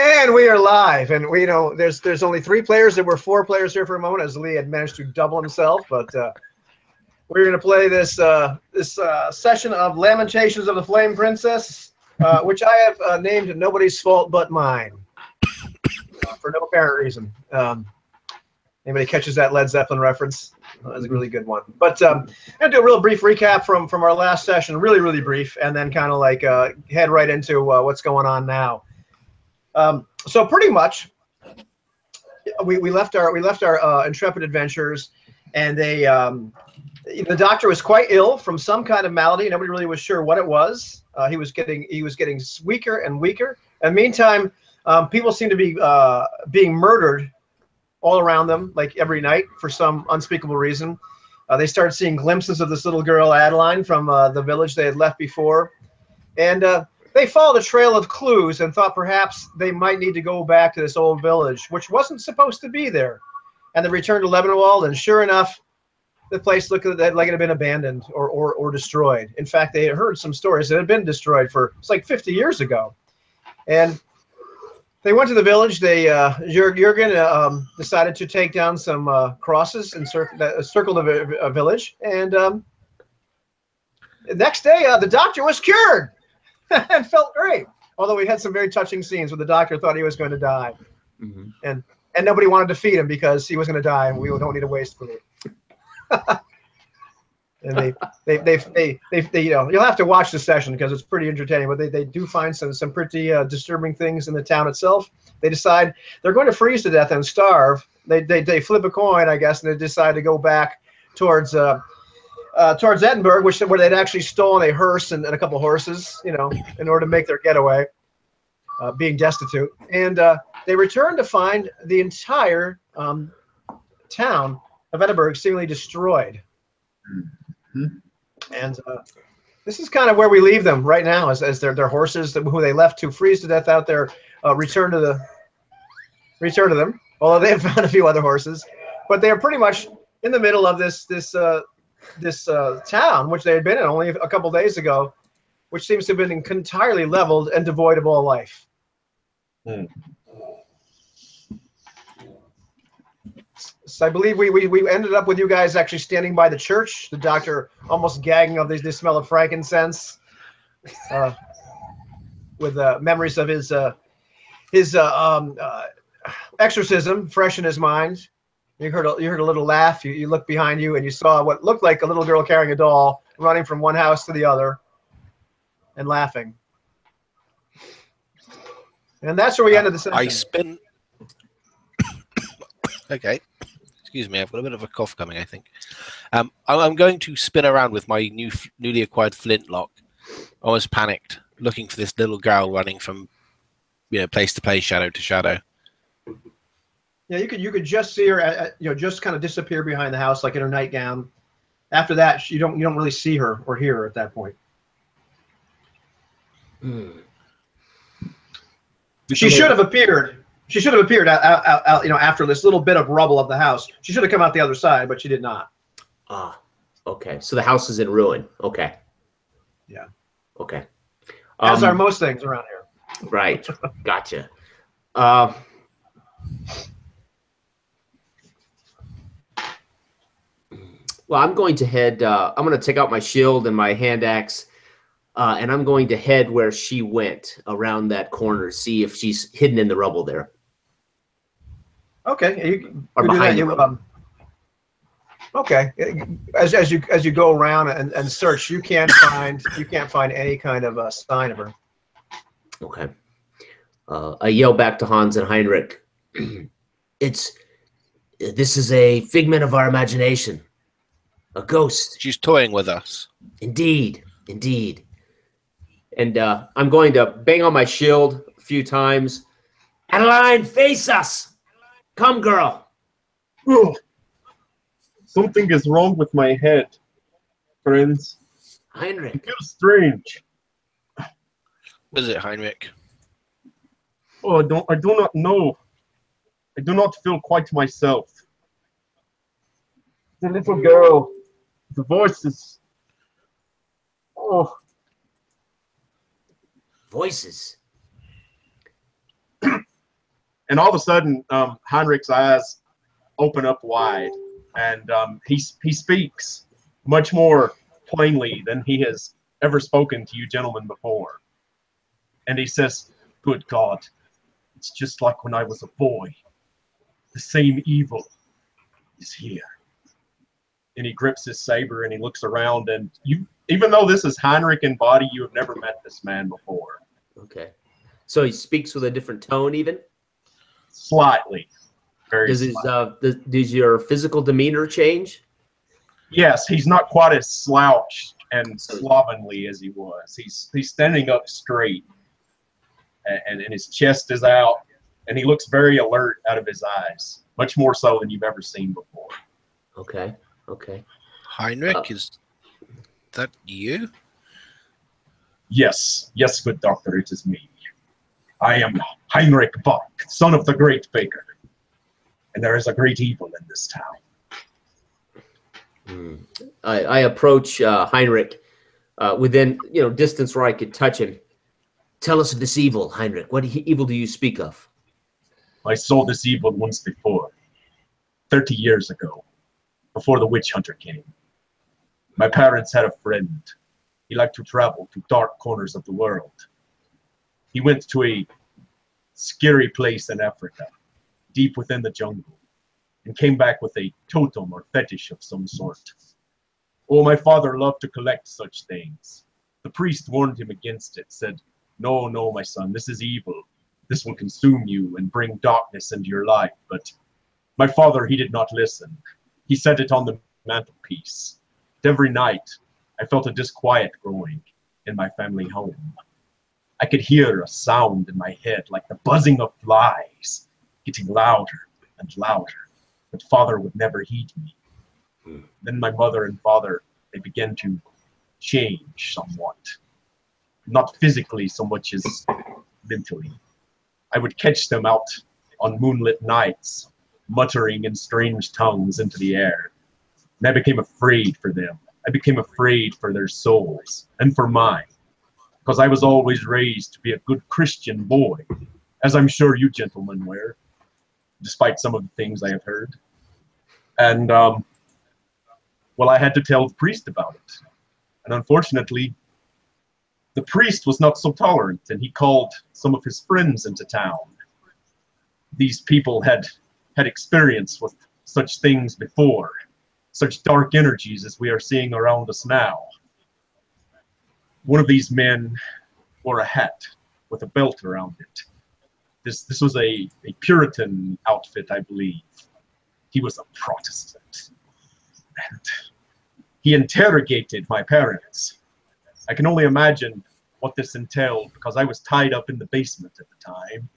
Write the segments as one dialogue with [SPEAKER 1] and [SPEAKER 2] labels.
[SPEAKER 1] And we are live, and we know there's only 3 players. There were 4 players here for a moment, as Lee had managed to double himself. But we're going to play this session of Lamentations of the Flame Princess, which I have named "Nobody's Fault But Mine" for no apparent reason. Anybody catches that Led Zeppelin reference? That's a really good one. But I'm going to do a real brief recap from our last session, really brief, and then kind of like head right into what's going on now. So pretty much, we left our intrepid adventurers, and the doctor was quite ill from some kind of malady. Nobody really was sure what it was. He was getting weaker and weaker. And meantime, people seemed to be being murdered all around them, like every night, for some unspeakable reason. They started seeing glimpses of this little girl, Adeline, from the village they had left before. And they followed a trail of clues and thought perhaps they might need to go back to this old village, which wasn't supposed to be there. And they returned to Leavenwald, and sure enough, the place looked like it had been abandoned or destroyed. In fact, they had heard some stories that it had been destroyed it's like 50 years ago. And they went to the village. Jurgen decided to take down some crosses and circle the village. And the next day, the doctor was cured and felt great. Although we had some very touching scenes where the doctor thought he was going to die, and nobody wanted to feed him because he was going to die, and we don't need to waste food. And they you'll have to watch the session because it's pretty entertaining, but they do find some pretty disturbing things in the town itself. They decide they're going to freeze to death and starve. They flip a coin, I guess, and they decide to go back towards Edinburgh, where they'd actually stolen a hearse and a couple of horses, in order to make their getaway, being destitute. And they return to find the entire town of Edinburgh seemingly destroyed. And this is kind of where we leave them right now, as their horses, who they left to freeze to death out there, return to them. Although they have found a few other horses, but they are pretty much in the middle of this town, which they had been in only a couple days ago, which seems to have been entirely leveled and devoid of all life. So I believe we ended up with you guys actually standing by the church, the doctor almost gagging of the smell of frankincense, with memories of his exorcism fresh in his mind. You heard a little laugh. You looked behind you and you saw what looked like a little girl carrying a doll running from one house to the other and laughing. And that's where we ended the session.
[SPEAKER 2] Okay. Excuse me, I've got a bit of a cough coming, I think. I'm going to spin around with my newly acquired flintlock, almost panicked, looking for this little girl running from place to place, shadow to shadow.
[SPEAKER 1] Yeah, you could just see her, just kind of disappear behind the house, like in her nightgown. After that, you don't really see her or hear her at that point. She should have appeared. She should have appeared out, after this little bit of rubble of the house. She should have come out the other side, but she did not.
[SPEAKER 3] Ah, okay. So the house is in ruin. Okay.
[SPEAKER 1] Yeah.
[SPEAKER 3] Okay.
[SPEAKER 1] As are most things around here.
[SPEAKER 3] Right. Gotcha. Well, I'm going to head. I'm going to take out my shield and my hand axe, and I'm going to head where she went, around that corner, see if she's hidden in the rubble there.
[SPEAKER 1] Okay.
[SPEAKER 3] Or behind the rubble.
[SPEAKER 1] Okay. As you go around and search, you can't find any kind of sign of her.
[SPEAKER 3] Okay. I yell back to Hans and Heinrich. This is a figment of our imagination. A ghost.
[SPEAKER 2] She's toying with us.
[SPEAKER 3] Indeed. Indeed. And I'm going to bang on my shield a few times. Adeline, face us! Come, girl.
[SPEAKER 4] Oh, something is wrong with my head, friends.
[SPEAKER 3] Heinrich.
[SPEAKER 4] It feels strange.
[SPEAKER 2] What is it, Heinrich?
[SPEAKER 4] Oh, I do not know. I do not feel quite myself. The little girl, the voices. Oh.
[SPEAKER 3] Voices.
[SPEAKER 4] And all of a sudden, Heinrich's eyes open up wide, and he speaks much more plainly than he has ever spoken to you gentlemen before. And he says, "Good God, it's just like when I was a boy. The same evil is here." And he grips his saber and he looks around, and you, even though this is Heinrich in body, you have never met this man before.
[SPEAKER 3] Okay. So he speaks with a different tone, even?
[SPEAKER 4] Slightly. Very
[SPEAKER 3] Does his
[SPEAKER 4] slightly.
[SPEAKER 3] does your physical demeanor change?
[SPEAKER 4] Yes, he's not quite as slouched and slovenly as he was. He's standing up straight, and his chest is out, and he looks very alert out of his eyes, much more so than you've ever seen before.
[SPEAKER 3] Okay. Okay.
[SPEAKER 2] Heinrich, is that you?
[SPEAKER 4] Yes, yes, good doctor, it is me. I am Heinrich Bach, son of the great baker, and there is a great evil in this town.
[SPEAKER 3] I approach Heinrich within distance where I could touch him. Tell us of this evil, Heinrich. What evil do you speak of?
[SPEAKER 4] I saw this evil once before, 30 years ago, before the witch hunter came. My parents had a friend. He liked to travel to dark corners of the world. He went to a scary place in Africa, deep within the jungle, and came back with a totem or fetish of some sort. Oh, my father loved to collect such things. The priest warned him against it, said, "No, no, my son, this is evil. This will consume you and bring darkness into your life." But my father, he did not listen. He set it on the mantelpiece. Every night, I felt a disquiet growing in my family home. I could hear a sound in my head like the buzzing of flies, getting louder and louder, but father would never heed me. Then my mother and father, they began to change somewhat. Not physically so much as mentally. I would catch them out on moonlit nights, muttering in strange tongues into the air. And I became afraid for them. I became afraid for their souls and for mine, because I was always raised to be a good Christian boy, as I'm sure you gentlemen were, despite some of the things I have heard. And, well, I had to tell the priest about it. And unfortunately, the priest was not so tolerant, and he called some of his friends into town. These people had experience with such things before, such dark energies as we are seeing around us now. One of these men wore a hat with a belt around it. This was a Puritan outfit, I believe. He was a Protestant. And he interrogated my parents. I can only imagine what this entailed, because I was tied up in the basement at the time.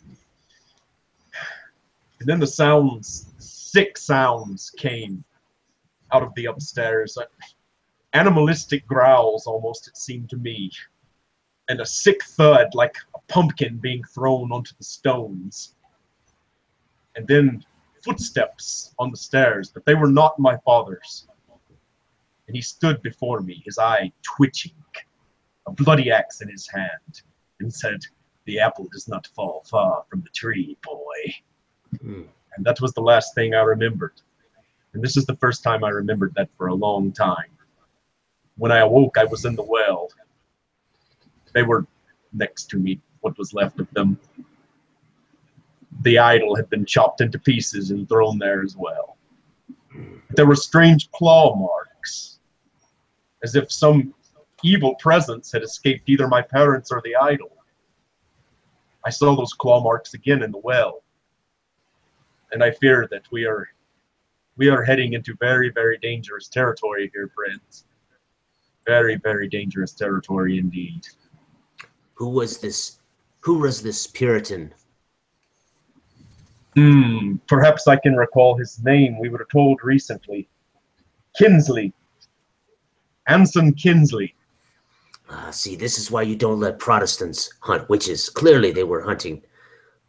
[SPEAKER 4] And then the sounds, sick sounds, came out of the upstairs. Animalistic growls, almost, it seemed to me. And a sick thud, like a pumpkin being thrown onto the stones. And then footsteps on the stairs, but they were not my father's. And he stood before me, his eye twitching, a bloody axe in his hand, and said, "The apple does not fall far from the tree, boy." And that was the last thing I remembered. And this is the first time I remembered that for a long time. When I awoke, I was in the well. They were next to me, what was left of them. The idol had been chopped into pieces and thrown there as well. There were strange claw marks, as if some evil presence had escaped either my parents or the idol. I saw those claw marks again in the well, and I fear that we are heading into very, very dangerous territory here, friends. Very, very dangerous territory indeed.
[SPEAKER 3] Who was this Puritan?
[SPEAKER 4] Perhaps I can recall his name. We were told recently. Kinsley. Anson Kinsley.
[SPEAKER 3] See, this is why you don't let Protestants hunt witches. Clearly they were hunting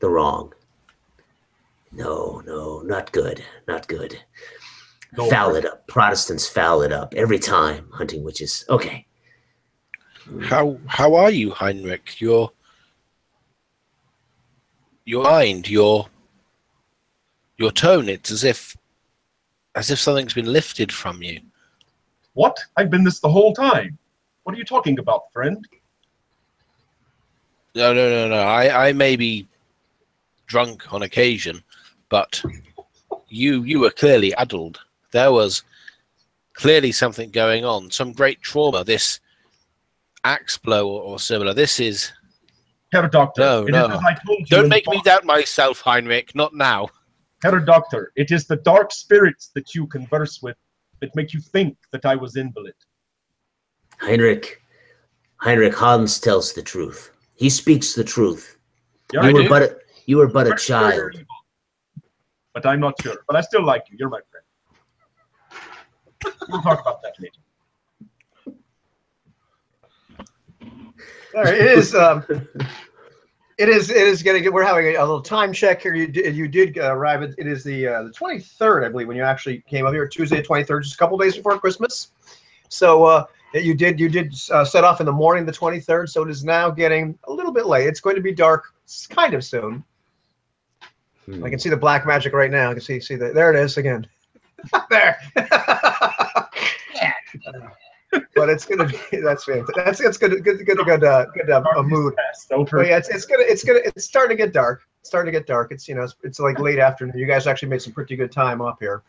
[SPEAKER 3] the wrong. No, not good. Not good.
[SPEAKER 4] No,
[SPEAKER 3] foul it up. Protestants foul it up every time hunting witches. Okay.
[SPEAKER 2] How are you, Heinrich? You're blind. You're your tone. It's as if something's been lifted from you.
[SPEAKER 4] What? I've been this the whole time. What are you talking about, friend?
[SPEAKER 2] No. I may be drunk on occasion, but you were clearly addled. There was clearly something going on, some great trauma. This axe blow or similar. This is
[SPEAKER 4] Herr Doctor.
[SPEAKER 2] No.
[SPEAKER 4] As I told you
[SPEAKER 2] Don't
[SPEAKER 4] in
[SPEAKER 2] make
[SPEAKER 4] the
[SPEAKER 2] me doubt myself, Heinrich. Not now.
[SPEAKER 4] Herr Doctor, it is the dark spirits that you converse with that make you think that I was invalid.
[SPEAKER 3] Heinrich, Hans tells the truth. He speaks the truth.
[SPEAKER 4] Yeah,
[SPEAKER 3] You were but a
[SPEAKER 4] You're
[SPEAKER 3] child.
[SPEAKER 4] evil. But I'm not sure. But I still like you. You're my friend. We'll talk about that later.
[SPEAKER 1] All right, it is getting good. We're having a little time check here. You did arrive. It is the 23rd, I believe, when you actually came up here. Tuesday, the 23rd, just a couple days before Christmas. So you did set off in the morning, the 23rd. So it is now getting a little bit late. It's going to be dark, kind of soon. I can see the black magic right now. I can see that. There it is again. There. But it's gonna be that's fantastic. It's good mood. But yeah, it's starting to get dark. It's starting to get dark. It's it's like late afternoon. You guys actually made some pretty good time up here.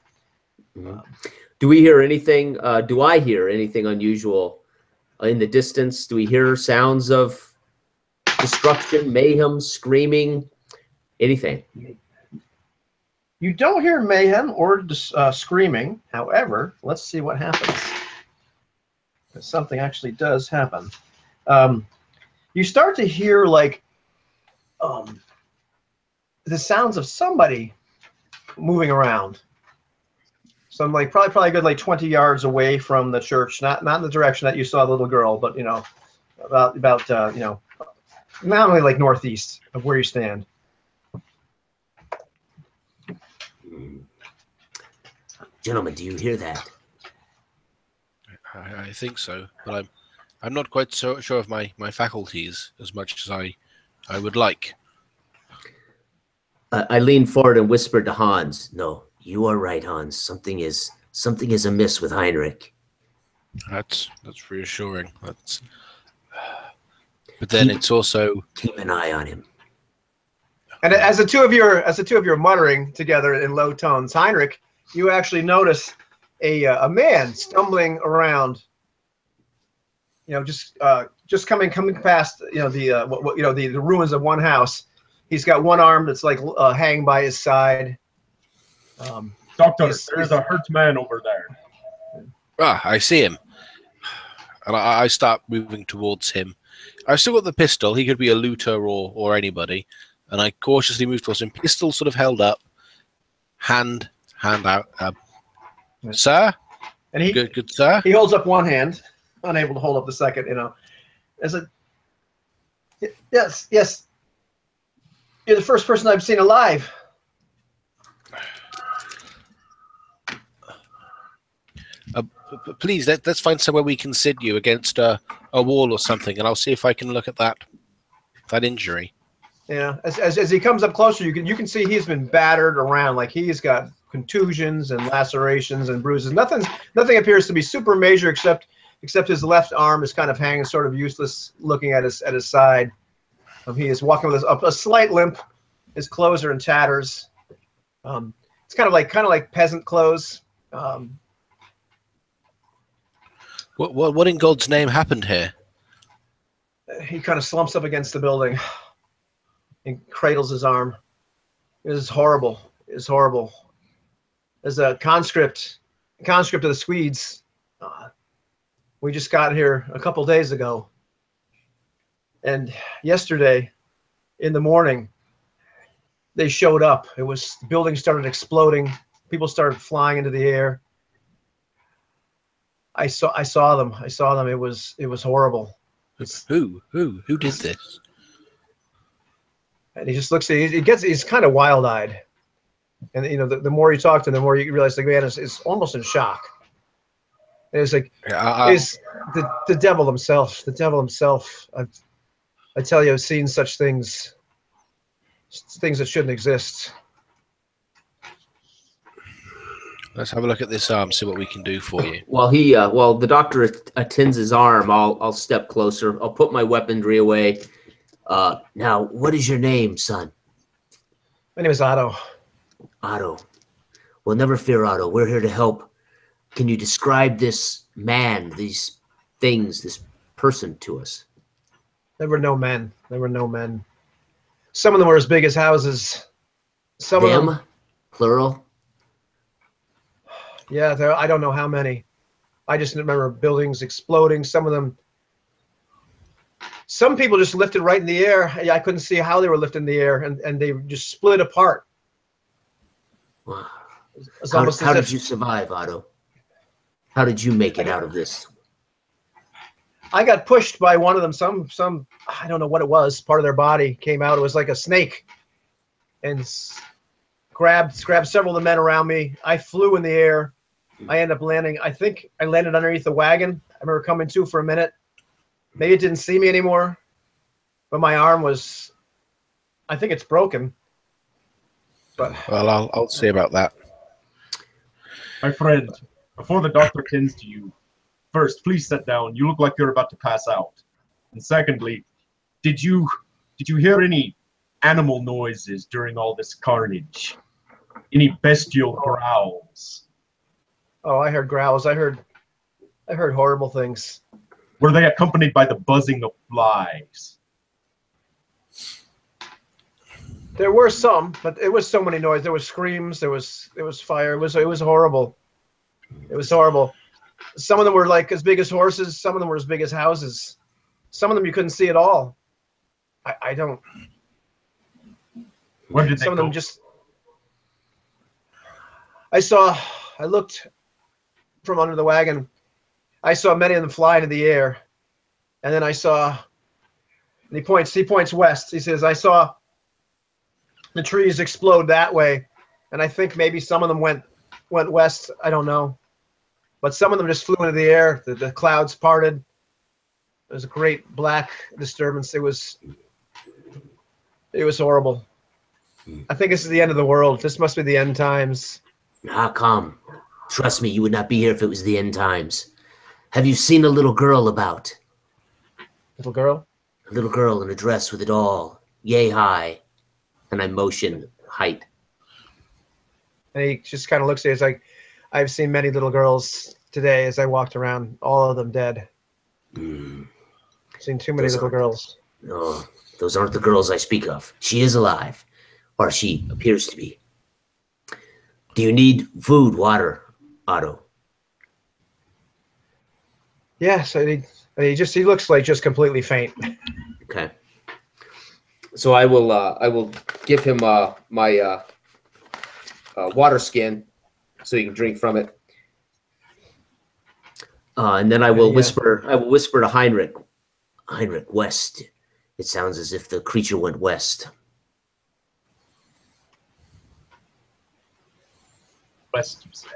[SPEAKER 3] Do we hear anything? Do I hear anything unusual in the distance? Do we hear sounds of destruction, mayhem, screaming, anything?
[SPEAKER 1] You don't hear mayhem or screaming. However, let's see what happens. Something actually does happen. You start to hear like the sounds of somebody moving around. So I'm like probably a good like 20 yards away from the church, not in the direction that you saw the little girl, but about not only like northeast of where you stand.
[SPEAKER 3] Gentlemen, do you hear that?
[SPEAKER 2] I think so, but I'm not quite so sure of my faculties as much as I would like.
[SPEAKER 3] I leaned forward and whispered to Hans. No, you are right, Hans. Something is amiss with Heinrich.
[SPEAKER 2] That's reassuring. But then it's also
[SPEAKER 3] keep an eye on him.
[SPEAKER 1] And as the two of you are muttering together in low tones, Heinrich, you actually notice a man stumbling around. Just coming past the ruins of one house. He's got one arm that's like hanging by his side.
[SPEAKER 4] Doctor, there's a hurt man over there.
[SPEAKER 2] I see him, and I start moving towards him. I've still got the pistol. He could be a looter or anybody, and I cautiously move towards him. Pistol sort of held up, hand out. Sir, and good sir.
[SPEAKER 1] He holds up one hand, unable to hold up the second. As a yes, you're the first person I've seen alive.
[SPEAKER 2] Please, let's find somewhere we can sit you against a wall or something, and I'll see if I can look at that injury.
[SPEAKER 1] Yeah, as he comes up closer, you can see he's been battered around. Like he's got contusions and lacerations and bruises. Nothing appears to be super major except his left arm is kind of hanging, sort of useless, looking at his side. He is walking with a slight limp. His clothes are in tatters. It's kind of like peasant clothes.
[SPEAKER 2] What in God's name happened here?
[SPEAKER 1] He kind of slumps up against the building and cradles his arm. It is horrible. It's horrible. As a conscript of the Swedes, we just got here a couple days ago. And yesterday in the morning, they showed up. The building started exploding. People started flying into the air. I saw them. It was horrible.
[SPEAKER 2] Who did this?
[SPEAKER 1] And he just looks at he's kind of wild-eyed. And the more you talk to him, the more you realize the man is almost in shock. And it's like is the devil himself. The devil himself. I tell you, I've seen such things that shouldn't exist.
[SPEAKER 2] Let's have a look at this arm, see what we can do for you.
[SPEAKER 3] While while the doctor attends his arm, I'll step closer. I'll put my weaponry away. Now, what is your name, son?
[SPEAKER 1] My name is Otto.
[SPEAKER 3] Otto. Well, never fear, Otto. We're here to help. Can you describe this man, these things, this person to us?
[SPEAKER 1] There were no men. There were no men. Some of them were as big as houses. Some of them,
[SPEAKER 3] plural.
[SPEAKER 1] Yeah, I don't know how many. I just remember buildings exploding. Some of them. Some people just lifted right in the air. I couldn't see how they were lifted in the air, and they just split apart.
[SPEAKER 3] Wow. How did you survive, Otto? How did you make it out of this?
[SPEAKER 1] I got pushed by one of them. Some I don't know what it was. Part of their body came out. It was like a snake, and grabbed several of the men around me. I flew in the air. I ended up landing. I think I landed underneath the wagon. I remember coming to for a minute. Maybe it didn't see me anymore, but my arm was. I think it's broken. But
[SPEAKER 2] well, I'll see about that.
[SPEAKER 4] My friend, before the doctor tends to you, first, please sit down. You look like you're about to pass out. And secondly, did you hear any animal noises during all this carnage? Any bestial growls?
[SPEAKER 1] Oh, I heard growls. I heard horrible things.
[SPEAKER 4] Were they accompanied by the buzzing of flies?
[SPEAKER 1] There were some, but it was so many noises. There was screams. There was fire. It was horrible. It was horrible. Some of them were like as big as horses. Some of them were as big as houses. Some of them you couldn't see at all. I don't.
[SPEAKER 4] Where did they
[SPEAKER 1] Some of
[SPEAKER 4] go?
[SPEAKER 1] them just. I looked from under the wagon. I saw many of them fly into the air, and then I saw. And he points west. He says, "I saw the trees explode that way," and I think maybe some of them went west. I don't know, but some of them just flew into the air. The clouds parted. There was a great black disturbance. It was horrible. I think this is the end of the world. This must be the end times.
[SPEAKER 3] Ah, come. Trust me, you would not be here if it was the end times. Have you seen a little girl about?
[SPEAKER 1] Little girl?
[SPEAKER 3] A little girl in a dress with a doll, yay high. And I motion height.
[SPEAKER 1] And he just kind of looks at you. He's like, I've seen many little girls today as I walked around, all of them dead. Seen too many little girls.
[SPEAKER 3] No, those aren't the girls I speak of. She is alive, or she appears to be. Do you need food, water, Otto?
[SPEAKER 1] Yes, he looks like just completely faint.
[SPEAKER 3] Okay. So I will give him my water skin so he can drink from it. And then I will whisper to Heinrich. Heinrich, west. It sounds as if the creature went west.
[SPEAKER 4] West, you said.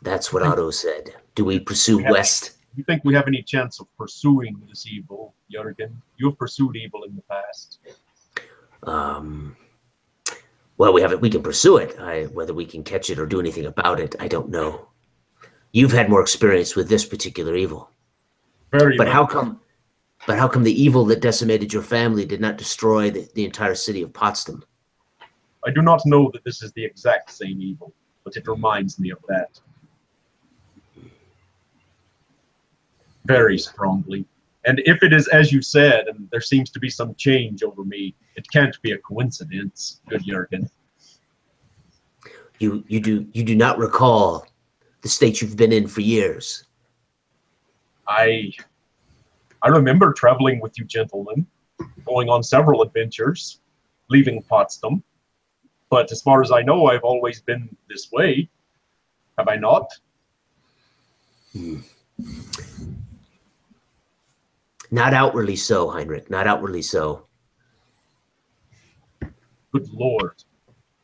[SPEAKER 3] That's what Otto said. Do we pursue west?
[SPEAKER 4] You think we have any chance of pursuing this evil, Jurgen? You have pursued evil in the past.
[SPEAKER 3] Well, we can pursue it. Whether we can catch it or do anything about it, I don't know. You've had more experience with this particular evil. But how come the evil that decimated your family did not destroy the entire city of Potsdam?
[SPEAKER 4] I do not know that this is the exact same evil, but it reminds me of that. Very strongly. And if it is as you said, and there seems to be some change over me, it can't be a coincidence, good Jurgen.
[SPEAKER 3] You do not recall the state you've been in for years.
[SPEAKER 4] I remember traveling with you gentlemen, going on several adventures, leaving Potsdam. But as far as I know, I've always been this way. Have I not?
[SPEAKER 3] Not outwardly so, Heinrich. Not outwardly so.
[SPEAKER 4] Good Lord.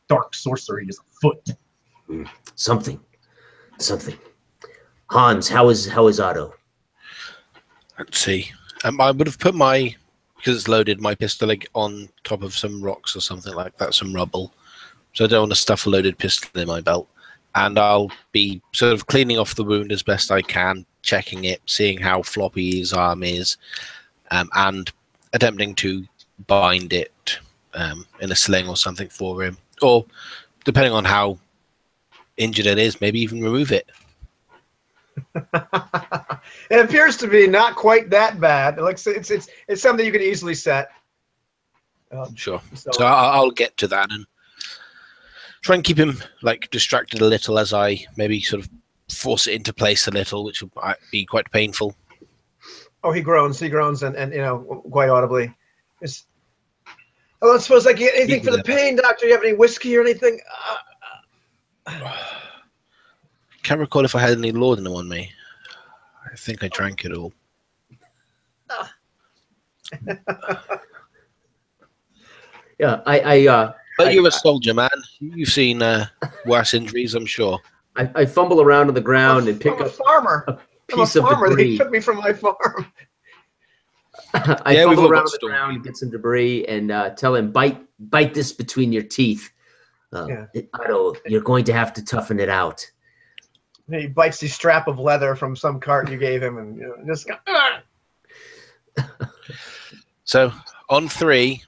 [SPEAKER 4] Dark sorcery is afoot.
[SPEAKER 3] Something. Hans, how is Otto?
[SPEAKER 2] Let's see. I would have put because it's loaded, my pistol on top of some rocks or something like that, some rubble. So I don't want to stuff a loaded pistol in my belt. and I'll be sort of cleaning off the wound as best I can, checking it, seeing how floppy his arm is, and attempting to bind it in a sling or something for him, or depending on how injured it is, maybe even remove it.
[SPEAKER 1] It appears to be not quite that bad. It looks it's something you can easily set.
[SPEAKER 2] Sure. So I'll get to that and try and keep him like distracted a little as I maybe sort of force it into place a little, which will be quite painful.
[SPEAKER 1] Oh, he groans, and you know, quite audibly. I don't suppose I can get anything for the pain, doctor. You have any whiskey or anything?
[SPEAKER 2] Can't recall if I had any laudanum on me. I think I drank it all.
[SPEAKER 3] Yeah,
[SPEAKER 2] But you're a soldier, man. You've seen worse injuries, I'm sure.
[SPEAKER 3] I fumble around on the ground and pick
[SPEAKER 1] I'm a
[SPEAKER 3] up
[SPEAKER 1] farmer.
[SPEAKER 3] a piece of
[SPEAKER 1] They
[SPEAKER 3] debris.
[SPEAKER 1] took me from my farm.
[SPEAKER 3] I fumble around on the ground and get some debris and tell him, bite this between your teeth. Otto, you're going to have to toughen it out.
[SPEAKER 1] He bites the strap of leather from some cart you gave him, and just go.
[SPEAKER 2] So on 3,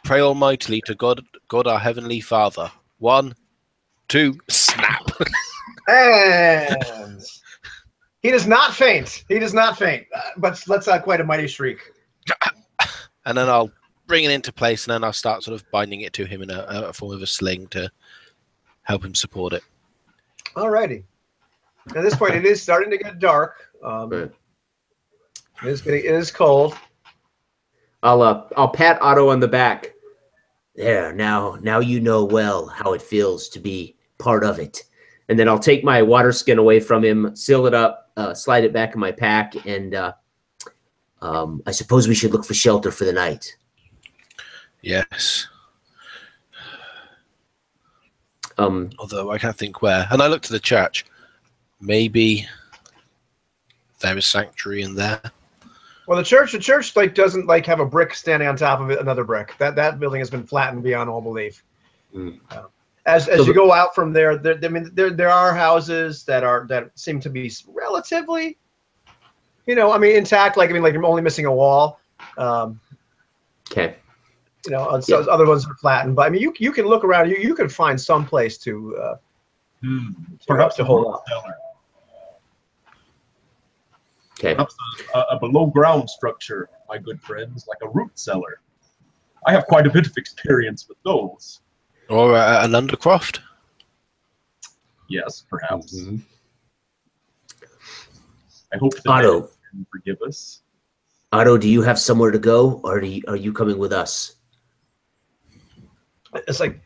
[SPEAKER 2] pray almightily to God our heavenly Father. 1, 2, snap.
[SPEAKER 1] And he does not faint. He does not faint. But that's not quite a mighty shriek.
[SPEAKER 2] And then I'll bring it into place, and then I'll start sort of binding it to him in a form of a sling to help him support it.
[SPEAKER 1] Alrighty. At this point, it is starting to get dark. It is cold.
[SPEAKER 3] I'll pat Otto on the back. There, now you know well how it feels to be part of it. And then I'll take my water skin away from him, seal it up, slide it back in my pack, and I suppose we should look for shelter for the night.
[SPEAKER 2] Yes. Although I can't think where. And I look to the church. Maybe there is sanctuary in there.
[SPEAKER 1] Well, the church like doesn't like have a brick standing on top of it, another brick. That building has been flattened beyond all belief. As you go out from there, there are houses that seem to be relatively, intact. Like you're only missing a wall.
[SPEAKER 3] Okay.
[SPEAKER 1] Other ones are flattened, but you can look around. You can find some place to
[SPEAKER 4] perhaps
[SPEAKER 1] to hold up.
[SPEAKER 3] Okay.
[SPEAKER 4] Perhaps a below ground structure, my good friends, like a root cellar. I have quite a bit of experience with those.
[SPEAKER 2] Or an undercroft.
[SPEAKER 4] Yes, perhaps. I hope that
[SPEAKER 3] Otto
[SPEAKER 4] can forgive us.
[SPEAKER 3] Otto, do you have somewhere to go, or are you coming with us?
[SPEAKER 1] It's like,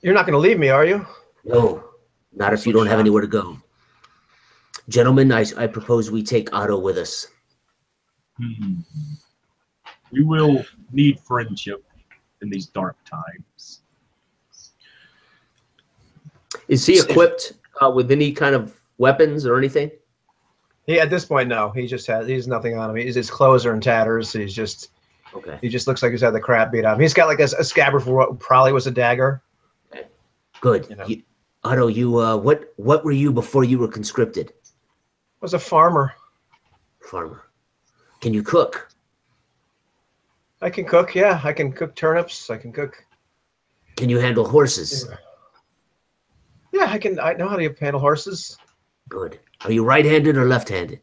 [SPEAKER 1] you're not going to leave me, are you?
[SPEAKER 3] No, not if you don't have anywhere to go. Gentlemen, I propose we take Otto with us.
[SPEAKER 4] We will need friendship in these dark times.
[SPEAKER 3] Is he equipped with any kind of weapons or anything?
[SPEAKER 1] At this point, no. He's nothing on him. His clothes are in tatters. He just looks like he's had the crap beat out of him. He's got like a scabbard for what probably was a dagger.
[SPEAKER 3] Okay. Good. Otto, what were you before you were conscripted?
[SPEAKER 1] I was a farmer.
[SPEAKER 3] Farmer. Can you cook?
[SPEAKER 1] I can cook, yeah. I can cook turnips. I can cook.
[SPEAKER 3] Can you handle horses?
[SPEAKER 1] Yeah, I know how to handle horses.
[SPEAKER 3] Good. Are you right-handed or left-handed?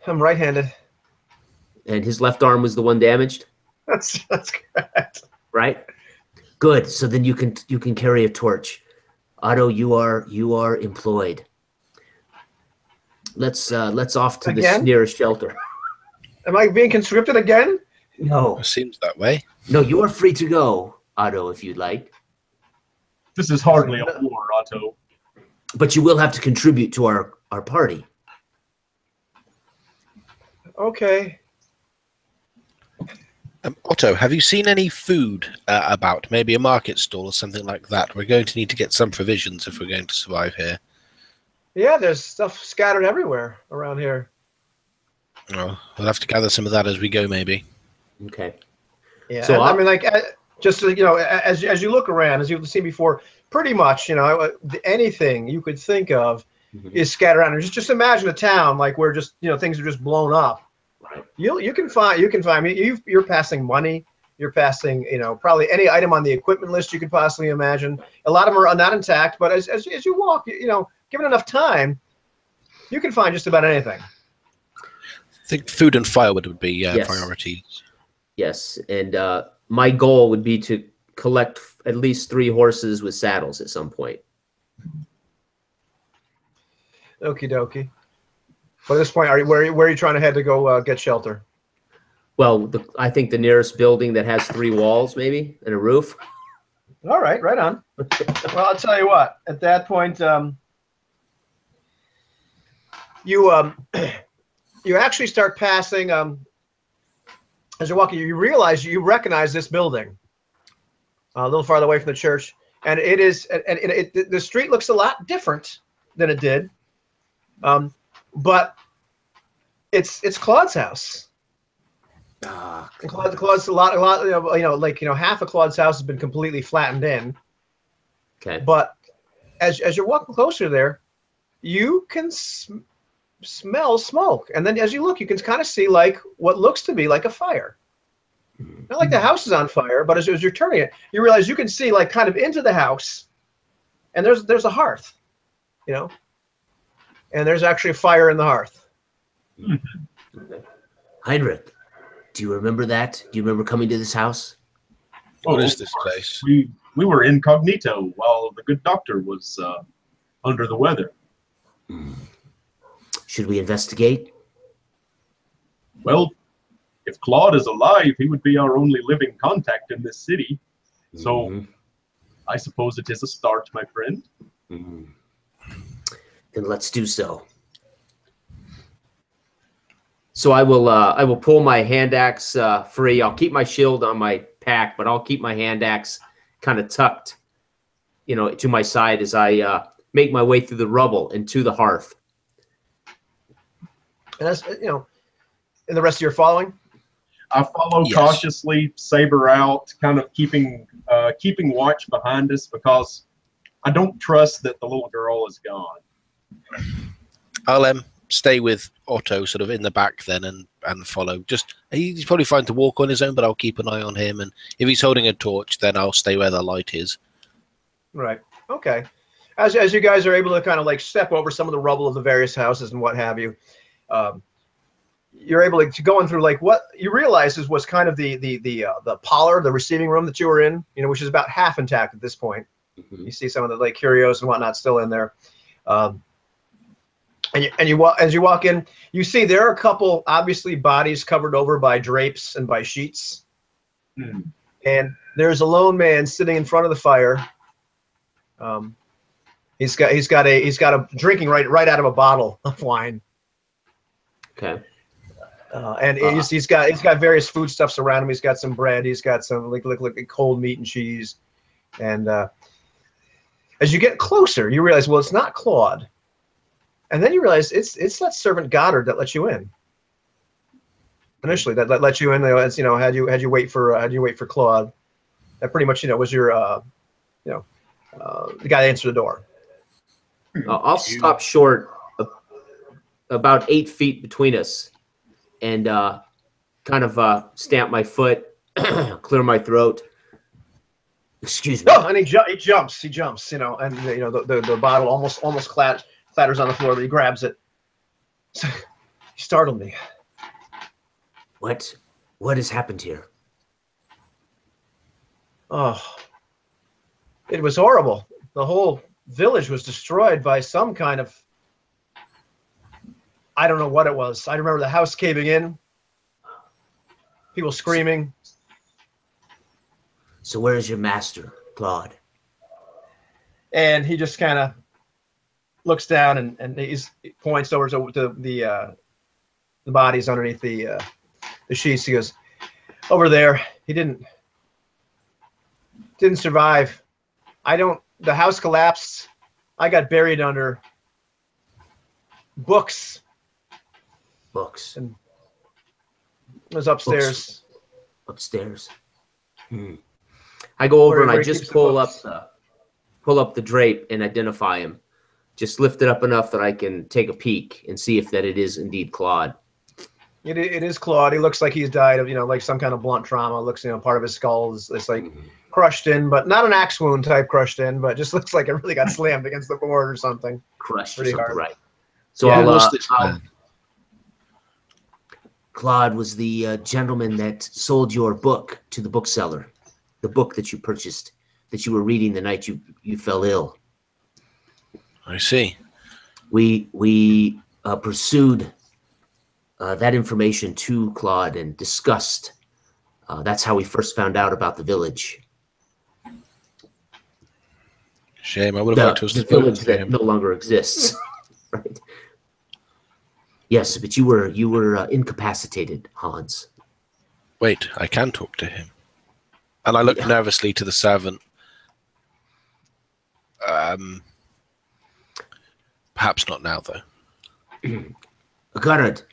[SPEAKER 1] I'm right-handed.
[SPEAKER 3] And his left arm was the one damaged?
[SPEAKER 1] That's correct.
[SPEAKER 3] Right? Good. So then you can carry a torch. Otto, you are employed. Let's off to the nearest shelter.
[SPEAKER 1] Am I being conscripted again?
[SPEAKER 3] No.
[SPEAKER 2] It seems that way.
[SPEAKER 3] No, you are free to go, Otto, if you'd like.
[SPEAKER 4] This is hardly a war, Otto.
[SPEAKER 3] But you will have to contribute to our party.
[SPEAKER 1] Okay.
[SPEAKER 2] Otto, have you seen any food about? Maybe a market stall or something like that? We're going to need to get some provisions if we're going to survive here.
[SPEAKER 1] Yeah, there's stuff scattered everywhere around here.
[SPEAKER 2] Oh, we'll have to gather some of that as we go, maybe.
[SPEAKER 3] Okay.
[SPEAKER 1] Yeah,
[SPEAKER 3] So
[SPEAKER 1] just so, as you look around, as you've seen before, pretty much, anything you could think of is scattered around. And just imagine a town like where just things are just blown up.
[SPEAKER 3] Right.
[SPEAKER 1] You can find. You're passing money. You're passing, probably any item on the equipment list you could possibly imagine. A lot of them are not intact, but as you walk, given enough time, you can find just about anything.
[SPEAKER 2] I think food and firewood would be
[SPEAKER 3] Yes.
[SPEAKER 2] priorities.
[SPEAKER 3] Yes, and my goal would be to collect at least 3 horses with saddles at some point.
[SPEAKER 1] Okie dokie. But at this point, where are you trying to head to go get shelter?
[SPEAKER 3] Well, I think the nearest building that has 3 walls, maybe, and a roof.
[SPEAKER 1] All right, right on. Well, I'll tell you what. At that point, you actually start passing. As you're walking, you recognize this building a little farther away from the church, and it is. And the street looks a lot different than it did, but it's Claude's house. Claude's a lot, half of Claude's house has been completely flattened in.
[SPEAKER 3] Okay.
[SPEAKER 1] But as you're walking closer there, you can smell smoke, and then as you look, you can kind of see like what looks to be like a fire. Not like the house is on fire, but as you're turning it, you realize you can see like kind of into the house, and there's a hearth, and there's actually a fire in the hearth.
[SPEAKER 3] Heinrich, do you remember that? Do you remember coming to this house?
[SPEAKER 2] What is this place?
[SPEAKER 4] We were incognito while the good doctor was under the weather.
[SPEAKER 3] Should we investigate?
[SPEAKER 4] Well, if Claude is alive, he would be our only living contact in this city. So I suppose it is a start, my friend.
[SPEAKER 3] Then let's do so. So I will pull my hand axe free. I'll keep my shield on my pack, but I'll keep my hand axe kind of tucked, to my side as I make my way through the rubble and to the hearth.
[SPEAKER 1] And as and the rest of your following,
[SPEAKER 4] I follow cautiously, saber out, kind of keeping watch behind us because I don't trust that the little girl is gone.
[SPEAKER 2] I'll stay with Otto sort of in the back then and follow. He's probably fine to walk on his own, but I'll keep an eye on him, and if he's holding a torch, then I'll stay where the light is.
[SPEAKER 1] Right. Okay. As you guys are able to kind of like step over some of the rubble of the various houses and what have you, you're able to go in through like what you realize was kind of the parlor, the receiving room that you were in, which is about half intact at this point. You see some of the like curios and whatnot still in there. And as you walk in, you see there are a couple obviously bodies covered over by drapes and by sheets, and there's a lone man sitting in front of the fire. He's got a drinking right out of a bottle of wine.
[SPEAKER 3] Okay.
[SPEAKER 1] And he's got various foodstuffs around him. He's got some bread. He's got some like cold meat and cheese. And as you get closer, you realize, well, it's not Claude. And then you realize it's that servant Goddard that let you in. Initially, that let you in. As had you wait for Claude. That pretty much was your the guy that answered the door.
[SPEAKER 3] I'll stop short, about 8 feet between us, and kind of stamp my foot, clear my throat. Excuse me.
[SPEAKER 1] Oh, and he jumps, and the bottle almost clatters on the floor, but he grabs it. So, he startled me.
[SPEAKER 3] What has happened here?
[SPEAKER 1] Oh, it was horrible. The whole village was destroyed by some kind of, I don't know what it was. I remember the house caving in, people screaming.
[SPEAKER 3] So where is your master, Claude?
[SPEAKER 1] And he just kind of looks down and he points over to the bodies underneath the sheets. He goes, over there. He didn't survive. The house collapsed. I got buried under books. And it was upstairs.
[SPEAKER 3] Upstairs. I go over and
[SPEAKER 1] Where
[SPEAKER 3] I
[SPEAKER 1] he
[SPEAKER 3] just
[SPEAKER 1] keeps the
[SPEAKER 3] pull up
[SPEAKER 1] books.
[SPEAKER 3] the drape and identify him. Just lift it up enough that I can take a peek and see if that it is indeed Claude.
[SPEAKER 1] It is Claude. He looks like he's died of, like some kind of blunt trauma. It looks, part of his skull is like crushed in, but not an axe wound type crushed in, but just looks like it really got slammed against the board or something.
[SPEAKER 3] Crushed
[SPEAKER 1] Pretty
[SPEAKER 3] or something,
[SPEAKER 1] hard.
[SPEAKER 3] right? So
[SPEAKER 2] Who was this
[SPEAKER 3] I'll
[SPEAKER 2] man?
[SPEAKER 3] Claude was the gentleman that sold your book to the bookseller, the book that you purchased, that you were reading the night you fell ill.
[SPEAKER 2] I see.
[SPEAKER 3] We pursued that information to Claude and discussed. That's how we first found out about the village.
[SPEAKER 2] Shame. I would have liked to have
[SPEAKER 3] The
[SPEAKER 2] spoken
[SPEAKER 3] village
[SPEAKER 2] to
[SPEAKER 3] that
[SPEAKER 2] him.
[SPEAKER 3] no longer exists. Right. Yes, but you were incapacitated, Hans.
[SPEAKER 2] Wait, I can talk to him. And I look nervously to the servant. Perhaps not now, though.
[SPEAKER 3] Goddard,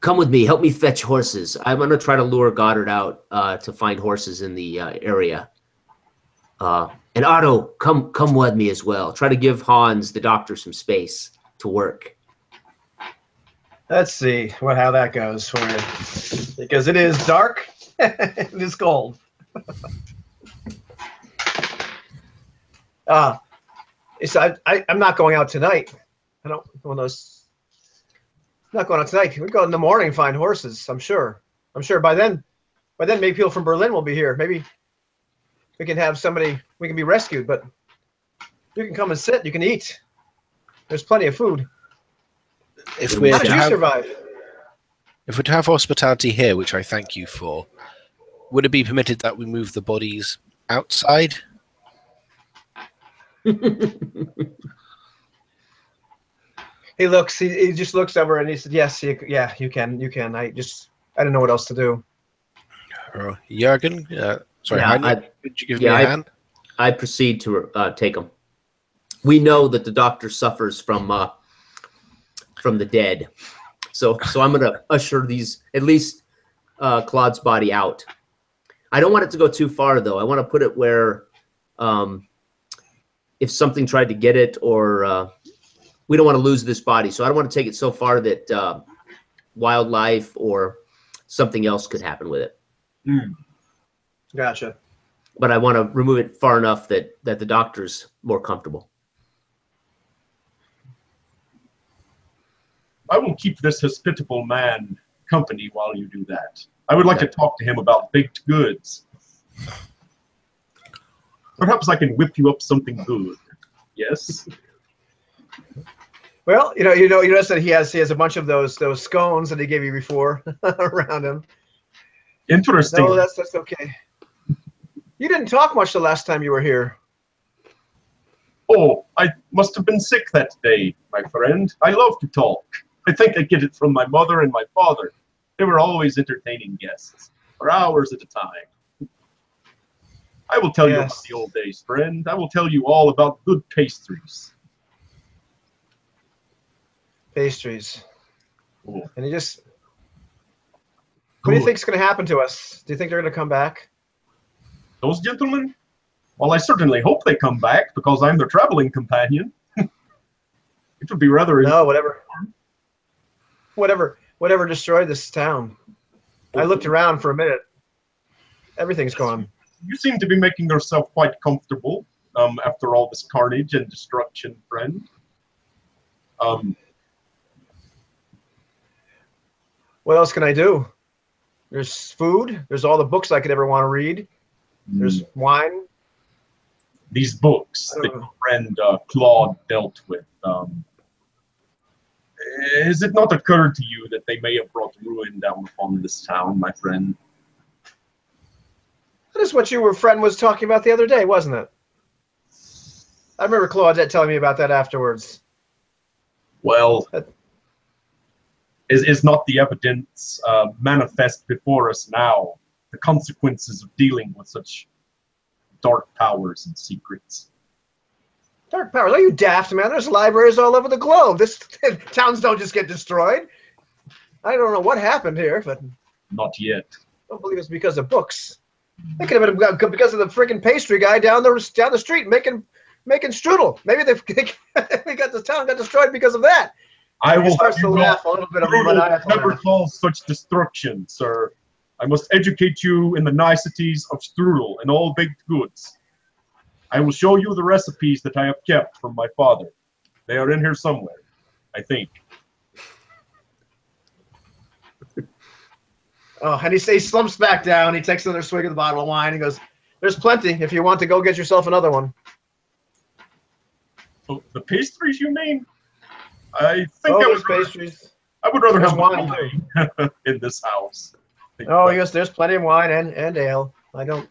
[SPEAKER 3] come with me. Help me fetch horses. I'm going to try to lure Goddard out to find horses in the area. And Otto, come with me as well. Try to give Hans, the doctor, some space to work.
[SPEAKER 1] Let's see how that goes for you, because it is dark. It is cold. So I'm not going out tonight. I don't one of those. I'm not going out tonight. We go in the morning and find horses. I'm sure. By then maybe people from Berlin will be here. Maybe we can have somebody. We can be rescued, but you can come and sit. You can eat. There's plenty of food.
[SPEAKER 2] If we're
[SPEAKER 1] How did
[SPEAKER 2] to
[SPEAKER 1] you
[SPEAKER 2] have,
[SPEAKER 1] survive?
[SPEAKER 2] if we're to have hospitality here, which I thank you for, would it be permitted that we move the bodies outside?
[SPEAKER 1] He looks. He just looks over and he said, "Yes, you can. You can. I didn't know what else to do."
[SPEAKER 2] Jürgen, sorry,
[SPEAKER 3] Yeah,
[SPEAKER 2] Heinrich, could you give me a hand?
[SPEAKER 3] I proceed to take him. We know that the doctor suffers from the dead, so I'm going to usher these at least Claude's body out. I don't want it to go too far though. I want to put it where if something tried to get it, or we don't want to lose this body, so I don't want to take it so far that wildlife or something else could happen with it.
[SPEAKER 1] Gotcha.
[SPEAKER 3] But I want to remove it far enough that the doctor's more comfortable.
[SPEAKER 4] I will keep this hospitable man company while you do that. I would like to talk to him about baked goods. Perhaps I can whip you up something good. Yes.
[SPEAKER 1] Well, you notice that he has a bunch of those scones that he gave you before around him.
[SPEAKER 4] Interesting.
[SPEAKER 1] No, that's okay. You didn't talk much the last time you were here.
[SPEAKER 4] Oh, I must have been sick that day, my friend. I love to talk. I think I get it from my mother and my father. They were always entertaining guests for hours at a time. I will tell you about the old days, friend. I will tell you all about good pastries.
[SPEAKER 1] Pastries.
[SPEAKER 4] Oh.
[SPEAKER 1] And what do you think's going to happen to us? Do you think they're going to come back?
[SPEAKER 4] Those gentlemen? Well, I certainly hope they come back because I'm their traveling companion. It would be rather...
[SPEAKER 1] No, whatever destroyed this town. I looked around for a minute. Everything's gone.
[SPEAKER 4] You seem to be making yourself quite comfortable after all this carnage and destruction, friend.
[SPEAKER 1] What else can I do? There's food. There's all the books I could ever want to read. There's wine.
[SPEAKER 4] These books that your friend Claude dealt with. Has it not occurred to you that they may have brought ruin down upon this town, my friend?
[SPEAKER 1] That is what your friend was talking about the other day, wasn't it? I remember Claudette telling me about that afterwards.
[SPEAKER 4] Well, is not the evidence manifest before us now? The consequences of dealing with such dark powers and secrets.
[SPEAKER 1] Dark powers? Are you daft, man? There's libraries all over the globe. Towns don't just get destroyed. I don't know what happened here, but
[SPEAKER 4] not yet.
[SPEAKER 1] I don't believe it's because of books. They could have been because of the freaking pastry guy down the street making strudel. Maybe they got the town got destroyed because of that.
[SPEAKER 4] I will
[SPEAKER 1] starts to laugh a little bit of a maniacal
[SPEAKER 4] never
[SPEAKER 1] laugh.
[SPEAKER 4] cause such destruction, sir. I must educate you in the niceties of strudel and all baked goods. I will show you the recipes that I have kept from my father. They are in here somewhere, I think.
[SPEAKER 1] Oh, and he slumps back down. He takes another swig of the bottle of wine. He goes, "There's plenty. If you want to go get yourself another one."
[SPEAKER 4] Oh, the pastries, you mean? I think
[SPEAKER 1] there's pastries.
[SPEAKER 4] I would rather
[SPEAKER 1] There's
[SPEAKER 4] have wine in this house.
[SPEAKER 1] Oh, yes, there's plenty of wine and ale. I don't.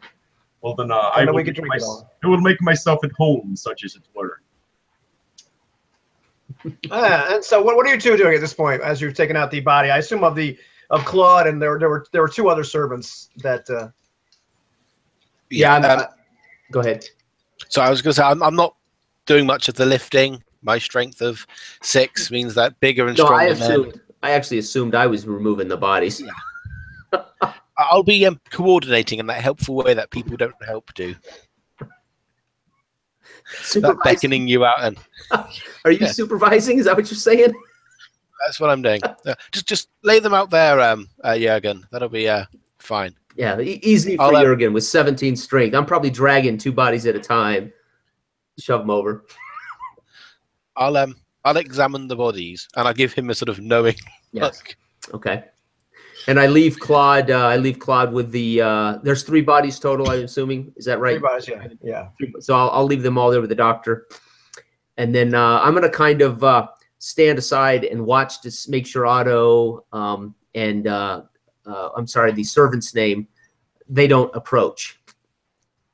[SPEAKER 4] Well, then
[SPEAKER 1] I
[SPEAKER 4] will make myself at home, such as it were.
[SPEAKER 1] And so, what are you two doing at this point as you've taken out the body? I assume of Claude, and there were two other servants that.
[SPEAKER 3] Go ahead.
[SPEAKER 2] So I was going to say I'm not doing much of the lifting. My strength of 6 means that bigger and stronger men.
[SPEAKER 3] I actually assumed I was removing the bodies.
[SPEAKER 2] Yeah. I'll be coordinating in that helpful way that people don't help do. That beckoning you out and.
[SPEAKER 3] Are you supervising? Is that what you're saying?
[SPEAKER 2] That's what I'm doing. Just lay them out there, Jurgen. That'll be fine.
[SPEAKER 3] Yeah, easy for Jurgen with 17 strength. I'm probably dragging 2 bodies at a time. Shove them over.
[SPEAKER 2] I'll examine the bodies and I'll give him a sort of knowing look.
[SPEAKER 3] Okay. And I leave Claude. With the. There's 3 bodies total. I'm assuming. Is that right?
[SPEAKER 1] 3 bodies. Yeah.
[SPEAKER 3] So I'll leave them all there with the doctor, and then I'm gonna kind of stand aside and watch to make sure Otto and I'm sorry, the servant's name, they don't approach.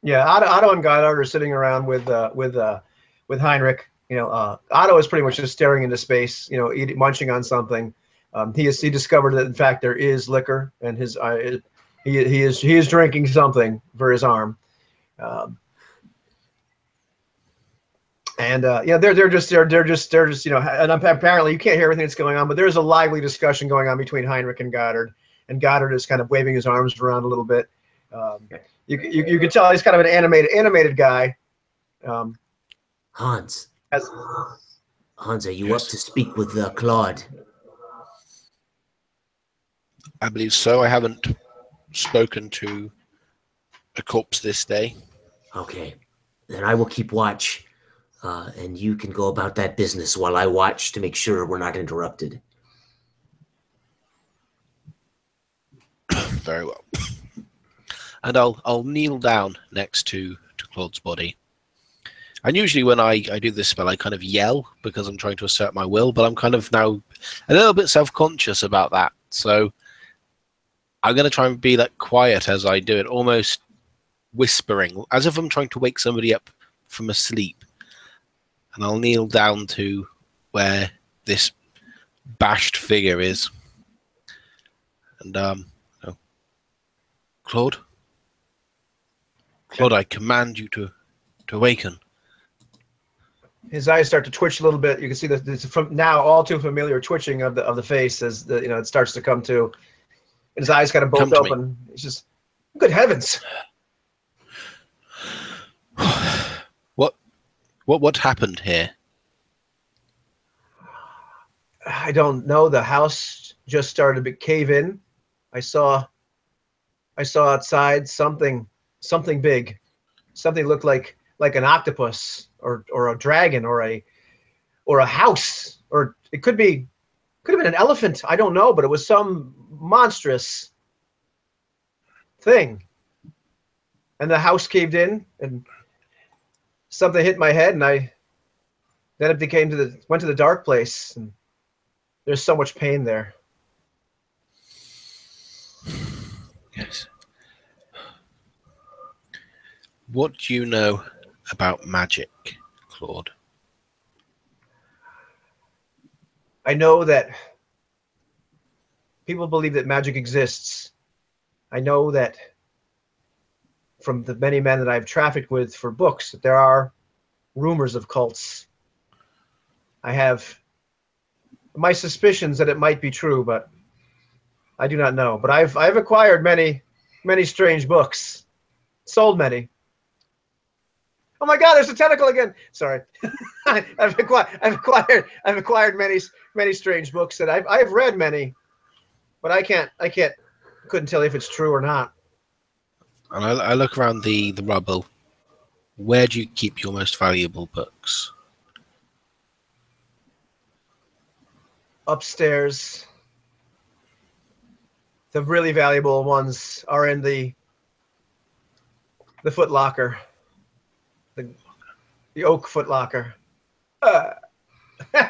[SPEAKER 1] Yeah, Otto and Goddard are sitting around with Heinrich. Otto is pretty much just staring into space. Munching on something. He discovered that in fact there is liquor, and he is drinking something for his arm. They're just and apparently you can't hear everything that's going on, but there's a lively discussion going on between Heinrich and Goddard is kind of waving his arms around a little bit. You can tell he's kind of an animated guy.
[SPEAKER 3] Hans, are you up to speak with Claude?
[SPEAKER 2] I believe so. I haven't spoken to a corpse this day.
[SPEAKER 3] Okay, then I will keep watch, and you can go about that business while I watch to make sure we're not interrupted.
[SPEAKER 2] Very well. And I'll kneel down next to Claude's body. And usually when I do this spell, I kind of yell because I'm trying to assert my will, but I'm kind of now a little bit self-conscious about that. So I'm going to try and be like quiet as I do it, almost whispering, as if I'm trying to wake somebody up from a sleep. And I'll kneel down to where this bashed figure is. And Claude, I command you to awaken.
[SPEAKER 1] His eyes start to twitch a little bit. You can see that from now all too familiar twitching of the face as it starts to come to. And his eyes kind of both open. He's just, good heavens!
[SPEAKER 2] What happened here?
[SPEAKER 1] I don't know. The house just started to cave in. I saw outside something big. Something looked like an octopus or a dragon or a house, or it could have been an elephant. I don't know, but it was some monstrous thing. And the house caved in, and something hit my head, and then it went to the dark place, and there's so much pain there.
[SPEAKER 2] Yes. What do you know about magic, Claude?
[SPEAKER 1] I know that people believe that magic exists. I know that from the many men that I've trafficked with for books that there are rumors of cults. I have my suspicions that it might be true, but I do not know. But I've acquired many strange books, sold many. Oh my God! There's a tentacle again. Sorry, I've acquired many strange books, and I've read many, but couldn't tell you if it's true or not.
[SPEAKER 2] And I look around the rubble. Where do you keep your most valuable books?
[SPEAKER 1] Upstairs. The really valuable ones are in the footlocker. The oak footlocker.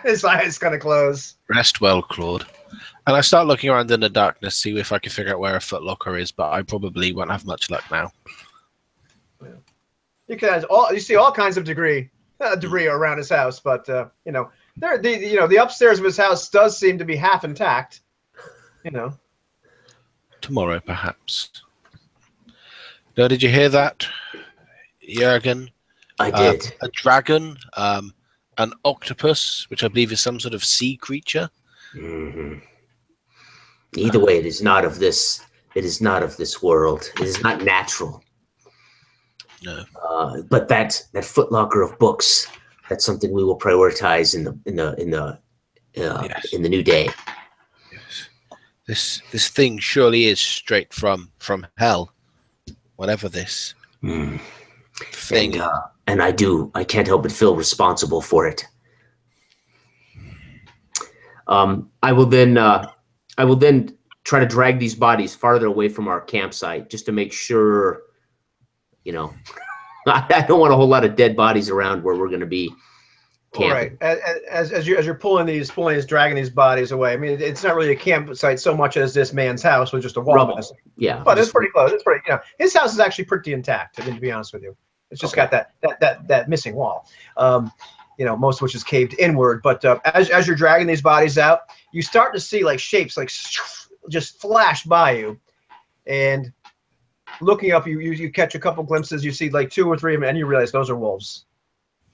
[SPEAKER 1] His eyes kind of close.
[SPEAKER 2] Rest well, Claude. And I start looking around in the darkness, see if I can figure out where a footlocker is, but I probably won't have much luck now.
[SPEAKER 1] You see all kinds of debris around his house, but the upstairs of his house does seem to be half intact.
[SPEAKER 2] Tomorrow, perhaps. No, did you hear that, Jürgen?
[SPEAKER 3] I did.
[SPEAKER 2] A dragon, an octopus, which I believe is some sort of sea creature.
[SPEAKER 3] Mm-hmm. Either way, it is not of this. It is not of this world. It is not natural.
[SPEAKER 2] No.
[SPEAKER 3] But that footlocker of books, that's something we will prioritize in the new day.
[SPEAKER 2] Yes. This thing surely is straight from hell. Whatever this thing.
[SPEAKER 3] And I can't help but feel responsible for it. I will then try to drag these bodies farther away from our campsite just to make sure, I don't want a whole lot of dead bodies around where we're going to be camping.
[SPEAKER 1] Right. As you're dragging these bodies away. I mean, it's not really a campsite so much as this man's house with just a wall.
[SPEAKER 3] Rubble. Yeah.
[SPEAKER 1] But it's pretty close. It's pretty, his house is actually pretty intact. I mean, to be honest with you, it's just got that missing wall. Most of which is caved inward. But as you're dragging these bodies out, you start to see like shapes like just flash by you, and looking up, you catch a couple glimpses. You see like 2 or 3 of them, and you realize those are wolves.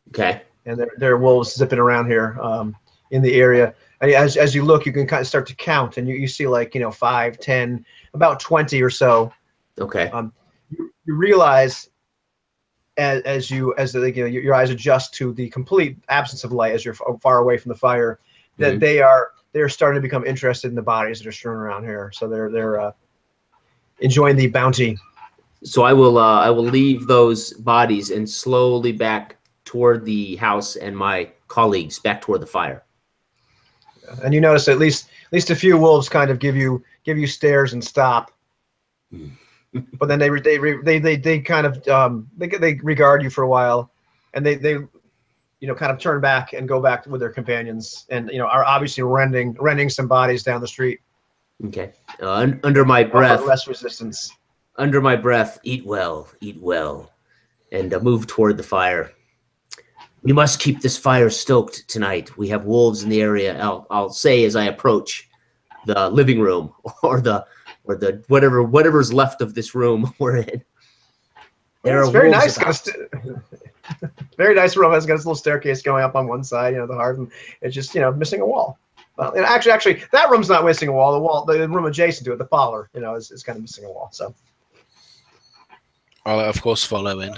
[SPEAKER 3] Okay.
[SPEAKER 1] And there are wolves zipping around here in the area. And as you look, you can kind of start to count, and you see like 5, 10, about 20 or so.
[SPEAKER 3] Okay.
[SPEAKER 1] You realize as your eyes adjust to the complete absence of light as you're far away from the fire, that they're starting to become interested in the bodies that are strewn around here. So they're enjoying the bounty.
[SPEAKER 3] So I will leave those bodies and slowly back toward the house and my colleagues back toward the fire.
[SPEAKER 1] And you notice at least a few wolves kind of give you stares and stop. But then they kind of they regard you for a while, and they kind of turn back and go back with their companions, and are obviously rending some bodies down the street.
[SPEAKER 3] Okay. Under my breath,
[SPEAKER 1] less resistance.
[SPEAKER 3] Under my breath, eat well, and move toward the fire. We must keep this fire stoked tonight. We have wolves in the area. I'll say as I approach the living room or the whatever's left of this room we're in.
[SPEAKER 1] It's very nice. Very nice room. It's got this little staircase going up on one side, the hearth, and it's just missing a wall. Well, actually, that room's not missing a wall. The room adjacent to it, the parlor, is kind of missing a wall. So
[SPEAKER 2] I'll of course follow in.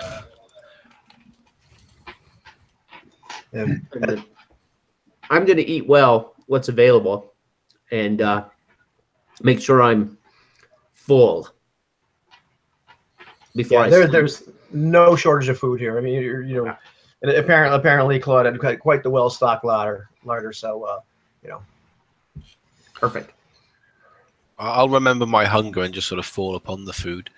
[SPEAKER 1] And
[SPEAKER 3] I'm going to eat well what's available and make sure I'm full before
[SPEAKER 1] there's no shortage of food here. I mean, and apparently Claude had quite the well-stocked larder. So,
[SPEAKER 3] perfect.
[SPEAKER 2] I'll remember my hunger and just sort of fall upon the food.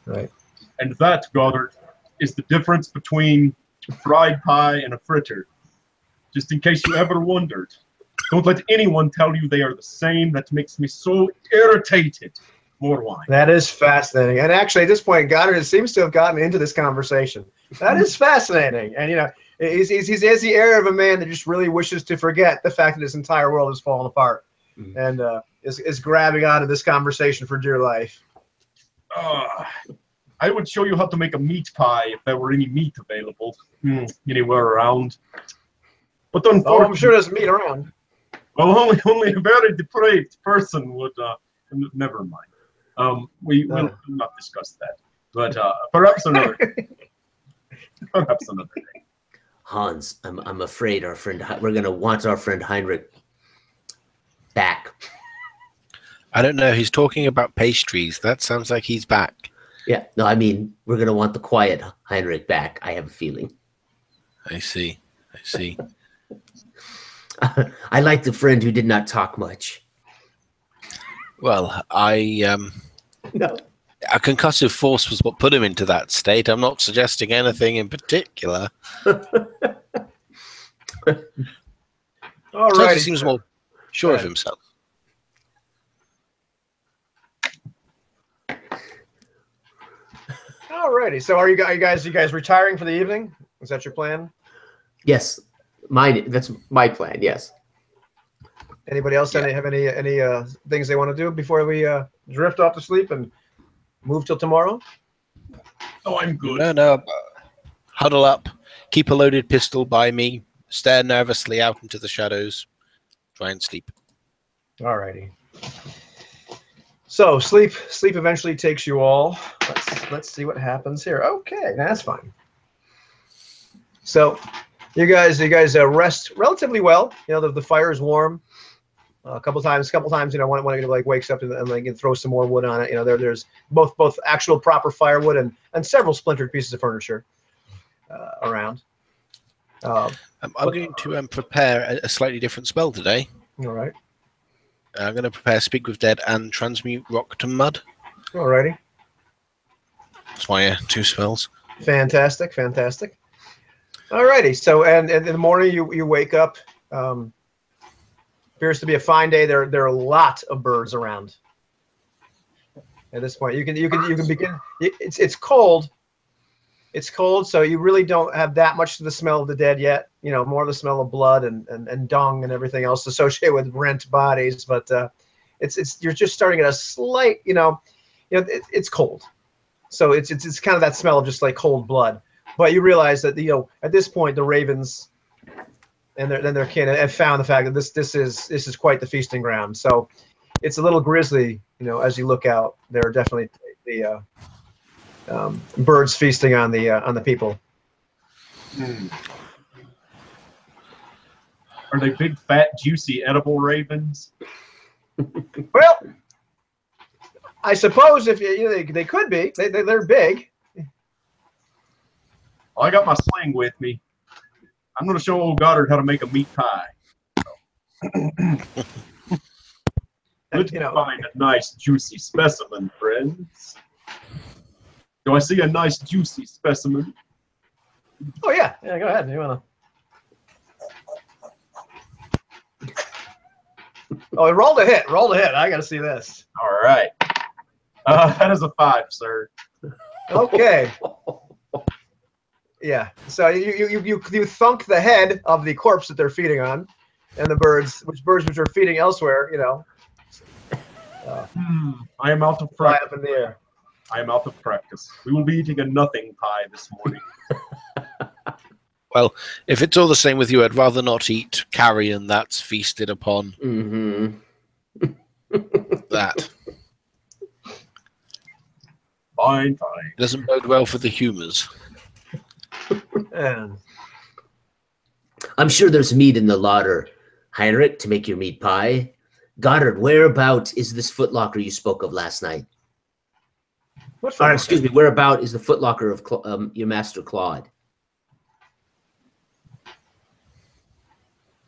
[SPEAKER 1] Right.
[SPEAKER 4] And that, Goddard, is the difference between a fried pie and a fritter. Just in case you ever wondered. Don't let anyone tell you they are the same. That makes me so irritated. More wine.
[SPEAKER 1] That is fascinating. And actually, at this point, Goddard seems to have gotten into this conversation. That is fascinating. And, he has the air of a man that just really wishes to forget the fact that his entire world has fallen apart, and is grabbing onto this conversation for dear life.
[SPEAKER 4] I would show you how to make a meat pie if there were any meat available anywhere around. But unfortunately,
[SPEAKER 1] I'm sure there's meat around.
[SPEAKER 4] Well, only a very depraved person would. Never mind. We'll not discuss that, but perhaps another day. Perhaps another day.
[SPEAKER 3] Hans, I'm afraid we're gonna want our friend Heinrich back.
[SPEAKER 2] I don't know. He's talking about pastries. That sounds like he's back.
[SPEAKER 3] Yeah, no, I mean we're gonna want the quiet Heinrich back. I have a feeling.
[SPEAKER 2] I see. I see.
[SPEAKER 3] I like the friend who did not talk much.
[SPEAKER 2] Well,
[SPEAKER 3] No.
[SPEAKER 2] a concussive force was what put him into that state. I'm not suggesting anything in particular.
[SPEAKER 1] All
[SPEAKER 2] He
[SPEAKER 1] right.
[SPEAKER 2] seems more sure of himself.
[SPEAKER 1] All righty. So are you guys retiring for the evening? Is that your plan?
[SPEAKER 3] Yes, that's my plan. Yes.
[SPEAKER 1] Anybody else have any things they want to do before we drift off to sleep and move till tomorrow?
[SPEAKER 4] Oh, I'm good.
[SPEAKER 2] No. Huddle up. Keep a loaded pistol by me. Stare nervously out into the shadows. Try and sleep.
[SPEAKER 1] All righty. So sleep eventually takes you all. Let's see what happens here. Okay, that's fine. So you guys rest relatively well. You know, the fire is warm. A couple times, you know, one of you like wakes up and like throw some more wood on it. You know, there's both actual proper firewood and several splintered pieces of furniture around.
[SPEAKER 2] I'm going to prepare a slightly different spell today.
[SPEAKER 1] All right.
[SPEAKER 2] I'm going to prepare Speak with Dead and Transmute Rock to Mud.
[SPEAKER 1] All righty.
[SPEAKER 2] That's my 2 spells.
[SPEAKER 1] Fantastic. All righty. So and in the morning you wake up. Appears to be a fine day. There are a lot of birds around. At this point, you can begin. It's cold. It's cold, so you really don't have that much of the smell of the dead yet. You know, more of the smell of blood and dung and everything else associated with rent bodies. But you're just starting at a slight. It's cold, so it's kind of that smell of just like cold blood. But you realize that at this point the ravens and their kin have found the fact that this is quite the feasting ground. So it's a little grisly, as you look out. There are definitely the birds feasting on the people.
[SPEAKER 4] Are they big, fat, juicy, edible ravens?
[SPEAKER 1] Well, I suppose if they could be. They're big.
[SPEAKER 4] Well, I got my sling with me. I'm going to show old Goddard how to make a meat pie. Let's find a nice, juicy specimen, friends. Do I see a nice, juicy specimen?
[SPEAKER 1] Oh, yeah. Yeah, go ahead. You want to... Oh, roll the hit. I got to see this.
[SPEAKER 4] All right. That is a 5, sir.
[SPEAKER 1] Okay. Yeah. So you thunk the head of the corpse that they're feeding on, and the birds which are feeding elsewhere.
[SPEAKER 4] I am out of
[SPEAKER 1] fly
[SPEAKER 4] practice.
[SPEAKER 1] up in the air.
[SPEAKER 4] I am out of practice. We will be eating a nothing pie this morning.
[SPEAKER 2] Well, if it's all the same with you, I'd rather not eat carrion that's feasted upon.
[SPEAKER 3] Mm-hmm.
[SPEAKER 2] That.
[SPEAKER 4] Fine.
[SPEAKER 2] It doesn't bode well for the humours.
[SPEAKER 1] And
[SPEAKER 3] I'm sure there's meat in the larder, Heinrich, to make your meat pie. Goddard, whereabout is this footlocker you spoke of last night? Excuse me, whereabout is the footlocker of your master Claude?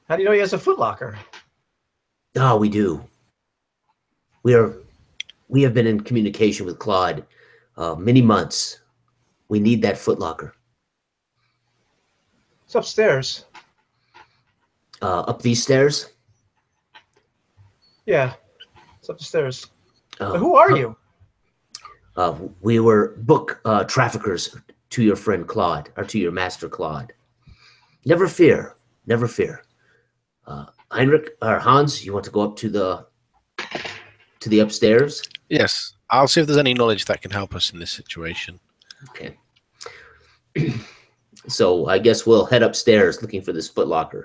[SPEAKER 1] How do you know he has a footlocker?
[SPEAKER 3] Oh, we do. We have been in communication with Claude many months. We need that footlocker.
[SPEAKER 1] It's upstairs.
[SPEAKER 3] Up these stairs?
[SPEAKER 1] Yeah, it's up the stairs. Who are you?
[SPEAKER 3] We were book traffickers to your friend Claude, or to your master Claude. Never fear. Heinrich or Hans, you want to go up to the upstairs?
[SPEAKER 2] Yes, I'll see if there's any knowledge that can help us in this situation.
[SPEAKER 3] Okay. So I guess we'll head upstairs looking for this footlocker.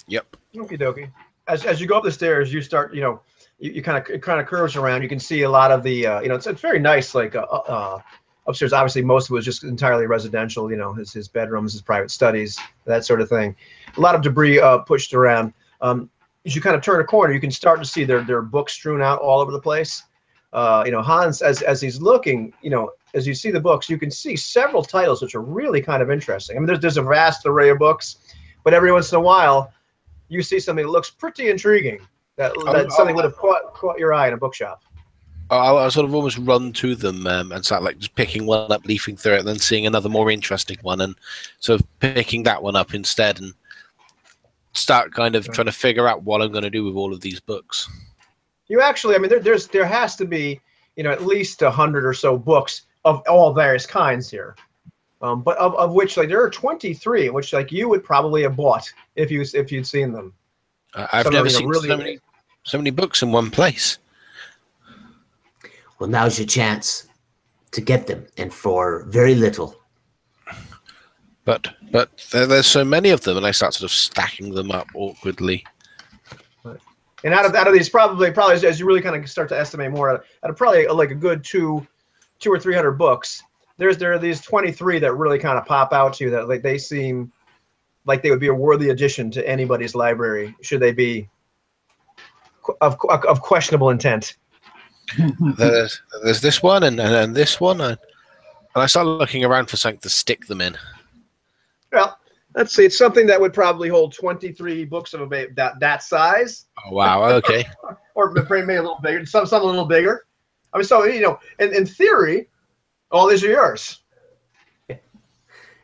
[SPEAKER 2] Yep.
[SPEAKER 1] Okie dokie. As you go up the stairs, you start, it kind of curves around. You can see a lot of the it's very nice. Like upstairs, obviously most of it was just entirely residential. You know, his bedrooms, his private studies, that sort of thing. A lot of debris pushed around. As you kind of turn a corner, you can start to see there are books strewn out all over the place. Hans, as he's looking, as you see the books, you can see several titles which are really kind of interesting. I mean, there's a vast array of books, but every once in a while, you see something that looks pretty intriguing. That something would have caught your eye in a bookshop.
[SPEAKER 2] I sort of almost run to them and start like just picking one up, leafing through it, and then seeing another more interesting one, and sort of picking that one up instead, and start kind of trying to figure out what I'm going to do with all of these books.
[SPEAKER 1] You actually, I mean, there has to be, at least 100 or so books of all various kinds here, but of which like there are 23, which like you would probably have bought if you'd seen them.
[SPEAKER 2] I've never seen so many books in one place.
[SPEAKER 3] Well, now's your chance to get them, and for very little.
[SPEAKER 2] But there's so many of them, and I start sort of stacking them up awkwardly.
[SPEAKER 1] And out of these, probably as you really kind of start to estimate more, out of probably like a good 200 or 300 books, there are these 23 that really kind of pop out to you that like they seem like they would be a worthy addition to anybody's library, should they be of questionable intent.
[SPEAKER 2] There's this one and this one, and I start looking around for something to stick them in.
[SPEAKER 1] Well, let's see. It's something that would probably hold 23 books of that size.
[SPEAKER 2] Oh wow! Okay.
[SPEAKER 1] Or maybe a little bigger. Some a little bigger. I mean, so in theory, all these are yours.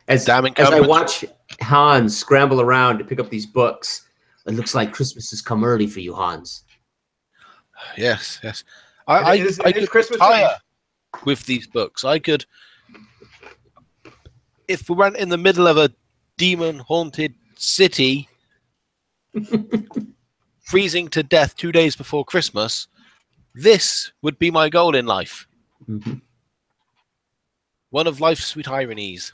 [SPEAKER 3] As I watch Hans scramble around to pick up these books, it looks like Christmas has come early for you, Hans.
[SPEAKER 2] Yes. I could
[SPEAKER 1] Christmas
[SPEAKER 2] retire with these books. I could, if we went in the middle of a demon-haunted city, freezing to death 2 days before Christmas, this would be my goal in life.
[SPEAKER 3] Mm-hmm.
[SPEAKER 2] One of life's sweet ironies.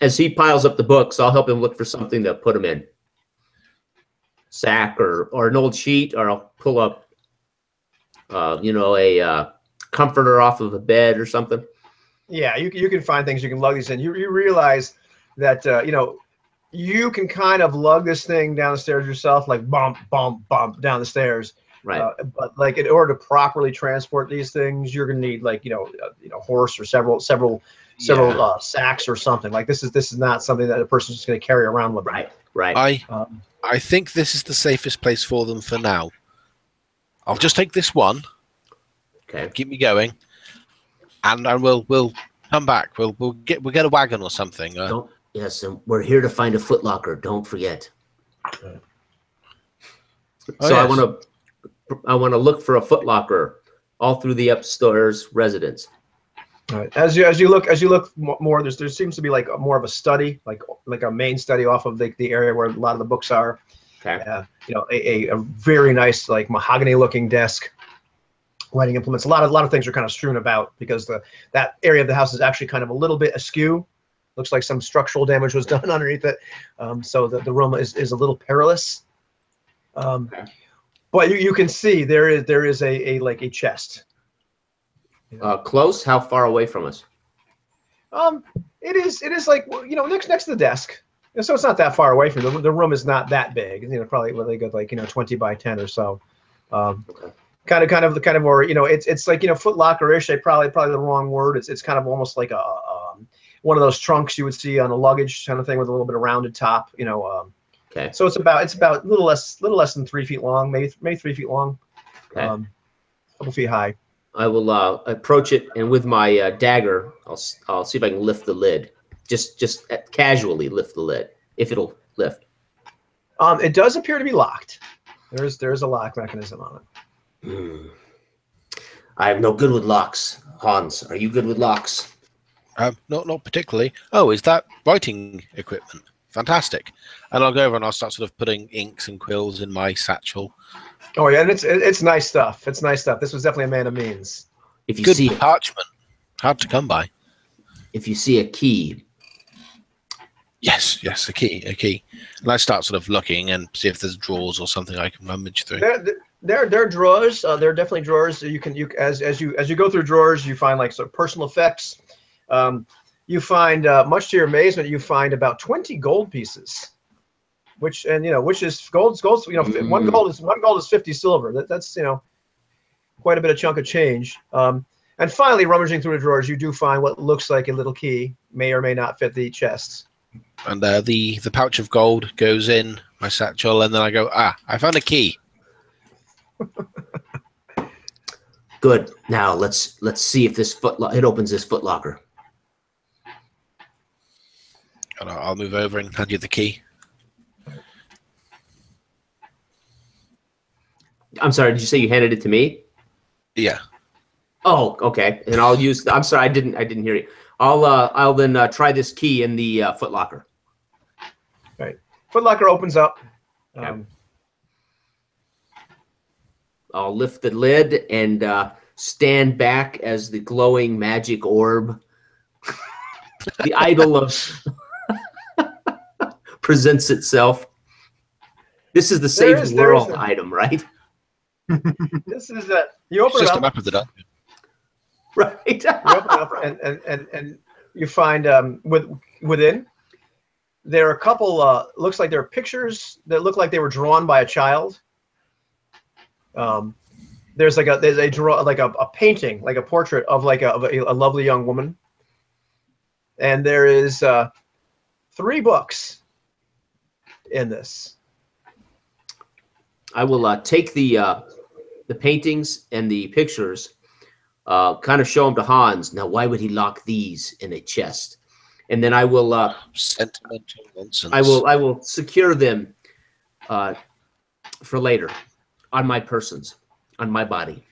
[SPEAKER 3] As he piles up the books, I'll help him look for something to put them in. Sack or an old sheet, or I'll pull up a comforter off of a bed or something. Yeah,
[SPEAKER 1] you can find things. You can lug these in. You realize that you can kind of lug this thing down the stairs yourself, like bump down the stairs.
[SPEAKER 3] Right.
[SPEAKER 1] But like in order to properly transport these things, you're gonna need like a horse or several sacks or something. Like this is not something that a person's just gonna carry around with.
[SPEAKER 3] Right.
[SPEAKER 2] I think this is the safest place for them for now. I'll just take this one.
[SPEAKER 3] Okay.
[SPEAKER 2] Keep me going, and we'll come back. We'll get a wagon or something.
[SPEAKER 3] Yes, and we're here to find a footlocker. Don't forget.
[SPEAKER 2] Oh,
[SPEAKER 3] so yes. I want to look for a footlocker all through the upstairs residence.
[SPEAKER 1] All right. As you look more, there seems to be like more of a study, like a main study off of the area where a lot of the books are.
[SPEAKER 3] Okay.
[SPEAKER 1] A very nice like mahogany looking desk, writing implements. A lot of things are kind of strewn about because that area of the house is actually kind of a little bit askew. Looks like some structural damage was done underneath it, so the room is a little perilous.
[SPEAKER 3] Okay.
[SPEAKER 1] But you can see there is a chest.
[SPEAKER 3] Close? How far away from us?
[SPEAKER 1] It is like next to the desk. So it's not that far away from the room. Is not that big. Probably really good, like 20 by 10 or so.
[SPEAKER 3] Okay.
[SPEAKER 1] Kind of more. It's like footlocker-ish. Probably the wrong word. It's kind of almost like a one of those trunks you would see on a luggage kind of thing with a little bit of rounded top.
[SPEAKER 3] Okay.
[SPEAKER 1] So it's about a little less than 3 feet long, maybe 3 feet long.
[SPEAKER 3] Okay.
[SPEAKER 1] A couple feet high.
[SPEAKER 3] I will approach it, and with my dagger, I'll see if I can lift the lid. Just casually lift the lid, if it'll lift.
[SPEAKER 1] It does appear to be locked. There's a lock mechanism on it.
[SPEAKER 3] I am no good with locks. Hans, are you good with locks?
[SPEAKER 2] Not particularly. Oh, is that writing equipment? Fantastic. And I'll go over and I'll start sort of putting inks and quills in my satchel.
[SPEAKER 1] Oh yeah, and it's nice stuff. It's nice stuff. This was definitely a man of means.
[SPEAKER 3] If you
[SPEAKER 2] Good
[SPEAKER 3] see
[SPEAKER 2] parchment, hard to come by.
[SPEAKER 3] If you see a key.
[SPEAKER 2] Yes, a key. And I start sort of looking and see if there's drawers or something I can rummage through.
[SPEAKER 1] There are drawers. There are definitely drawers. As you go through drawers, you find like sort of personal effects. You find, much to your amazement, you find about 20 gold pieces, which is gold. One gold is 50 silver. That's quite a bit of chunk of change. And finally, rummaging through the drawers, you do find what looks like a little key, may or may not fit the chests.
[SPEAKER 2] And the pouch of gold goes in my satchel, and then I go, I found a key.
[SPEAKER 3] Good. Now let's see if this it opens this footlocker.
[SPEAKER 2] And I'll move over and hand you the key.
[SPEAKER 3] I'm sorry. Did you say you handed it to me?
[SPEAKER 2] Yeah.
[SPEAKER 3] Oh, okay. And I'll use. I'm sorry. I didn't hear you. I'll then try this key in the footlocker.
[SPEAKER 1] Right. Footlocker opens up.
[SPEAKER 3] Okay. I'll lift the lid and stand back as the glowing magic orb, the idol of, presents itself. This is the saved world item, right?
[SPEAKER 1] This is you open
[SPEAKER 2] It's just
[SPEAKER 1] it up.
[SPEAKER 2] a map of the dungeon.
[SPEAKER 3] Right.
[SPEAKER 1] You open it up and you find within there are a couple. Looks like there are pictures that look like they were drawn by a child. There's a painting, like a portrait of a lovely young woman, and there is 3 books in this.
[SPEAKER 3] I will take the paintings and the pictures, kind of show them to Hans. Now, why would he lock these in a chest? And then I will
[SPEAKER 2] sentimental nonsense.
[SPEAKER 3] I will secure them for later on my persons, on my body.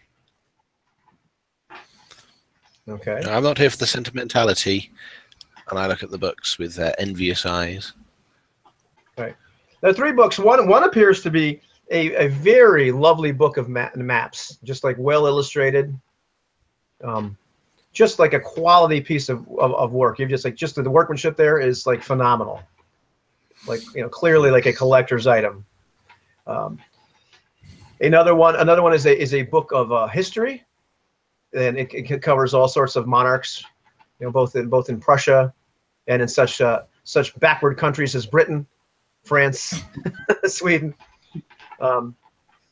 [SPEAKER 1] Okay.
[SPEAKER 2] No, I'm not here for the sentimentality, and I look at the books with envious eyes.
[SPEAKER 1] Right. There are 3 books. One appears to be a very lovely book of maps, just like well illustrated, just like a quality piece of work. You've just the workmanship there is like phenomenal, like clearly like a collector's item. Another one is a book of history, and it covers all sorts of monarchs, both in Prussia and in such backward countries as Britain, France, Sweden.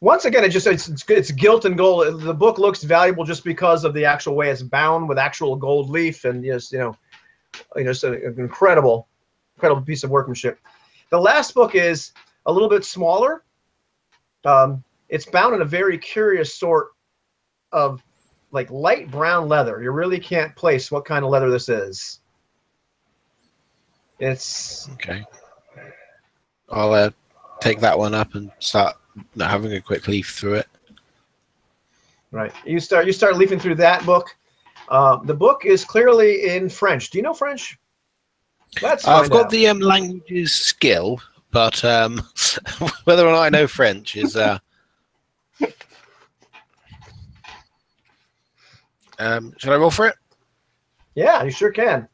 [SPEAKER 1] Once again, it's gilt and gold. The book looks valuable just because of the actual way it's bound with actual gold leaf, and it's an incredible piece of workmanship. The last book is a little bit smaller. It's bound in a very curious sort of like light brown leather. You really can't place what kind of leather this is. It's
[SPEAKER 2] okay. I'll take that one up and start having a quick leaf through it.
[SPEAKER 1] Right. You start leafing through that book. The book is clearly in French. Do you know French?
[SPEAKER 2] I've got the languages skill, but whether or not I know French is. Should I roll for it?
[SPEAKER 1] Yeah, you sure can.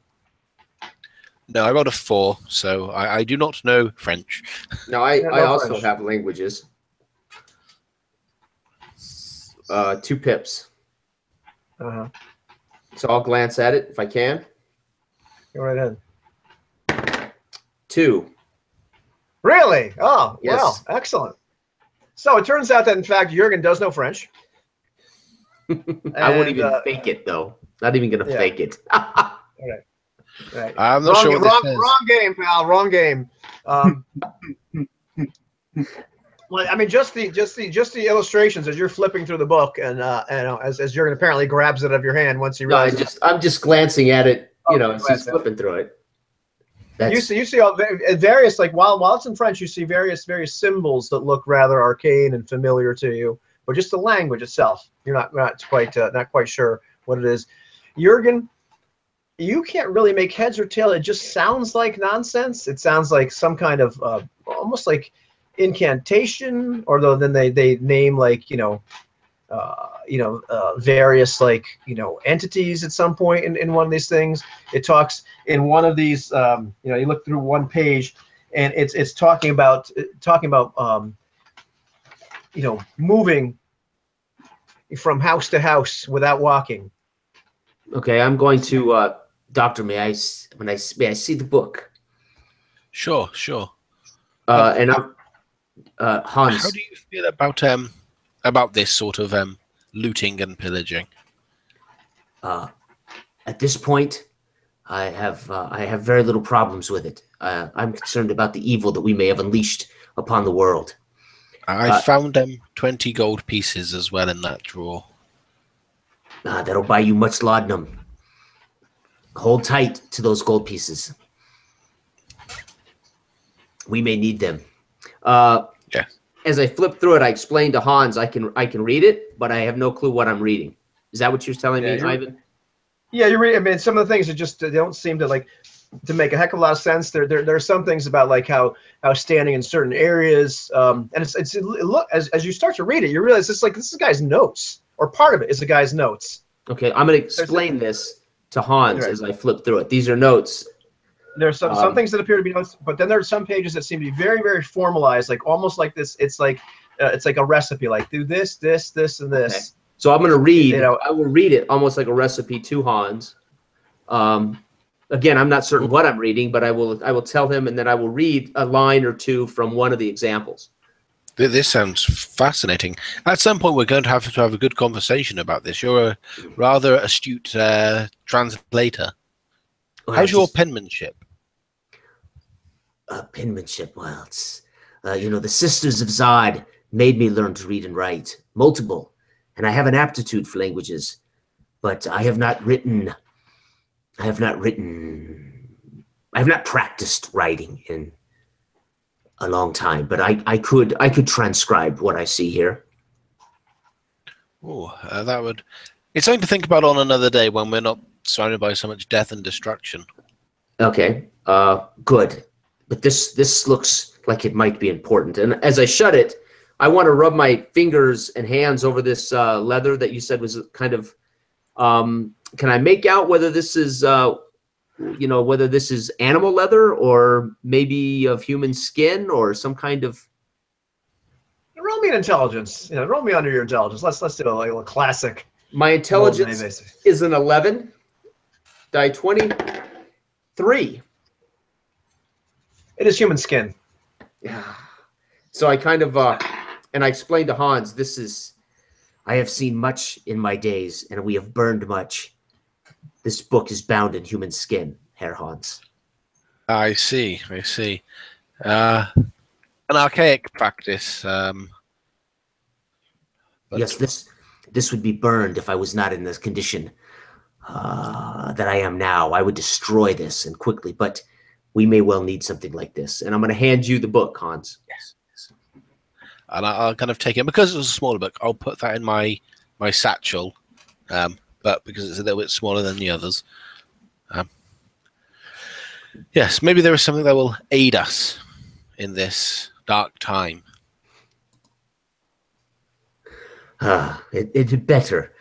[SPEAKER 2] No, I rolled a 4, so I do not know French.
[SPEAKER 3] No, I also have languages. 2 pips. So I'll glance at it if I can.
[SPEAKER 1] Go right in.
[SPEAKER 3] 2.
[SPEAKER 1] Really? Oh,
[SPEAKER 3] yes.
[SPEAKER 1] Wow, excellent. So it turns out that in fact Jürgen does know French.
[SPEAKER 3] I won't even fake it though. Not even gonna fake it.
[SPEAKER 1] Right.
[SPEAKER 2] I'm not sure what this is.
[SPEAKER 1] Wrong game, pal. Wrong game. Well, I mean, just the illustrations as you're flipping through the book, and as Jürgen apparently grabs it out of your hand once he realizes.
[SPEAKER 3] I'm just glancing at it, as he's flipping through it.
[SPEAKER 1] You see all various, like while it's in French, you see various symbols that look rather arcane and familiar to you, but just the language itself, you're not quite sure what it is. Jürgen, you can't really make heads or tail. It just sounds like nonsense. It sounds like some kind of almost like incantation, or though then they name like various like entities at some point in one of these things. It talks in one of these you look through one page and it's talking about moving from house to house without walking.
[SPEAKER 3] Okay, I'm going to doctor. May I see the book?
[SPEAKER 2] Sure, sure.
[SPEAKER 3] And I'm Hans.
[SPEAKER 2] How do you feel about this sort of looting and pillaging?
[SPEAKER 3] At this point, I have very little problems with it. I'm concerned about the evil that we may have unleashed upon the world.
[SPEAKER 2] I found 20 gold pieces as well in that drawer.
[SPEAKER 3] That'll buy you much laudanum. Hold tight to those gold pieces. We may need them.
[SPEAKER 2] Yeah.
[SPEAKER 3] As I flip through it, I explained to Hans I can read it, but I have no clue what I'm reading. Is that what you're telling me, Ivan?
[SPEAKER 1] Yeah, you're reading. I mean, some of the things are just they don't seem to to make a heck of a lot of sense. There are some things about like how standing in certain areas, and as you start to read it, you realize this is guy's notes, or part of it is the guy's notes.
[SPEAKER 3] Okay, I'm going to explain this to Hans as I flip through it. These are notes.
[SPEAKER 1] There's some things that appear to be notes, but then there are some pages that seem to be very, very formalized, like almost like this. It's like a recipe, like do this, this, this, and this.
[SPEAKER 3] Okay. So I'm going to read. I will read it almost like a recipe to Hans. Again, I'm not certain what I'm reading, but I will tell him, and then I will read a line or two from one of the examples.
[SPEAKER 2] This sounds fascinating. At some point, we're going to have a good conversation about this. You're a rather astute translator. How's your penmanship?
[SPEAKER 3] Penmanship, well, it's the Sisters of Zod made me learn to read and write, multiple, and I have an aptitude for languages, but I have not practiced writing in a long time, but I could transcribe what I see here.
[SPEAKER 2] Oh, that would. It's something to think about on another day when we're not surrounded by so much death and destruction.
[SPEAKER 3] Okay, good. But this looks like it might be important. And as I shut it, I want to rub my fingers and hands over this leather that you said was kind of. Can I make out whether this is whether this is animal leather or maybe of human skin or some kind of?
[SPEAKER 1] Roll me an intelligence. Roll me under your intelligence. Let's do a classic.
[SPEAKER 3] My intelligence is an 11. Die 23.
[SPEAKER 1] It is human skin.
[SPEAKER 3] Yeah. So I kind of and I explained to Hans, I have seen much in my days, and we have burned much. This book is bound in human skin, Herr Hans.
[SPEAKER 2] I see. An archaic practice.
[SPEAKER 3] Yes, this would be burned if I was not in this condition that I am now. I would destroy this and quickly, but we may well need something like this. And I'm going to hand you the book, Hans.
[SPEAKER 2] Yes. And I'll kind of take it, because it was a smaller book, I'll put that in my satchel, but because it's a little bit smaller than the others. Yes, maybe there is something that will aid us in this dark time.
[SPEAKER 3] It had better.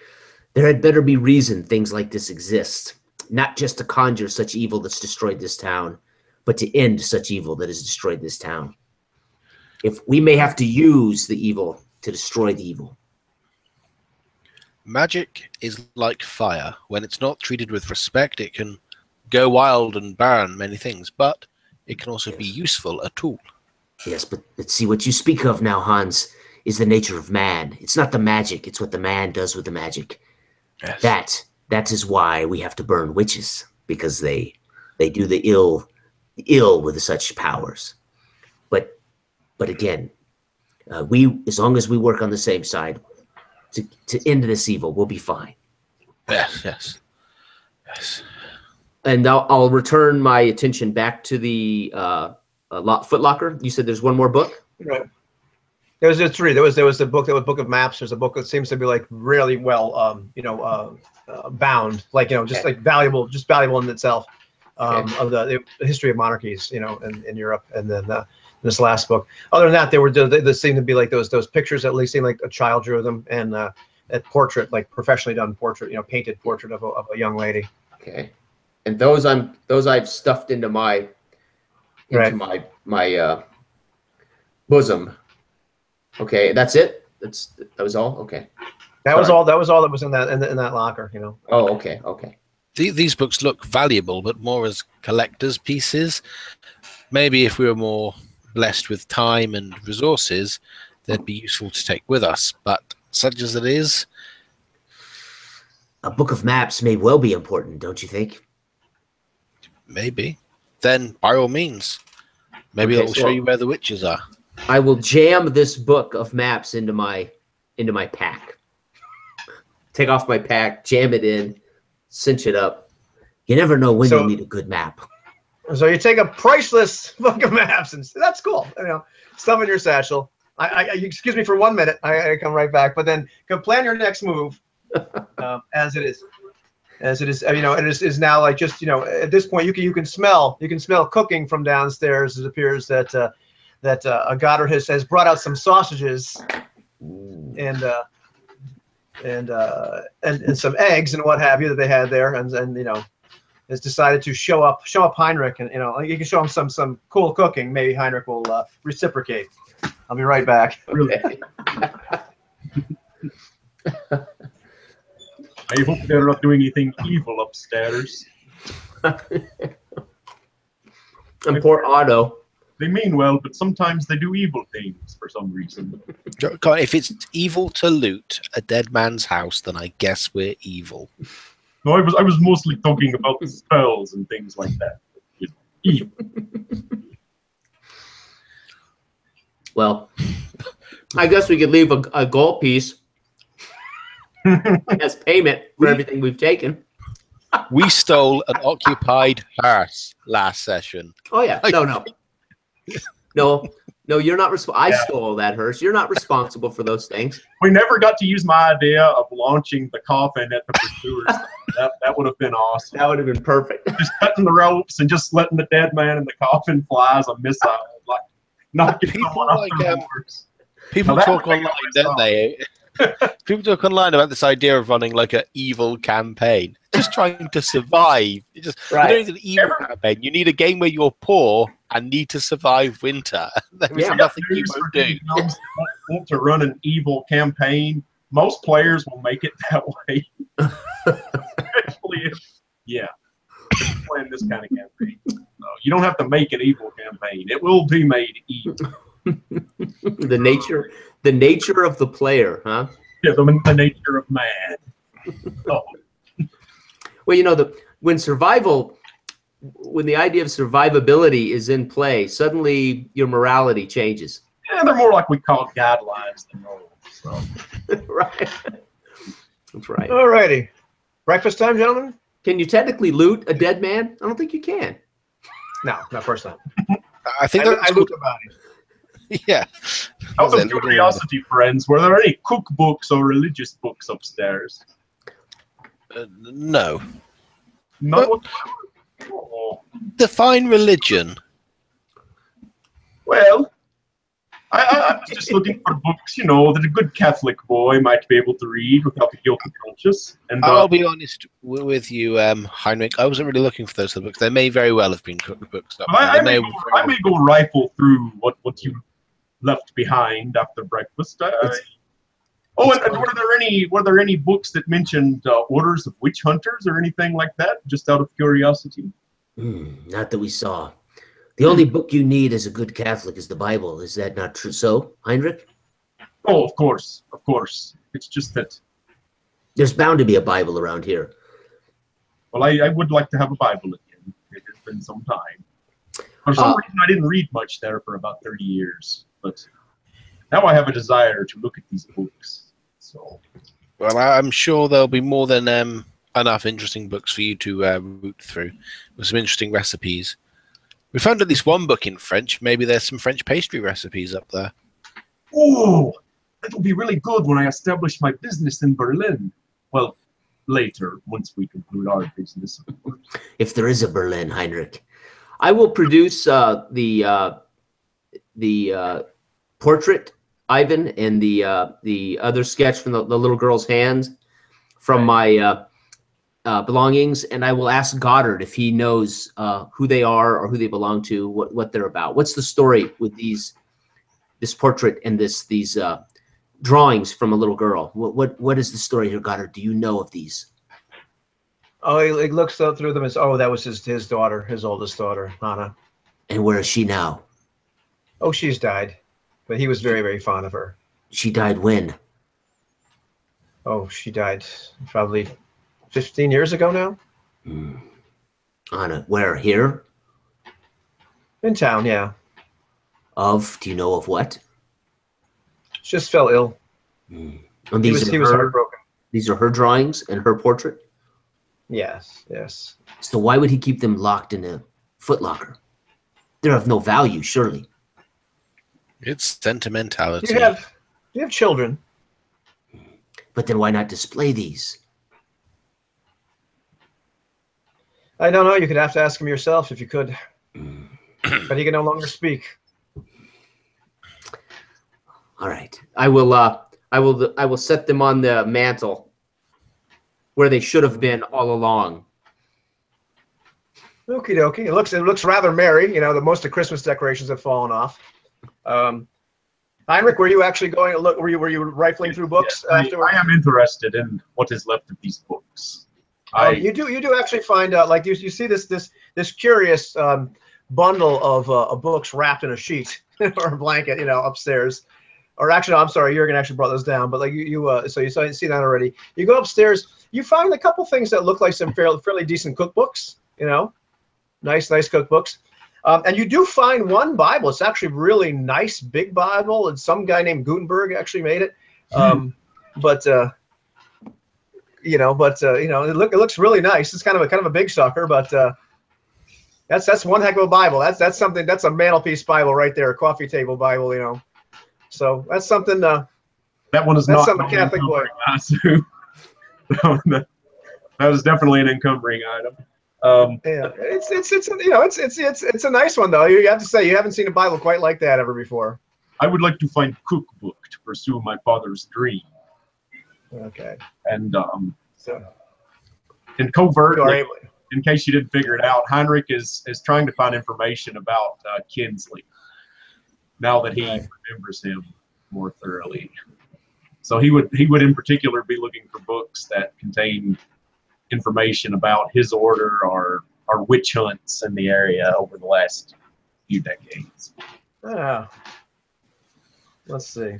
[SPEAKER 3] There had better be reason things like this exist, not just to conjure such evil that's destroyed this town, but to end such evil that has destroyed this town. If we may have to use the evil to destroy the evil.
[SPEAKER 2] Magic is like fire. When it's not treated with respect, it can go wild and burn many things, but it can also be useful, a tool.
[SPEAKER 3] Yes, but see, what you speak of now, Hans, is the nature of man. It's not the magic, it's what the man does with the magic. Yes. That is why we have to burn witches, because they do the ill with such powers. But again, as long as we work on the same side to end this evil, we'll be fine.
[SPEAKER 2] Yes.
[SPEAKER 3] And I'll return my attention back to the footlocker. You said there's one more book?
[SPEAKER 1] Right. There was just three. There was the book Book of Maps. There's a book that seems to be like really well bound, like like valuable in itself, of the history of monarchies, in Europe, and then this last book. Other than that, there seemed to be like those pictures, at least seemed like a child drew them, and a portrait, like professionally done portrait, painted portrait of a young lady.
[SPEAKER 3] Okay, and those I've stuffed into my bosom. Okay, that's it. that was all. Okay.
[SPEAKER 1] That was all. That was all that was in that locker. You know.
[SPEAKER 3] Oh, okay. Okay.
[SPEAKER 2] These books look valuable, but more as collector's pieces. Maybe if we were more blessed with time and resources, they'd be useful to take with us. But such as it is,
[SPEAKER 3] a book of maps may well be important, don't you think?
[SPEAKER 2] maybe. Then, by all means, maybe
[SPEAKER 3] Okay,
[SPEAKER 2] it will show you where the witches are.
[SPEAKER 3] I will jam this book of maps into my pack. Take off my pack, jam it in, cinch it up. You never know when you need a good map.
[SPEAKER 1] So you take a priceless book of maps, and that's cool. You know, stuff in your satchel. Excuse me for 1 minute. I come right back, but then can plan your next move as it is. As it is, you know, it is now like just, you know, at this point you can smell cooking from downstairs. It appears that Goddard has brought out some sausages and some eggs and what have you that they had there, and you know, has decided to show up Heinrich, and you know, you can show him some cool cooking. Maybe Heinrich will reciprocate. I'll be right back.
[SPEAKER 3] Okay.
[SPEAKER 4] I hope they're not doing anything evil upstairs.
[SPEAKER 3] And poor Otto.
[SPEAKER 4] They mean well, but sometimes they do evil things for some reason.
[SPEAKER 2] If it's evil to loot a dead man's house, then I guess we're evil.
[SPEAKER 4] No, I was mostly talking about the spells and things like that. You know, evil.
[SPEAKER 3] Well, I guess we could leave a gold piece as payment for everything we've taken.
[SPEAKER 2] We stole an occupied hearth last session.
[SPEAKER 3] Oh yeah, no, you're not responsible. I stole that hearse. You're not responsible for those things.
[SPEAKER 4] We never got to use my idea of launching the coffin at the pursuers. That would have been awesome.
[SPEAKER 3] That would have been perfect.
[SPEAKER 4] Just cutting the ropes and just letting the dead man in the coffin fly as a missile, like knocking someone off their horse.
[SPEAKER 2] People talk online, don't they? People talk online about this idea of running like an evil campaign, just trying to survive. You don't need an evil campaign. You need a game where you're poor and need to survive winter. There is nothing you won't do.
[SPEAKER 4] Want to run an evil campaign? Most players will make it that way. Especially if, playing this kind of campaign. No, you don't have to make an evil campaign. It will be made evil.
[SPEAKER 3] The nature of the player, huh?
[SPEAKER 4] Yeah, the nature of man. Oh.
[SPEAKER 3] Well, you know, when the idea of survivability is in play, suddenly your morality changes.
[SPEAKER 4] Yeah, they're more like we call guidelines than rules. So.
[SPEAKER 3] Right. That's right.
[SPEAKER 1] All righty. Breakfast time, gentlemen?
[SPEAKER 3] Can you technically loot a dead man? I don't think you can.
[SPEAKER 1] No, not first time.
[SPEAKER 2] I think
[SPEAKER 1] I loot about it.
[SPEAKER 2] Yeah.
[SPEAKER 4] Out of curiosity, friends, were there any cookbooks or religious books upstairs?
[SPEAKER 2] No.
[SPEAKER 4] No. Oh.
[SPEAKER 2] Define religion.
[SPEAKER 4] Well, I was just looking for books, you know, that a good Catholic boy might be able to read without a guilty conscience. And
[SPEAKER 2] I'll be honest with you, Heinrich. I wasn't really looking for those books. They may very well have been cookbooks.
[SPEAKER 4] I may go rifle through what you left behind after breakfast. Were there any books that mentioned orders of witch hunters or anything like that? Just out of curiosity.
[SPEAKER 3] Not that we saw. The only book you need as a good Catholic is the Bible. Is that not true? So, Heinrich?
[SPEAKER 4] Oh, of course, of course. It's just that
[SPEAKER 3] there's bound to be a Bible around here.
[SPEAKER 4] Well, I would like to have a Bible again. It has been some time. For some reason, I didn't read much there for about 30 years. But now I have a desire to look at these books. So,
[SPEAKER 2] well, I'm sure there'll be more than enough interesting books for you to root through with some interesting recipes. We found at least one book in French. Maybe there's some French pastry recipes up there.
[SPEAKER 4] Oh, that will be really good when I establish my business in Berlin. Well, later, once we conclude our business.
[SPEAKER 3] If there is a Berlin, Heinrich. I will produce the portrait, Ivan, and the other sketch from the little girl's hands from my belongings, and I will ask Goddard if he knows who they are or who they belong to, what they're about. What's the story with this portrait and these drawings from a little girl. What is the story here, Goddard? Do you know of these?
[SPEAKER 1] Oh, he looks through them. Oh, that was his daughter, his oldest daughter, Hannah.
[SPEAKER 3] And where is she now?
[SPEAKER 1] Oh, she's died, but he was very, very fond of her.
[SPEAKER 3] She died when?
[SPEAKER 1] Oh, she died probably 15 years ago now.
[SPEAKER 3] Anna, where? Here?
[SPEAKER 1] In town, yeah.
[SPEAKER 3] Do you know of what?
[SPEAKER 1] She just fell ill.
[SPEAKER 3] And
[SPEAKER 1] He was heartbroken.
[SPEAKER 3] These are her drawings and her portrait?
[SPEAKER 1] Yes, yes.
[SPEAKER 3] So why would he keep them locked in a footlocker? They're of no value, surely.
[SPEAKER 2] It's sentimentality.
[SPEAKER 1] You have children.
[SPEAKER 3] But then why not display these?
[SPEAKER 1] I don't know. You could have to ask him yourself if you could. But he can no longer speak.
[SPEAKER 3] All right. I will set them on the mantle where they should have been all along.
[SPEAKER 1] Okie dokie. It looks rather merry. You know, most of the Christmas decorations have fallen off. Heinrich, were you actually going to look? Were you rifling through books?
[SPEAKER 4] Yes, I am interested in what is left of these books.
[SPEAKER 1] You do actually find like you see this curious bundle of books wrapped in a sheet or a blanket, you know, upstairs. Or actually, no, I'm sorry, Jurgen actually brought those down. But like so you see that already. You go upstairs, you find a couple things that look like some fairly decent cookbooks. You know, nice cookbooks. And you do find one Bible. It's actually a really nice big Bible, and some guy named Gutenberg actually made it. It looks really nice. It's kind of a big sucker, but that's one heck of a Bible. That's something. That's a mantelpiece Bible right there, a coffee table Bible. You know, so that's something.
[SPEAKER 4] That one is
[SPEAKER 1] that's
[SPEAKER 4] not
[SPEAKER 1] something Catholic boy.
[SPEAKER 4] That was definitely an encumbering item.
[SPEAKER 1] Yeah, it's a nice one though. You have to say you haven't seen a Bible quite like that ever before.
[SPEAKER 4] I would like to find cookbook to pursue my father's dream.
[SPEAKER 1] Okay.
[SPEAKER 4] And covertly, in case you didn't figure it out, Heinrich is trying to find information about Kinsley now that he remembers him more thoroughly. So he would in particular be looking for books that contain information about his order or witch hunts in the area over the last few decades.
[SPEAKER 1] Let's see.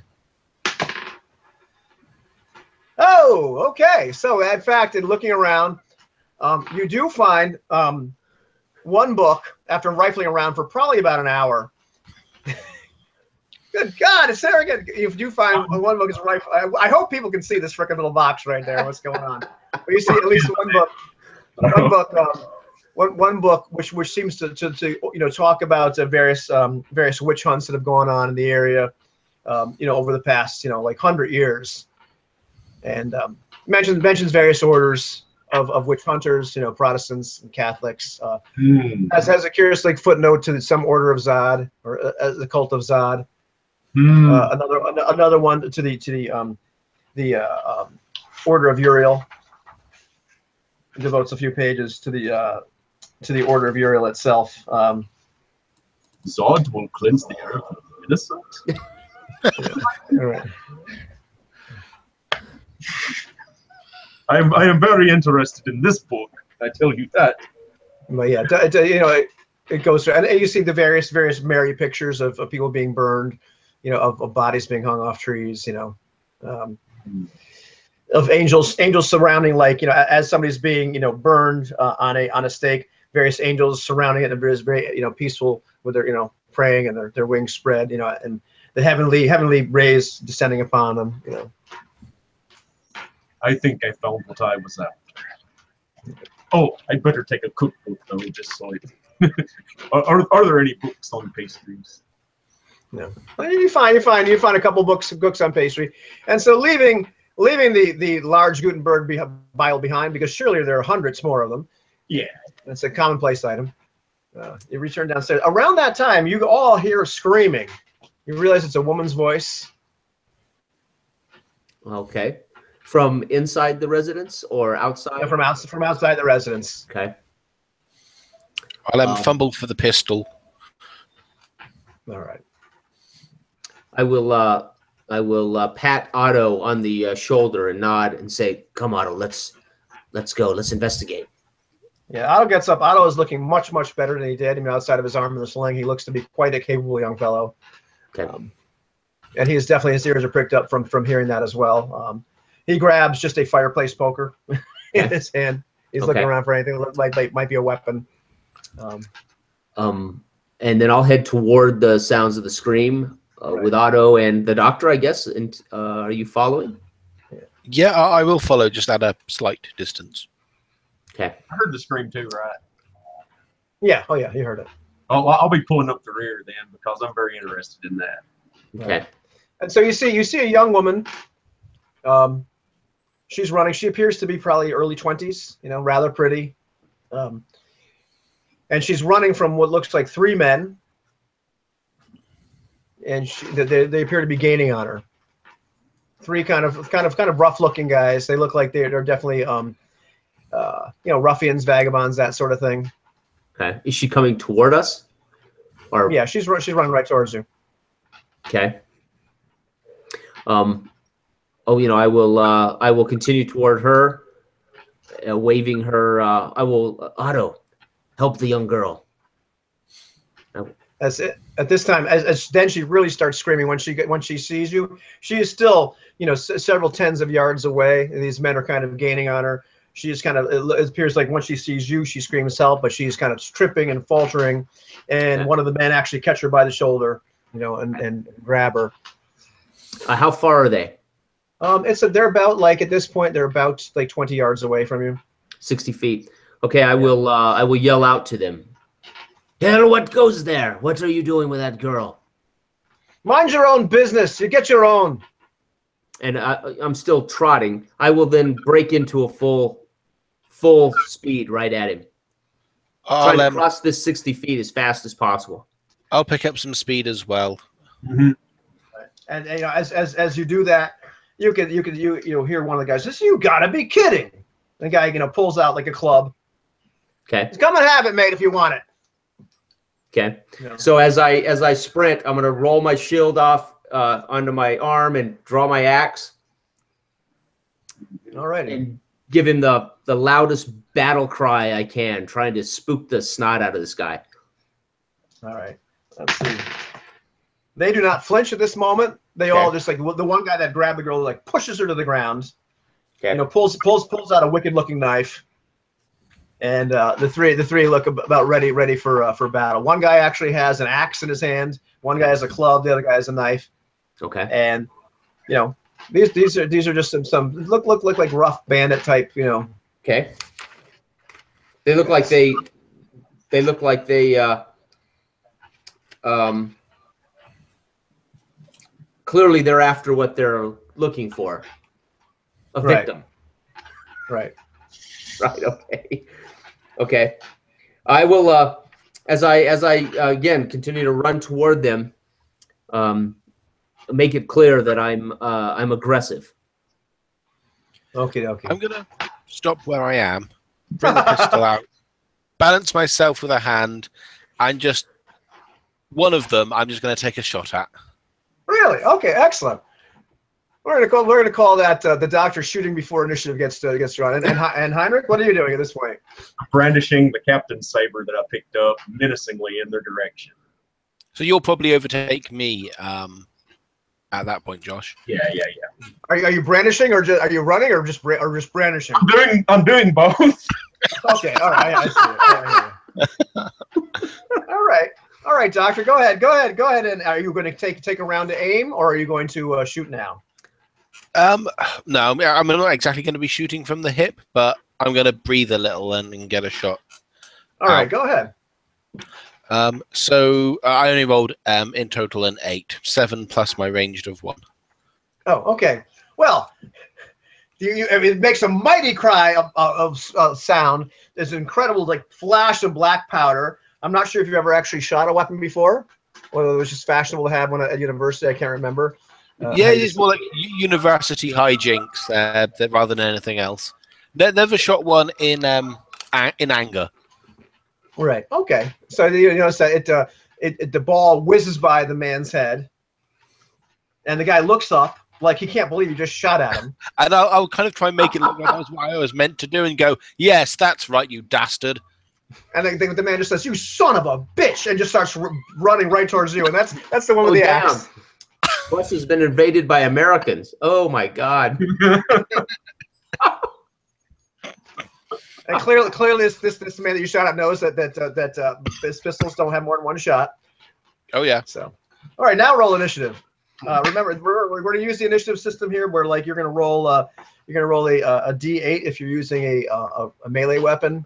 [SPEAKER 1] Oh, okay. So, in fact, in looking around, you do find one book after rifling around for probably about an hour. Good God, it's there again. You do find one book is rifle. I hope people can see this frickin' little box right there. What's going on? But you see at least one book, which seems to talk about various witch hunts that have gone on in the area, over the past like 100 years. And mentions various orders of witch hunters, Protestants and Catholics. Has a curious footnote to some order of Zod or the cult of Zod. Another one to the order of Uriel. It devotes a few pages to the order of Uriel itself.
[SPEAKER 4] Zod will cleanse the earth of the innocent.
[SPEAKER 1] All right.
[SPEAKER 4] I am very interested in this book. I tell you that.
[SPEAKER 1] But yeah, it goes through, and you see the various merry pictures of people being burned, of bodies being hung off trees, of angels surrounding, as somebody's being, burned on a stake, various angels surrounding it, and it's very, peaceful with their, praying and their wings spread, and the heavenly rays descending upon them,
[SPEAKER 4] I think I found what I was after. Oh, I'd better take a cookbook though, just so are there any books on pastries?
[SPEAKER 1] No. Well, you find a couple books on pastry, and so leaving the large Gutenberg Bible behind, because surely there are hundreds more of them.
[SPEAKER 4] Yeah,
[SPEAKER 1] it's a commonplace item. You return downstairs. Around that time, you all hear screaming. You realize it's a woman's voice.
[SPEAKER 3] Okay. From inside the residence or outside?
[SPEAKER 1] Yeah, from outside the residence.
[SPEAKER 3] Okay.
[SPEAKER 2] I'll fumble for the pistol.
[SPEAKER 1] All right.
[SPEAKER 3] I will pat Otto on the shoulder and nod and say, "Come, Otto, let's go. Let's investigate."
[SPEAKER 1] Yeah, Otto gets up. Otto is looking much, much better than he did. I mean, outside of his arm in the sling, he looks to be quite a capable young fellow.
[SPEAKER 3] Okay.
[SPEAKER 1] And his ears are pricked up from hearing that as well. He grabs just a fireplace poker in his hand. He's looking around for anything that might be a weapon.
[SPEAKER 3] And then I'll head toward the sounds of the scream with Otto and the doctor, I guess. And are you following?
[SPEAKER 2] Yeah, I will follow, just at a slight distance.
[SPEAKER 3] Okay.
[SPEAKER 4] I heard the scream too, right?
[SPEAKER 1] Yeah. Oh, yeah. You heard it.
[SPEAKER 4] Oh, I'll be pulling up the rear then because I'm very interested in that.
[SPEAKER 3] Okay.
[SPEAKER 1] And so you see a young woman. She's running. She appears to be probably early 20s. Rather pretty. And she's running from what looks like 3 men. And they appear to be gaining on her. 3 kind of rough-looking guys. They look like they're definitely ruffians, vagabonds, that sort of thing.
[SPEAKER 3] Okay. Is she coming toward us? Or
[SPEAKER 1] yeah, she's running right towards you.
[SPEAKER 3] Okay. I will continue toward her, waving her. I will, Otto, help the young girl.
[SPEAKER 1] That's it. At this time, as then she really starts screaming when she sees you. She is still, several tens of yards away, and these men are kind of gaining on her. She is it appears like once she sees you, she screams help, but she's kind of tripping and faltering, and one of the men actually catch her by the shoulder, and grab her.
[SPEAKER 3] How far are they?
[SPEAKER 1] They're about at this point they're about 20 yards away from you.
[SPEAKER 3] 60 feet. Okay, I will yell out to them. Hell, what goes there? What are you doing with that girl?
[SPEAKER 1] Mind your own business. You get your own.
[SPEAKER 3] And I'm still trotting. I will then break into a full speed right at him. Trying to cross this 60 feet as fast as possible.
[SPEAKER 2] I'll pick up some speed as well.
[SPEAKER 4] Mm-hmm.
[SPEAKER 1] And as you do that, you hear one of the guys says, "You gotta be kidding!" The guy pulls out like a club.
[SPEAKER 3] Okay.
[SPEAKER 1] Come and have it, mate, if you want it.
[SPEAKER 3] Okay. Yeah. So as I sprint, I'm gonna roll my shield off onto my arm and draw my axe.
[SPEAKER 1] All right.
[SPEAKER 3] And give him the loudest battle cry I can, trying to spook the snot out of this guy.
[SPEAKER 1] All right. Let's see. They do not flinch at this moment. They all just the one guy that grabbed the girl pushes her to the ground. Okay. Pulls out a wicked-looking knife. And the three look about ready for battle. One guy actually has an axe in his hand. One guy has a club. The other guy has a knife.
[SPEAKER 3] Okay.
[SPEAKER 1] And these are just some look like rough bandit type.
[SPEAKER 3] Okay. They look like they clearly they're after what they're looking for. A victim.
[SPEAKER 1] Right.
[SPEAKER 3] Right. Okay. Okay. I will as I again continue to run toward them, make it clear that I'm aggressive.
[SPEAKER 1] Okay.
[SPEAKER 2] I'm gonna stop where I am, bring the pistol out, balance myself with a hand, and just one of them I'm just gonna take a shot at.
[SPEAKER 1] Really? Okay, excellent. We're gonna call that the doctor shooting before initiative gets drawn. And Heinrich, what are you doing at this point?
[SPEAKER 4] Brandishing the captain's saber that I picked up menacingly in their direction.
[SPEAKER 2] So you'll probably overtake me at that point, Josh.
[SPEAKER 4] Yeah.
[SPEAKER 1] Are you brandishing, or are you running, or just brandishing?
[SPEAKER 4] I'm doing both.
[SPEAKER 1] Okay. All right. I see it. All right, doctor. Go ahead. And are you going to take a round to aim, or are you going to shoot now?
[SPEAKER 2] No, I'm not exactly going to be shooting from the hip, but I'm going to breathe a little and get a shot.
[SPEAKER 1] All right, go ahead.
[SPEAKER 2] So I only rolled in total an 8, 7 plus my ranged of 1.
[SPEAKER 1] Oh, okay. Well, it makes a mighty cry of sound. There's an incredible flash of black powder. I'm not sure if you've ever actually shot a weapon before, or it was just fashionable to have one at university. I can't remember.
[SPEAKER 2] It's more like university hijinks rather than anything else. Never shot one in anger.
[SPEAKER 1] Right. Okay. So the ball whizzes by the man's head, and the guy looks up like he can't believe you just shot at him.
[SPEAKER 2] And I'll kind of try and make it look like that was what I was meant to do and go, yes, that's right, you dastard.
[SPEAKER 1] And the man just says, "You son of a bitch," and just starts running right towards you. And that's the one with the axe.
[SPEAKER 3] Russia's been invaded by Americans. Oh my God.
[SPEAKER 1] And clearly, this man that you shot at knows that his pistols don't have more than one shot.
[SPEAKER 2] Oh yeah.
[SPEAKER 1] So, all right, now roll initiative. Remember, we're going to use the initiative system here, where like you're going to roll a D8 if you're using a melee weapon,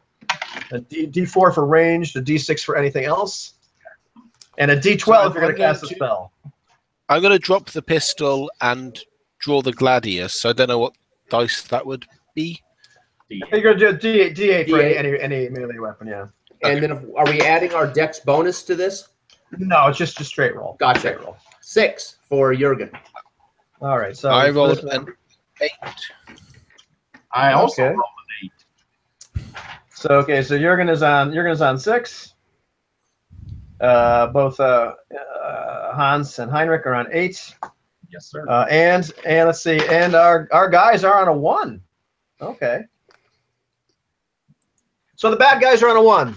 [SPEAKER 1] a D4 for ranged, a D6 for anything else, and a D12
[SPEAKER 2] So
[SPEAKER 1] if you're going to cast a spell.
[SPEAKER 2] I'm going to drop the pistol and draw the gladius. So I don't know what dice that would be.
[SPEAKER 1] You're going to do a D8 for any melee weapon, yeah.
[SPEAKER 3] And then are we adding our dex bonus to this?
[SPEAKER 1] No, it's just a straight roll.
[SPEAKER 3] Gotcha.
[SPEAKER 1] Straight roll.
[SPEAKER 3] 6 for Jurgen.
[SPEAKER 1] All right, so
[SPEAKER 2] I rolled an 8.
[SPEAKER 4] I also rolled an 8.
[SPEAKER 1] So so Jurgen is on 6. Both Hans and Heinrich are on 8.
[SPEAKER 4] Yes, sir.
[SPEAKER 1] And let's see, and our guys are on a 1. Okay. So the bad guys are on a 1.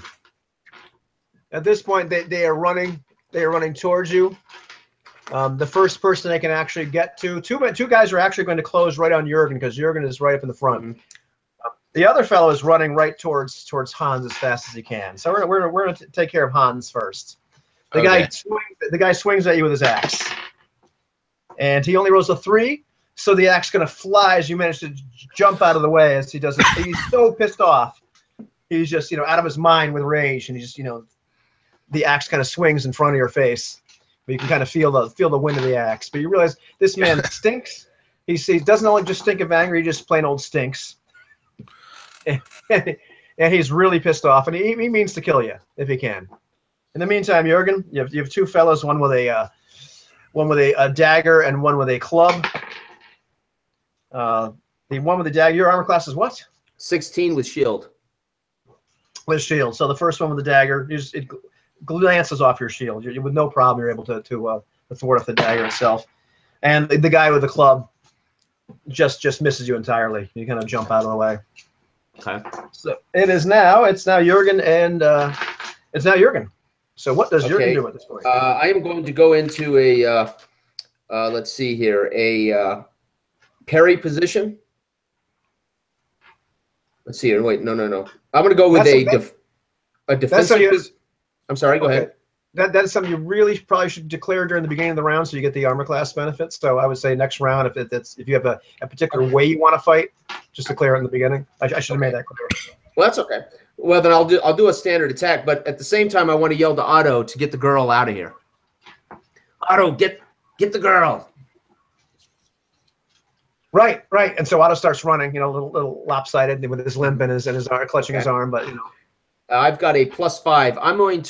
[SPEAKER 1] At this point, they are running towards you. The first person they can actually get to, two guys are actually going to close right on Jurgen because Jurgen is right up in the front. The other fellow is running right towards Hans as fast as he can. So we're going to take care of Hans first. The guy swings at you with his axe, and he only rolls a 3. So the axe is going to fly as you manage to jump out of the way as he does it. He's so pissed off. He's just out of his mind with rage, and he just the axe kind of swings in front of your face. But you can kind of feel the wind of the axe. But you realize this man stinks. He doesn't only just stink of anger, he just plain old stinks. And he's really pissed off, and he means to kill you if he can. In the meantime, Jurgen, you have two fellows, one with a dagger and one with a club. The one with the dagger, your armor class is what?
[SPEAKER 3] 16 with shield.
[SPEAKER 1] With shield. So the first one with the dagger, it glances off your shield. With no problem, you're able to thwart off the dagger itself. And the guy with the club just misses you entirely. You kind of jump out of the way.
[SPEAKER 3] Okay.
[SPEAKER 1] So it's now Jurgen, and it's now Jurgen. So what does Jurgen do at this point?
[SPEAKER 3] I am going to go into a let's see here, a parry position. Let's see here. Wait, no. I'm going to go with a defensive. I'm sorry. Go ahead.
[SPEAKER 1] That's something you really probably should declare during the beginning of the round, so you get the armor class benefits. So I would say next round, if you have a particular way you want to fight, just declare it in the beginning. I should have made that clear.
[SPEAKER 3] Well, that's okay. Well, then I'll do a standard attack, but at the same time, I want to yell to Otto to get the girl out of here. Otto, get the girl.
[SPEAKER 1] Right. And so Otto starts running, a little lopsided with his limp and his arm clutching his arm, but
[SPEAKER 3] I've got a +5. I'm going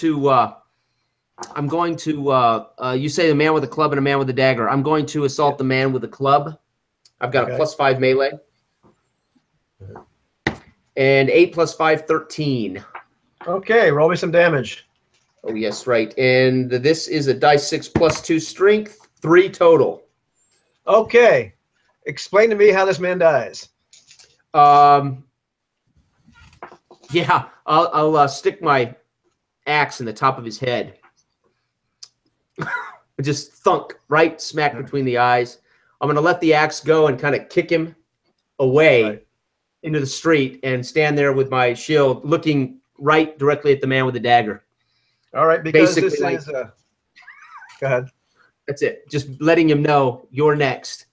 [SPEAKER 3] to. You say the man with a club and a man with a dagger. I'm going to assault the man with the club. I've got a +5 melee. And 8 + 5, 13.
[SPEAKER 1] Okay, roll me some damage.
[SPEAKER 3] Oh yes, right. And this is a dice 6 + 2 strength, 3 total.
[SPEAKER 1] Okay, explain to me how this man dies.
[SPEAKER 3] Yeah, I'll stick my axe in the top of his head. Just thunk, right smack between the eyes. I'm going to let the axe go and kind of kick him away into the street and stand there with my shield looking right directly at the man with the dagger.
[SPEAKER 1] All right, because
[SPEAKER 3] basically,
[SPEAKER 1] this is go ahead.
[SPEAKER 3] That's it. Just letting him know you're next.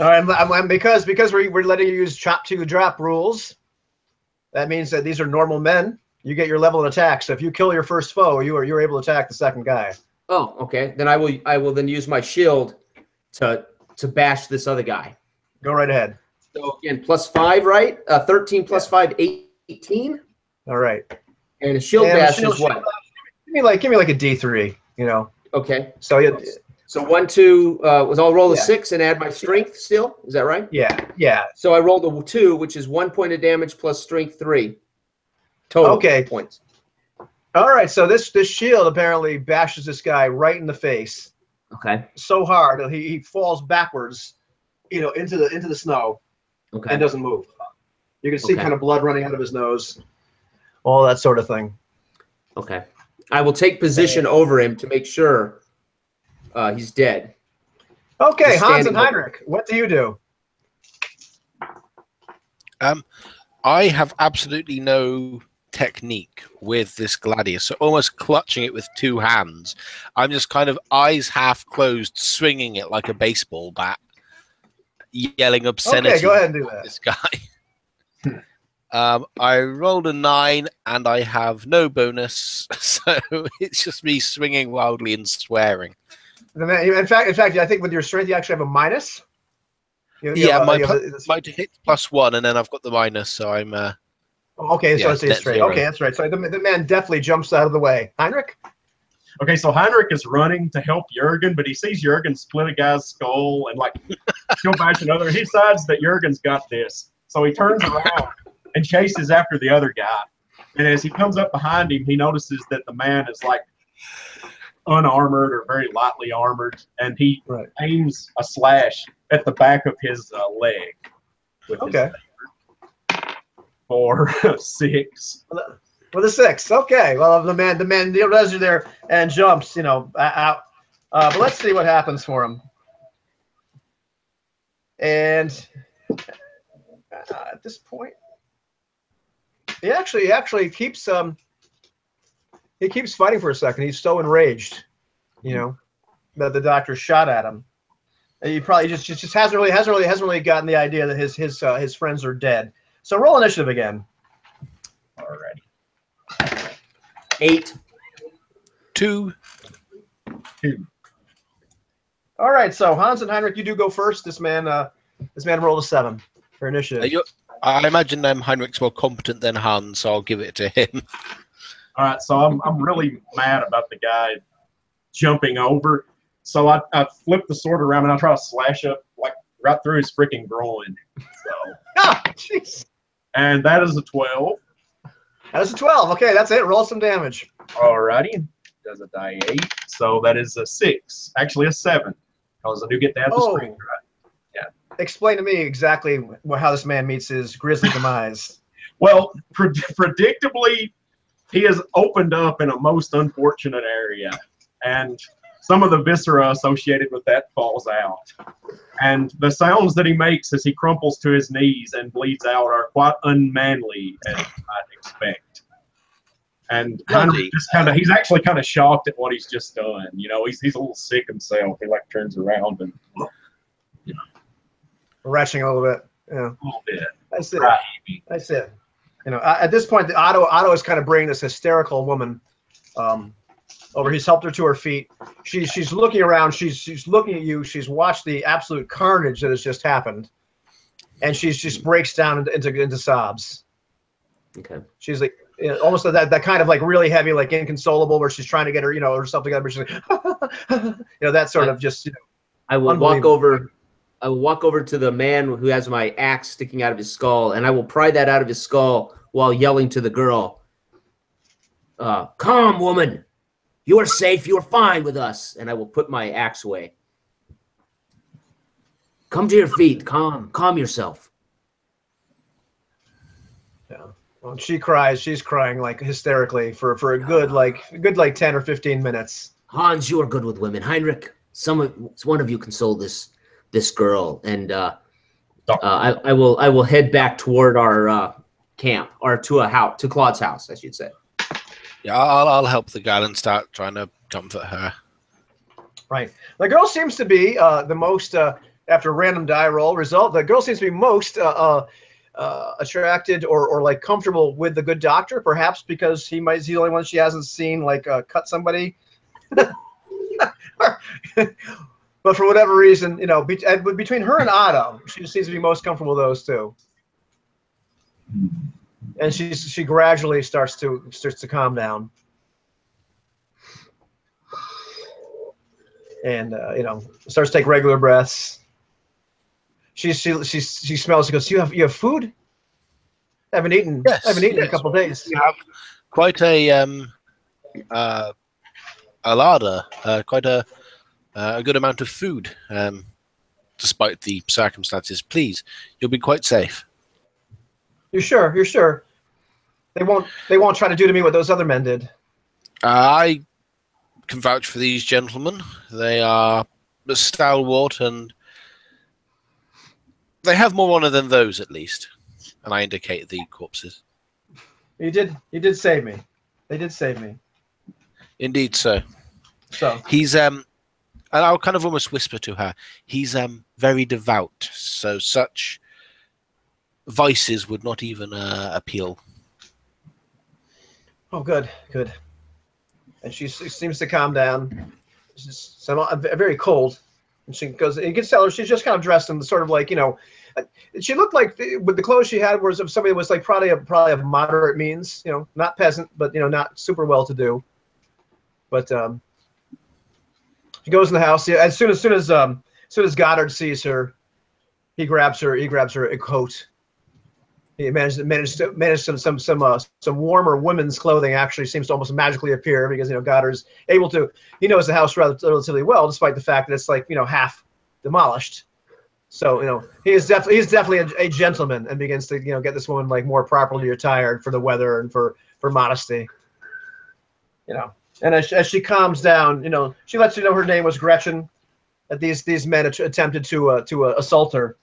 [SPEAKER 1] All right, because we're letting you use chop to drop rules. That means that these are normal men. You get your level of attack. So if you kill your first foe, you're able to attack the second guy.
[SPEAKER 3] Oh, okay. Then I will then use my shield to bash this other guy.
[SPEAKER 1] Go right ahead.
[SPEAKER 3] So again, +5, right? 13 + 5, 18.
[SPEAKER 1] All right.
[SPEAKER 3] And a shield bash is what?
[SPEAKER 1] Give me like a D3.
[SPEAKER 3] Okay.
[SPEAKER 1] So
[SPEAKER 3] So 1, 2 was I'll roll a 6 and add my strength still. Is that right?
[SPEAKER 1] Yeah.
[SPEAKER 3] So I rolled a 2, which is 1 point of damage plus strength 3. Total points.
[SPEAKER 1] All right. So this shield apparently bashes this guy right in the face.
[SPEAKER 3] Okay.
[SPEAKER 1] so hard that he falls backwards, into the snow
[SPEAKER 3] Okay.
[SPEAKER 1] and doesn't move. You can see
[SPEAKER 3] Okay.
[SPEAKER 1] kind of blood running out of his nose, all that sort of thing.
[SPEAKER 3] Okay. I will take position over him to make sure he's dead.
[SPEAKER 1] Okay,
[SPEAKER 3] Just
[SPEAKER 1] Hans and
[SPEAKER 3] standing over.
[SPEAKER 1] Heinrich, what do you do?
[SPEAKER 2] I have absolutely no technique with this gladius, so almost clutching it with two hands. I'm just kind of eyes half closed, swinging it like a baseball bat, yelling obscenity.
[SPEAKER 1] Okay, go ahead and do that.
[SPEAKER 2] This guy. I rolled a 9 and I have no bonus, so it's just me swinging wildly and swearing.
[SPEAKER 1] In fact, I think with your strength, you actually have a minus.
[SPEAKER 2] My hit +1, and then I've got the minus, so I'm.
[SPEAKER 1] Okay, so it's
[SPEAKER 2] net
[SPEAKER 1] straight.
[SPEAKER 2] 0.
[SPEAKER 1] Okay, that's right. So the man definitely jumps out of the way. Heinrich?
[SPEAKER 4] Okay, so Heinrich is running to help Jurgen, but he sees Jurgen split a guy's skull and kill bash another. He decides that Jurgen's got this, so he turns around and chases after the other guy. And as he comes up behind him, he notices that the man is unarmored or very lightly armored, and he aims a slash at the back of his leg.
[SPEAKER 1] Okay.
[SPEAKER 4] For 6.
[SPEAKER 1] With a 6. Okay. Well, the man does you there and jumps, out. But let's see what happens for him. And at this point, he actually keeps fighting for a second. He's so enraged, that the doctor shot at him. And he probably just hasn't really gotten the idea that his friends are dead. So roll initiative again.
[SPEAKER 4] Alrighty.
[SPEAKER 3] 8.
[SPEAKER 2] 2.
[SPEAKER 1] All right. So Hans and Heinrich, you do go first. This man rolled a 7 for initiative.
[SPEAKER 2] I imagine Heinrich's more competent than Hans, so I'll give it to him.
[SPEAKER 4] All right, so I'm really mad about the guy jumping over. So I flip the sword around and I try to slash up right through his freaking groin. So.
[SPEAKER 1] Ah, jeez.
[SPEAKER 4] And that is a 12.
[SPEAKER 1] That is a 12. Okay, that's it. Roll some damage.
[SPEAKER 4] Alrighty. Does a die 8. So that is a 6. Actually a 7. Because I do get to add the strength, right? Yeah.
[SPEAKER 1] Explain to me exactly how this man meets his grisly demise.
[SPEAKER 4] Well, predictably, he has opened up in a most unfortunate area. And some of the viscera associated with that falls out. And the sounds that he makes as he crumples to his knees and bleeds out are quite unmanly, as I'd expect. And Heinrich he's actually kind of shocked at what he's just done. He's a little sick himself. He turns around and,
[SPEAKER 1] retching a little bit. Yeah.
[SPEAKER 4] A little bit.
[SPEAKER 1] That's it. Right. That's it. At this point, Otto is kind of bringing this hysterical woman over. He's helped her to her feet. She's looking around. She's looking at you. She's watched the absolute carnage that has just happened, and she just breaks down into sobs.
[SPEAKER 3] Okay.
[SPEAKER 1] She's almost that kind of really heavy, inconsolable, where she's trying to get her herself together, but she's that sort of just
[SPEAKER 3] I will walk over. I will walk over to the man who has my axe sticking out of his skull, and I will pry that out of his skull while yelling to the girl, "Calm, woman. You are safe. You are fine with us." And I will put my axe away. Come to your feet. Calm yourself.
[SPEAKER 1] Yeah. Well, she cries. She's crying hysterically for a good 10 or 15 minutes.
[SPEAKER 3] Hans, you are good with women. Heinrich, one of you console this girl, and I will head back toward our camp, or to Claude's house, I should say.
[SPEAKER 2] Yeah, I'll help the gal and start trying to comfort her.
[SPEAKER 1] Right. The girl seems to be the most after a random die roll result. The girl seems to be most attracted or comfortable with the good doctor, perhaps because he's the only one she hasn't seen cut somebody. But for whatever reason, between her and Otto, she seems to be most comfortable with those two. And she gradually starts to calm down, and starts to take regular breaths. She smells. She goes, "You have food? I haven't eaten.
[SPEAKER 2] Yes,
[SPEAKER 1] I haven't eaten in a couple of days."
[SPEAKER 2] We have quite a larder, quite a a good amount of food, despite the circumstances. Please, you'll be quite safe.
[SPEAKER 1] You're sure? You're sure? They won't try to do to me what those other men did.
[SPEAKER 2] I can vouch for these gentlemen. They are stalwart, and they have more honor than those, at least. And I indicate the corpses.
[SPEAKER 1] You did save me. They did save me.
[SPEAKER 2] Indeed, so.
[SPEAKER 1] So
[SPEAKER 2] he's and I'll kind of almost whisper to her. He's very devout, so such vices would not even appeal.
[SPEAKER 1] Oh, good, good. And she seems to calm down. She's very cold. And she goes, you can tell her she's just kind of dressed in sort of like, you know, she looked like with the clothes she had was of somebody who was like probably of moderate means, you know, not peasant, but, you know, not super well-to-do. But she goes in the house. As soon as Goddard sees her, he grabs her a coat. He managed some warmer women's clothing. Actually, seems to almost magically appear because, you know, Goddard's able to. He knows the house relatively well, despite the fact that it's like, you know, half demolished. So, you know, he's definitely a gentleman, and begins to, you know, get this woman like more properly attired for the weather and for modesty. You know, and as she calms down, you know, she lets you know her name was Gretchen. That these men attempted to assault her,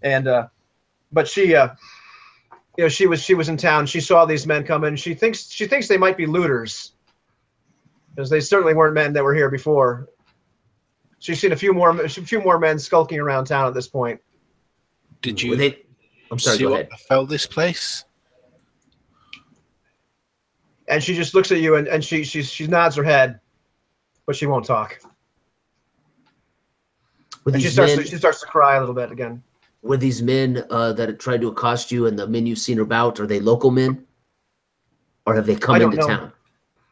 [SPEAKER 1] and but she you know, she was in town. She saw these men come in. She thinks they might be looters, because they certainly weren't men that were here before. She's seen a few more men skulking around town at this point.
[SPEAKER 2] Did you
[SPEAKER 3] I'm sorry,
[SPEAKER 2] see
[SPEAKER 3] go
[SPEAKER 2] what
[SPEAKER 3] ahead.
[SPEAKER 2] befell this place?
[SPEAKER 1] And she just looks at you and she nods her head, but she won't talk. And she starts to cry a little bit again.
[SPEAKER 3] Were these men that tried to accost you and the men you've seen about, are they local men? Or have they come into town?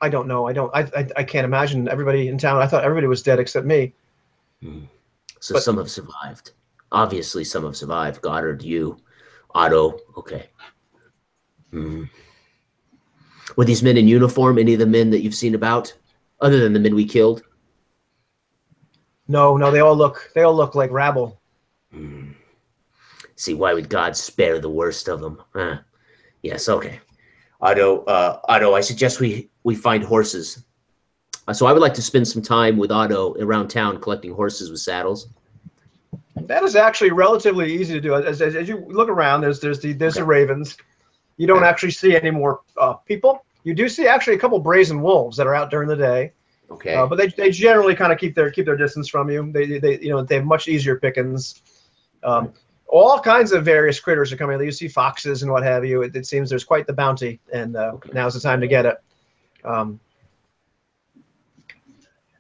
[SPEAKER 1] I don't know. I can't imagine everybody in town. I thought everybody was dead except me.
[SPEAKER 3] So some have survived. Obviously, some have survived. Goddard, you, Otto. Okay. Were these men in uniform? Any of the men that you've seen about, other than the men we killed?
[SPEAKER 1] No. They all look like rabble.
[SPEAKER 3] See, why would God spare the worst of them? Huh. Yes. Okay. Otto, I suggest we find horses. So I would like to spend some time with Otto around town collecting horses with saddles.
[SPEAKER 1] That is actually relatively easy to do. As you look around, there's the ravens. You don't actually see any more people. You do see actually a couple brazen wolves that are out during the day.
[SPEAKER 3] Okay.
[SPEAKER 1] But they generally kind of keep their distance from you. They you know, they have much easier pickings. All kinds of various critters are coming. You see foxes and what have you. It seems there's quite the bounty, and now's the time to get it.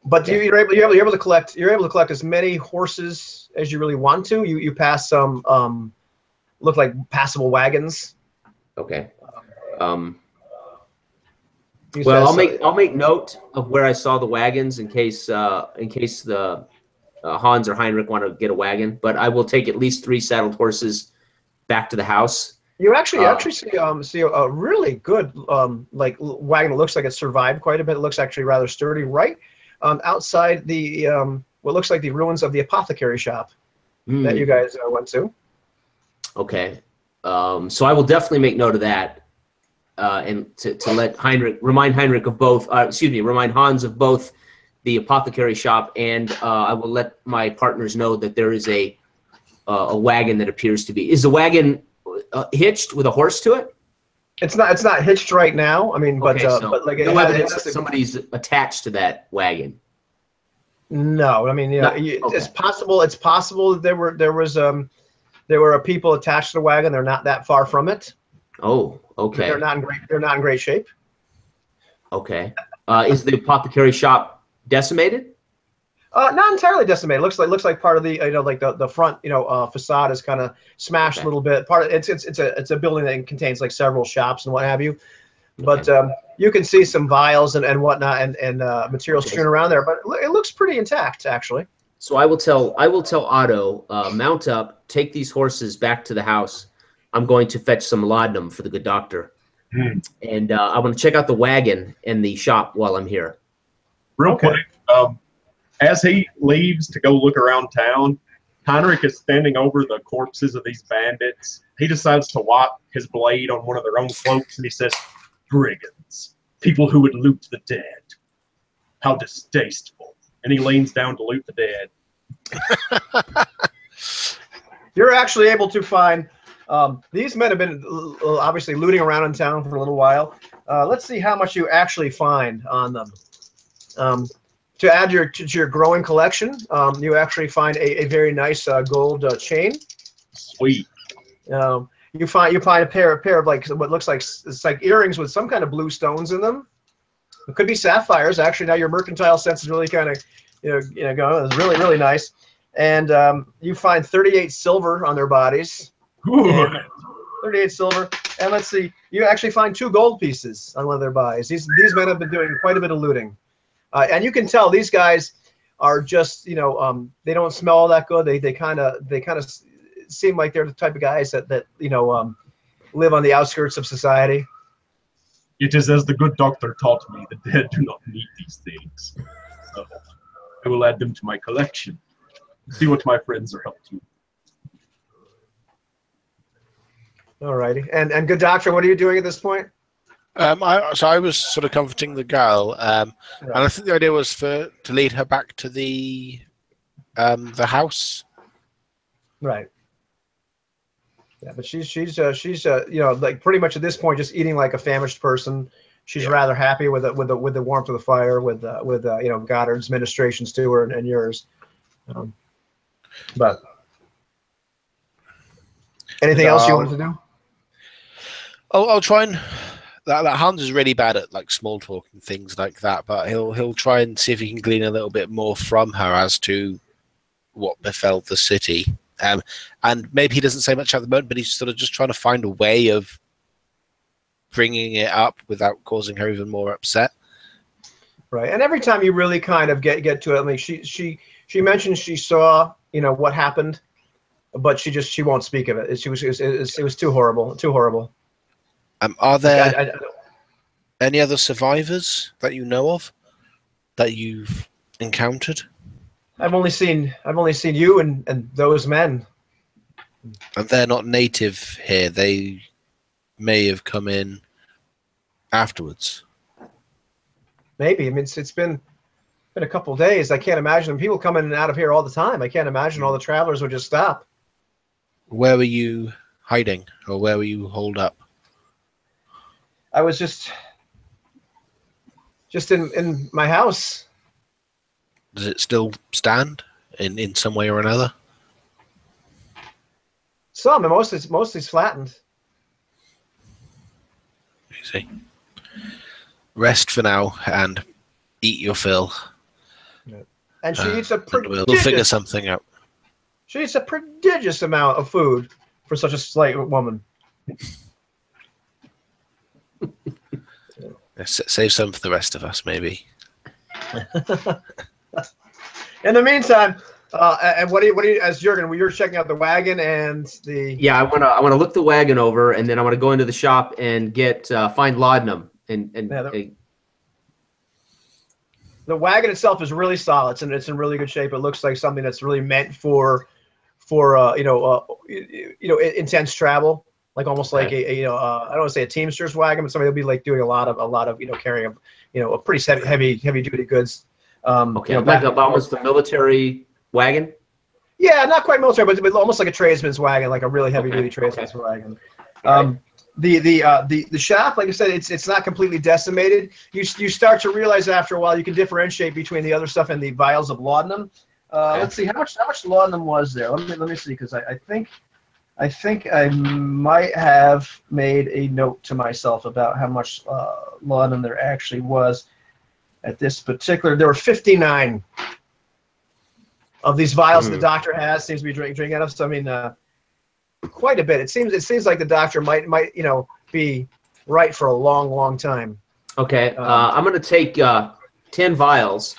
[SPEAKER 1] But you're able to collect as many horses as you really want to. You pass some look like passable wagons.
[SPEAKER 3] Okay. Well, I'll make note of where I saw the wagons in case the Hans or Heinrich want to get a wagon. But I will take at least 3 saddled horses back to the house. You actually see a really good like wagon that looks like it survived quite a bit. It looks actually rather sturdy, right outside the what looks like the ruins of the apothecary shop that you guys went to. Okay. So I will definitely make note of that. And to let remind Heinrich of both, remind Hans of both the apothecary shop, and I will let my partners know that there is a wagon that appears to be. Is the wagon hitched with a horse to it? It's not hitched right now. I mean, but like no evidence somebody's attached to that wagon. No, I mean, it's possible. It's possible that there were people attached to the wagon. They're not that far from it. Oh, okay. They're not in great shape. Okay. Is the apothecary shop decimated? Not entirely decimated. Looks like part of the like the front facade is kind of smashed a little bit. Part of it's a building that contains like several shops and what have you. But you can see some vials and whatnot and materials strewn around there. But it looks pretty intact actually. So I will tell Otto, mount up, take these horses back to the house. I'm going to fetch some laudanum for the good doctor. And I want to check out the wagon and the shop while I'm here.
[SPEAKER 4] Real quick, As he leaves to go look around town, Heinrich is standing over the corpses of these bandits. He decides to wipe his blade on one of their own cloaks, and he says, "Brigands, people who would loot the dead. How distasteful." And he leans down to loot the dead.
[SPEAKER 1] You're actually able to find these men have been obviously looting around in town for a little while. Let's see how much you actually find on them. To add to your growing collection, you actually find a very nice gold chain.
[SPEAKER 4] Sweet.
[SPEAKER 1] You find a pair of like what looks like it's like earrings with some kind of blue stones in them. It could be sapphires. Actually, now your mercantile sense is really kind of going. It's really nice. And you find 38 silver on their bodies. 38 silver. And let's see, you actually find 2 gold pieces on one of their bodies. These men have been doing quite a bit of looting. And you can tell these guys are just, they don't smell all that good. They kind of seem like they're the type of guys that live on the outskirts of society.
[SPEAKER 4] It is as the good doctor taught me, the dead do not need these things. So I will add them to my collection. See what my friends are up to.
[SPEAKER 1] All righty. And good doctor, what are you doing at this point?
[SPEAKER 2] I was sort of comforting the girl, and I think the idea was to lead her back to the house.
[SPEAKER 1] Right. Yeah, but she's like pretty much at this point just eating like a famished person. She's rather happy with the warmth of the fire, with Goddard's ministrations to her and yours. But anything else you want to do?
[SPEAKER 2] I'll try and. That Hans is really bad at like small talk and things like that, but he'll try and see if he can glean a little bit more from her as to what befell the city. And maybe he doesn't say much at the moment, but he's sort of just trying to find a way of bringing it up without causing her even more upset.
[SPEAKER 1] Right, and every time you really kind of get to it, I mean, she mentioned she saw what happened, but she won't speak of it. It was too horrible.
[SPEAKER 2] Are there any other survivors that you know of that you've encountered?
[SPEAKER 1] I've only seen you and those men.
[SPEAKER 2] And they're not native here. They may have come in afterwards.
[SPEAKER 1] Maybe. I mean, it's been a couple of days. I can't imagine people coming in and out of here all the time. I can't imagine all the travelers would just stop.
[SPEAKER 2] Where were you hiding, or where were you holed up?
[SPEAKER 1] I was just in my house.
[SPEAKER 2] Does it still stand in some way or another?
[SPEAKER 1] Some, and mostly it's flattened.
[SPEAKER 2] Easy. Rest for now and eat your fill.
[SPEAKER 1] And she eats a prodigious.
[SPEAKER 2] We'll figure something out.
[SPEAKER 1] She eats a prodigious amount of food for such a slight woman.
[SPEAKER 2] Save some for the rest of us, maybe.
[SPEAKER 1] In the meantime, and what do you, as Jurgen, you're checking out the wagon and the.
[SPEAKER 3] Yeah, I wanna look the wagon over, and then I want to go into the shop and find laudanum and.
[SPEAKER 1] The wagon itself is really solid. It's in really good shape. It looks like something that's really meant for intense travel. Like almost like I don't want to say a teamster's wagon, but somebody will be like doing a lot of carrying a pretty heavy duty goods.
[SPEAKER 3] Like almost a military wagon.
[SPEAKER 1] Yeah, not quite military, but almost like a tradesman's wagon, like a really heavy duty tradesman's wagon. The shop, like I said, it's not completely decimated. You start to realize after a while you can differentiate between the other stuff and the vials of laudanum. Let's see how much laudanum was there. Let me see, because I think I might have made a note to myself about how much laudanum there actually was at this particular. There were 59 of these vials the doctor has. Seems to be drinking out of. So I mean, quite a bit. It seems like the doctor might be right for a long time.
[SPEAKER 3] Okay, I'm gonna take 10 vials.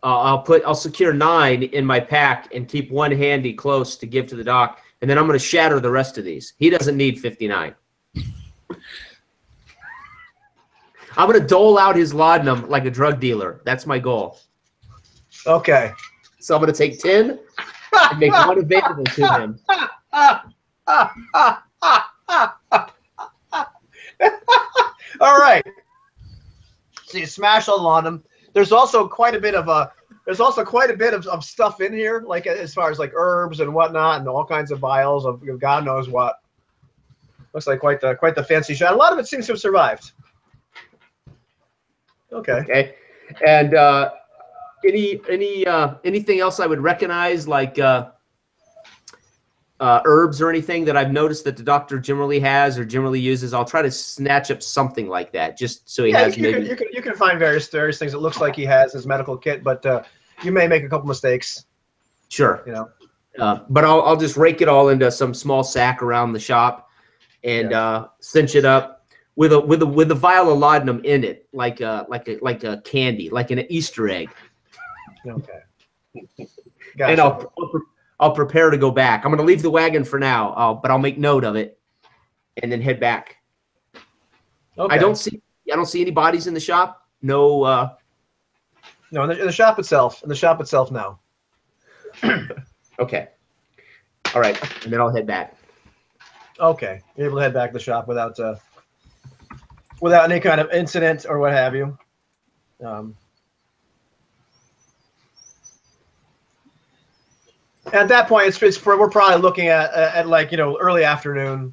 [SPEAKER 3] I'll secure 9 in my pack and keep one handy close to give to the doc, and then I'm going to shatter the rest of these. He doesn't need 59. I'm going to dole out his laudanum like a drug dealer. That's my goal.
[SPEAKER 1] Okay.
[SPEAKER 3] So I'm going to take 10 and make one available to him.
[SPEAKER 1] All right. So you smash all on them. There's also quite a bit of stuff in here, like as far as like herbs and whatnot, and all kinds of vials of God knows what. Looks like quite the fancy shot. A lot of it seems to have survived. Okay.
[SPEAKER 3] Okay. And anything else I would recognize, like herbs or anything that I've noticed that the doctor generally has or generally uses? I'll try to snatch up something like that, just so he has.
[SPEAKER 1] You can find various things. It looks like he has his medical kit, but you may make a couple mistakes.
[SPEAKER 3] Sure.
[SPEAKER 1] You know.
[SPEAKER 3] But I'll just rake it all into some small sack around the shop and cinch it up with a vial of laudanum in it, like a candy, like an Easter egg.
[SPEAKER 1] Okay. Gotcha.
[SPEAKER 3] And I'll prepare to go back. I'm going to leave the wagon for now, but I'll make note of it and then head back.
[SPEAKER 1] Okay.
[SPEAKER 3] I don't see any bodies in the shop. No.
[SPEAKER 1] No, in the shop itself. In the shop itself, no.
[SPEAKER 3] Okay. All right, and then I'll head back.
[SPEAKER 1] Okay, you're able to head back to the shop without any kind of incident or what have you. At that point, we're probably looking at like early afternoon.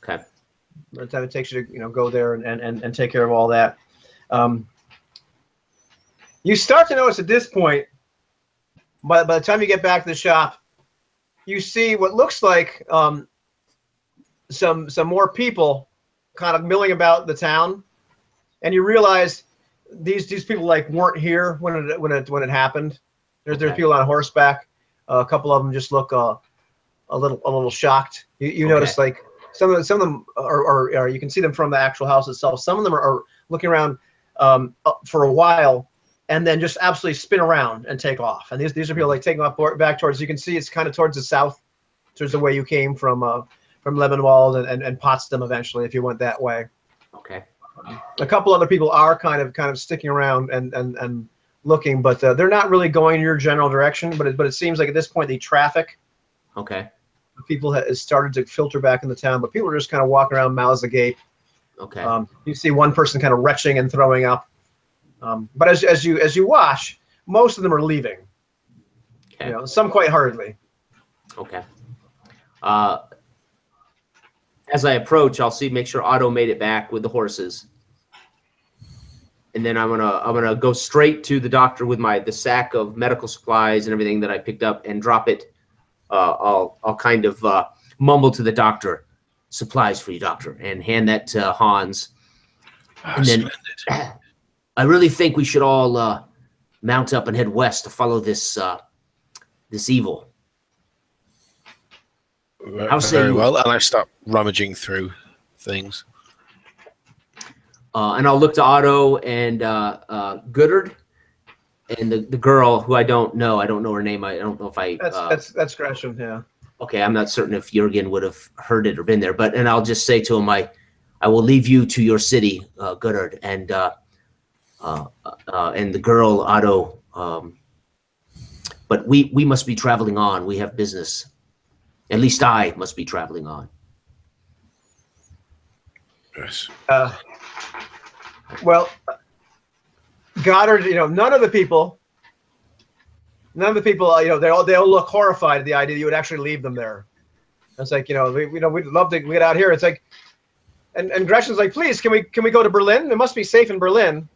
[SPEAKER 3] Okay.
[SPEAKER 1] By the time it takes you to go there and take care of all that. You start to notice at this point, by the time you get back to the shop, you see what looks like some more people kind of milling about the town, and you realize these people like weren't here when it happened. There's people on horseback. A couple of them just look a little shocked. You notice like some of them are you can see them from the actual house itself. Some of them are looking around for a while and then just absolutely spin around and take off. And these are people like taking off back towards. You can see it's kind of towards the south, towards the way you came from Lebenwald and Potsdam eventually if you went that way.
[SPEAKER 3] Okay.
[SPEAKER 1] A couple other people are kind of sticking around and looking, but they're not really going in your general direction. But it seems like at this point the traffic, people has started to filter back in the town. But people are just kind of walking around mouths agape.
[SPEAKER 3] Okay.
[SPEAKER 1] You see one person kind of retching and throwing up. But as you watch, most of them are leaving.
[SPEAKER 3] Okay.
[SPEAKER 1] Some quite hurriedly.
[SPEAKER 3] Okay. As I approach, I'll make sure Otto made it back with the horses. And then I'm gonna go straight to the doctor with the sack of medical supplies and everything that I picked up and drop it. I'll kind of mumble to the doctor, "Supplies for you, doctor," and hand that to Hans. And then I really think we should all mount up and head west to follow this evil.
[SPEAKER 2] Very well, and I start rummaging through things.
[SPEAKER 3] And I'll look to Otto and Goodard and the girl who I don't know. I don't know her name. I don't know if I.
[SPEAKER 1] That's Gresham. Yeah.
[SPEAKER 3] Okay, I'm not certain if Jürgen would have heard it or been there, and I'll just say to him, I will leave you to your city, Goodard, and the girl Otto. But we must be traveling on. We have business. At least I must be traveling on.
[SPEAKER 2] Yes.
[SPEAKER 1] Well, Goddard, none of the people, they all look horrified at the idea that you would actually leave them there. It's like, we'd love to get out here. It's like, and Gretchen's like, please, can we go to Berlin? It must be safe in Berlin.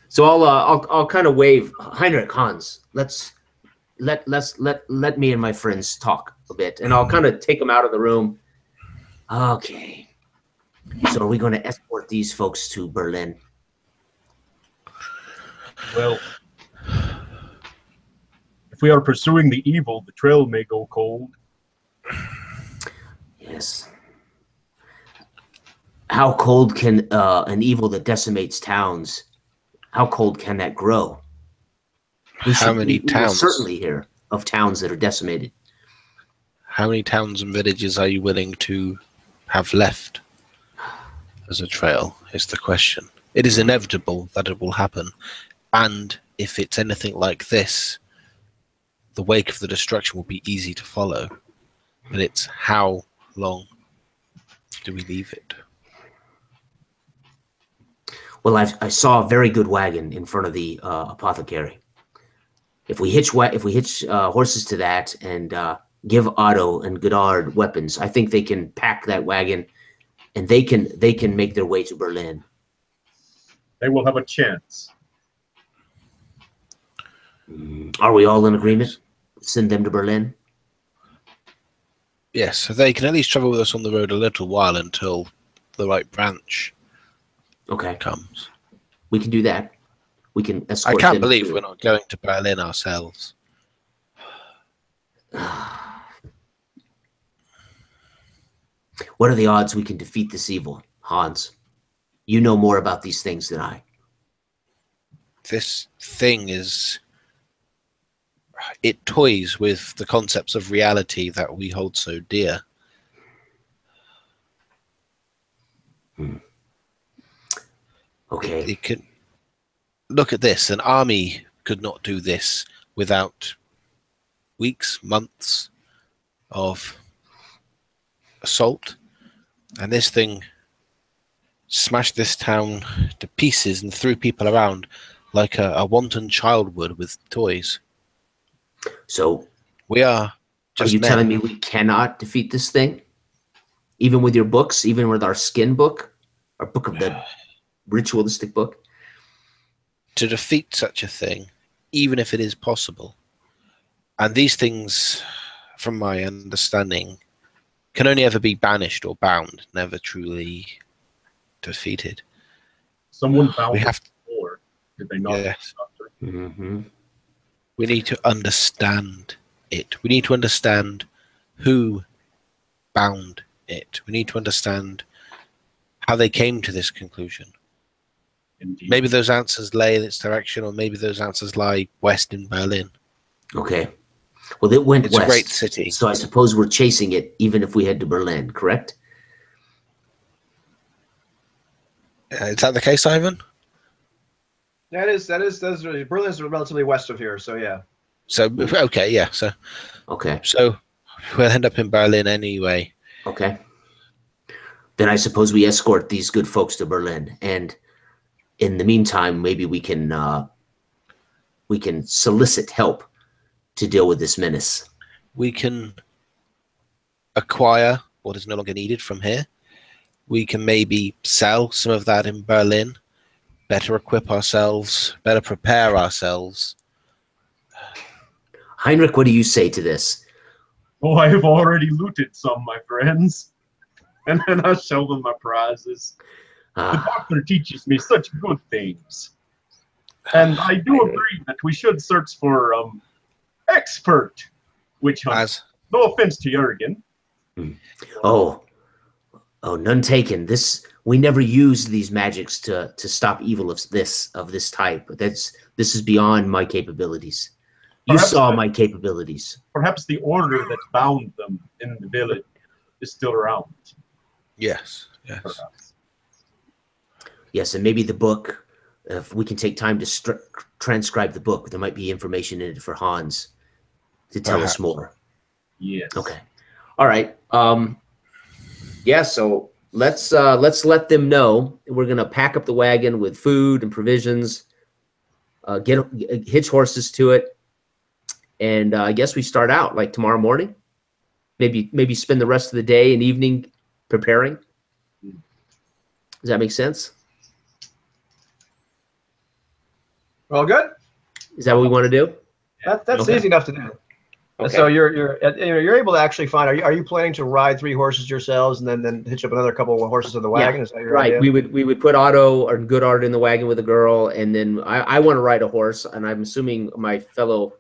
[SPEAKER 3] So I'll kind of wave, Heinrich, Hans, let me and my friends talk a bit, and I'll kind of take them out of the room. Okay. So are we going to escort these folks to Berlin?
[SPEAKER 4] Well, if we are pursuing the evil, the trail may go cold.
[SPEAKER 3] Yes. How cold can an evil that decimates towns, how cold can that grow?
[SPEAKER 2] How many towns?
[SPEAKER 3] We'll certainly hear of towns that are decimated.
[SPEAKER 2] How many towns and villages are you willing to have left? as a trail is the question. It is inevitable that it will happen, and if it's anything like this, the wake of the destruction will be easy to follow. But it's how long do we leave it?
[SPEAKER 3] Well, I saw a very good wagon in front of the apothecary. If we hitch horses to that and give Otto and Godard weapons, I think they can pack that wagon, and they can make their way to Berlin.
[SPEAKER 4] They will have a chance.
[SPEAKER 3] Are we all in agreement? Send them to Berlin?
[SPEAKER 2] Yes, so they can at least travel with us on the road a little while until the right branch comes.
[SPEAKER 3] We can do that. We can escort
[SPEAKER 2] I can't
[SPEAKER 3] them
[SPEAKER 2] believe we're not going to Berlin ourselves.
[SPEAKER 3] What are the odds we can defeat this evil, Hans? You know more about these things than I.
[SPEAKER 2] This thing it toys with the concepts of reality that we hold so dear.
[SPEAKER 3] Okay.
[SPEAKER 2] It can look at this. An army could not do this without weeks, months of assault, and this thing smashed this town to pieces and threw people around like a wanton child would with toys.
[SPEAKER 3] So
[SPEAKER 2] we are just
[SPEAKER 3] you
[SPEAKER 2] men.
[SPEAKER 3] telling me we cannot defeat this thing? Even with your books, even with our skin book, our book of the ritualistic book?
[SPEAKER 2] To defeat such a thing, even if it is possible, and these things, from my understanding, can only ever be banished or bound, never truly defeated.
[SPEAKER 4] Someone bound
[SPEAKER 2] we have to,
[SPEAKER 4] before, did they not?
[SPEAKER 2] Yes.
[SPEAKER 3] Mm-hmm.
[SPEAKER 2] We need to understand it. We need to understand who bound it. We need to understand how they came to this conclusion.
[SPEAKER 4] Indeed.
[SPEAKER 2] Maybe those answers lay in its direction, or maybe those answers lie west in Berlin.
[SPEAKER 3] Okay. Well, it went
[SPEAKER 2] It's
[SPEAKER 3] west.
[SPEAKER 2] a great city.
[SPEAKER 3] So I suppose we're chasing it even if we head to Berlin, correct?
[SPEAKER 2] Is that the case, Ivan?
[SPEAKER 1] That is Berlin's relatively west of here, so yeah.
[SPEAKER 2] So okay, yeah. So we'll end up in Berlin anyway.
[SPEAKER 3] Okay. Then I suppose we escort these good folks to Berlin, and in the meantime, maybe we can solicit help to deal with this menace.
[SPEAKER 2] We can acquire what is no longer needed from here. We can maybe sell some of that in Berlin, better equip ourselves, better prepare ourselves.
[SPEAKER 3] Heinrich, what do you say to this?
[SPEAKER 4] Oh, I have already looted some, my friends. And then I show them my prizes. The doctor teaches me such good things. And I do agree that we should search for expert witch hunters. No offense to Jurgen.
[SPEAKER 3] Oh, none taken. We never used these magics to stop evil of this type. This is beyond my capabilities. You saw my capabilities.
[SPEAKER 4] Perhaps the order that bound them in the village is still around.
[SPEAKER 2] Yes.
[SPEAKER 4] Perhaps.
[SPEAKER 3] Yes, and maybe the book, if we can take time to transcribe the book, there might be information in it for Hans to tell us more.
[SPEAKER 4] Yes.
[SPEAKER 3] Okay. All right. Yeah, so let's let them know. We're going to pack up the wagon with food and provisions, hitch horses to it, and I guess we start out like tomorrow morning. Maybe spend the rest of the day and evening preparing. Does that make sense?
[SPEAKER 1] Well, good.
[SPEAKER 3] Is that what we want to do?
[SPEAKER 1] That's easy enough to do. Okay. So you're able to actually find. Are you planning to ride 3 horses yourselves and then hitch up another couple of horses in the wagon?
[SPEAKER 3] Yeah,
[SPEAKER 1] is that your idea?
[SPEAKER 3] We would put Otto or Goodart in the wagon with a girl, and then I want to ride a horse, and I'm assuming my fellow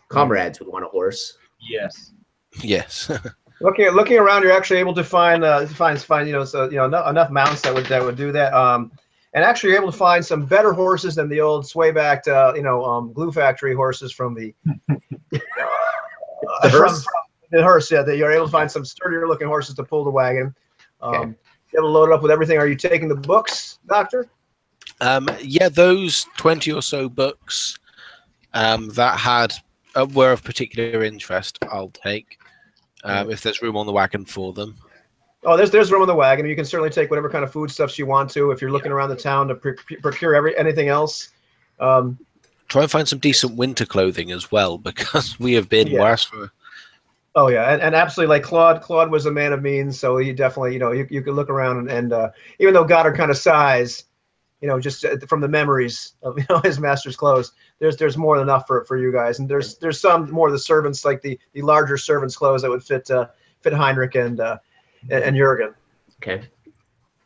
[SPEAKER 3] comrades would want a horse.
[SPEAKER 4] Yes.
[SPEAKER 2] Yes.
[SPEAKER 1] Looking around, you're actually able to find enough mounts that would do that. And actually, you're able to find some better horses than the old sway-backed, glue factory horses from the
[SPEAKER 3] hearse.
[SPEAKER 1] The hearse. Yeah, that you're able to find some sturdier-looking horses to pull the wagon.
[SPEAKER 3] Okay.
[SPEAKER 1] You have it loaded up with everything. Are you taking the books, Doctor?
[SPEAKER 2] Yeah, those 20 or so books that had were of particular interest, I'll take. If there's room on the wagon for them.
[SPEAKER 1] Oh, there's room on the wagon. You can certainly take whatever kind of foodstuffs you want to. If you're looking around the town to procure anything else.
[SPEAKER 2] Try and find some decent winter clothing as well, because we have been worse for.
[SPEAKER 1] Oh yeah, and absolutely, like Claude was a man of means, so he definitely, you could look around and even though Goddard kind of sighs, just from the memories of his master's clothes, there's more than enough for you guys, and there's some more of the servants, like the larger servants' clothes that would fit Heinrich and Jurgen.
[SPEAKER 3] Okay,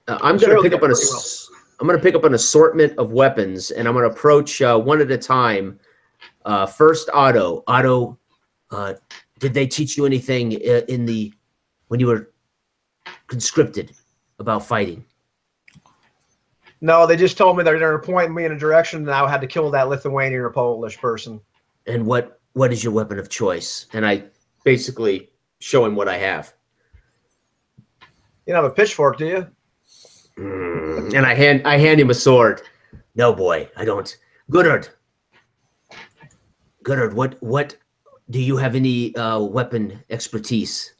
[SPEAKER 3] I'm going to pick up I'm going to pick up an assortment of weapons, and I'm going to approach one at a time. First, Otto. Otto, did they teach you anything when you were conscripted about fighting?
[SPEAKER 1] No, they just told me they're going to point me in a direction, and I had to kill that Lithuanian or Polish person.
[SPEAKER 3] And what is your weapon of choice? And I basically show him what I have.
[SPEAKER 1] You don't have a pitchfork, do you?
[SPEAKER 3] And I hand him a sword. No, boy, I don't. Goddard, what do you have any weapon expertise?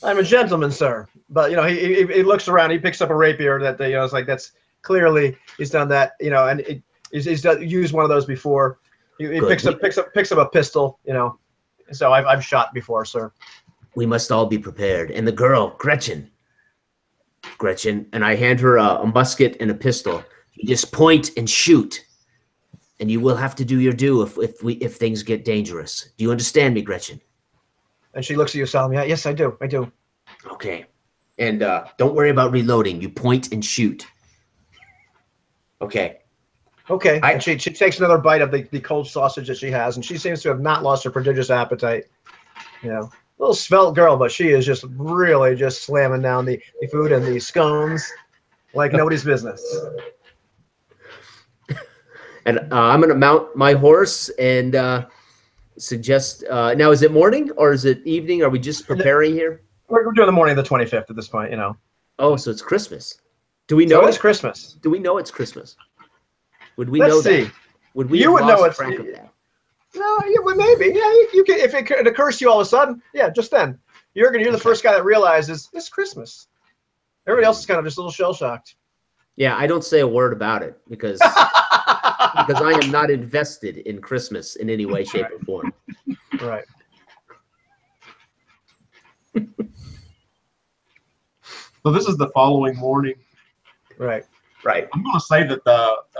[SPEAKER 1] I'm a gentleman, sir. But he looks around. He picks up a rapier that it's like that's clearly he's done that. And he's used one of those before. He picks up a pistol. So I've shot before, sir.
[SPEAKER 3] We must all be prepared. And the girl, Gretchen, and I hand her a musket and a pistol. You just point and shoot, and you will have to do your due if things get dangerous. Do you understand me, Gretchen?
[SPEAKER 1] And she looks at you solemnly. Yes, I do.
[SPEAKER 3] Okay. And don't worry about reloading. You point and shoot. Okay.
[SPEAKER 1] Okay. And she takes another bite of the cold sausage that she has, and she seems to have not lost her prodigious appetite. Little svelte girl, but she is just really just slamming down the food and the scones like nobody's business.
[SPEAKER 3] And I'm going to mount my horse and suggest. Now, is it morning or is it evening? Are we just preparing here?
[SPEAKER 1] We're doing the morning of the 25th at this point,
[SPEAKER 3] Oh, so it's Christmas. Do we know
[SPEAKER 1] it's Christmas?
[SPEAKER 3] Do we know it's Christmas? Would we
[SPEAKER 1] Let's
[SPEAKER 3] know
[SPEAKER 1] see.
[SPEAKER 3] that? Would we?
[SPEAKER 1] You would know it's.
[SPEAKER 3] Track of that?
[SPEAKER 1] No, maybe. Yeah, you can. If it occurs to you all of a sudden, yeah, just then. You're the first guy that realizes it's Christmas. Everybody else is kind of just a little shell shocked.
[SPEAKER 3] Yeah, I don't say a word about it because I am not invested in Christmas in any way, shape, or form.
[SPEAKER 1] Right.
[SPEAKER 4] So this is the following morning.
[SPEAKER 1] Right.
[SPEAKER 4] I'm going to say that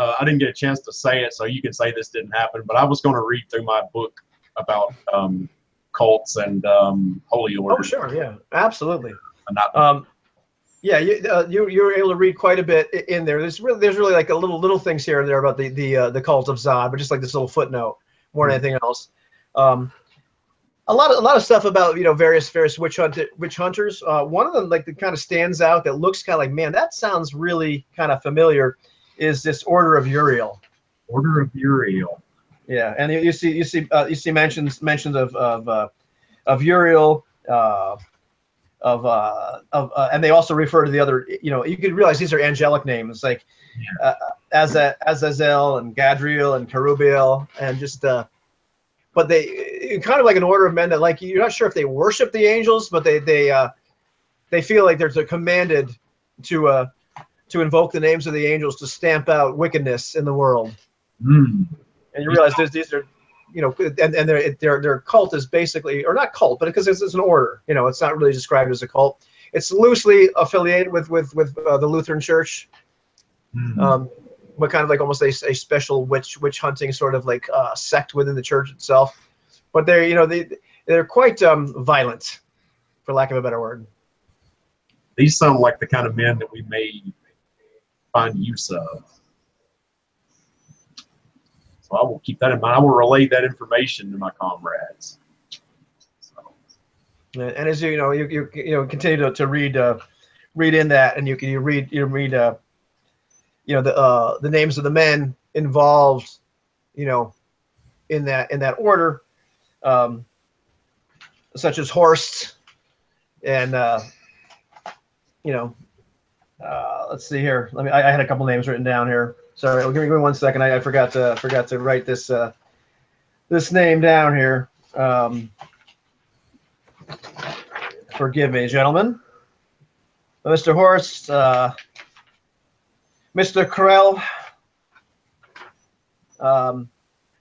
[SPEAKER 4] I didn't get a chance to say it, so you can say this didn't happen. But I was going to read through my book about cults and holy orders.
[SPEAKER 1] Oh, sure, yeah, absolutely.
[SPEAKER 4] Yeah,
[SPEAKER 1] you were able to read quite a bit in there. There's really like a little things here and there about the cult of Zod, but just like this little footnote more than anything else. A lot of stuff about various witch hunters. One of them, like, that kind of stands out, that looks kind of like, man, that sounds really kind of familiar, is this Order of Uriel.
[SPEAKER 4] Order of Uriel.
[SPEAKER 1] Yeah, and you see mentions of Uriel, and they also refer to the other. You could realize these are angelic names, like Azazel and Gadriel and Kerubiel, and just. But they kind of like an order of men that, like, you're not sure if they worship the angels, but they feel like they're commanded to invoke the names of the angels to stamp out wickedness in the world. And you realize these are, and their cult is basically, or not cult, but because it's an order. It's not really described as a cult. It's loosely affiliated with the Lutheran Church. But kind of like almost a special witch hunting sort of like sect within the church itself. But they're quite violent, for lack of a better word.
[SPEAKER 4] These sound like the kind of men that we may find use of. So I will keep that in mind. I will relay that information to my comrades.
[SPEAKER 1] And as you continue to read in that, and you read the names of the men involved, in that order, such as Horst and you know, let's see here. I had a couple names written down here. Sorry, give me 1 second. I forgot to write this this name down here. Forgive me, gentlemen. Mr. Horst, Mr. Krell,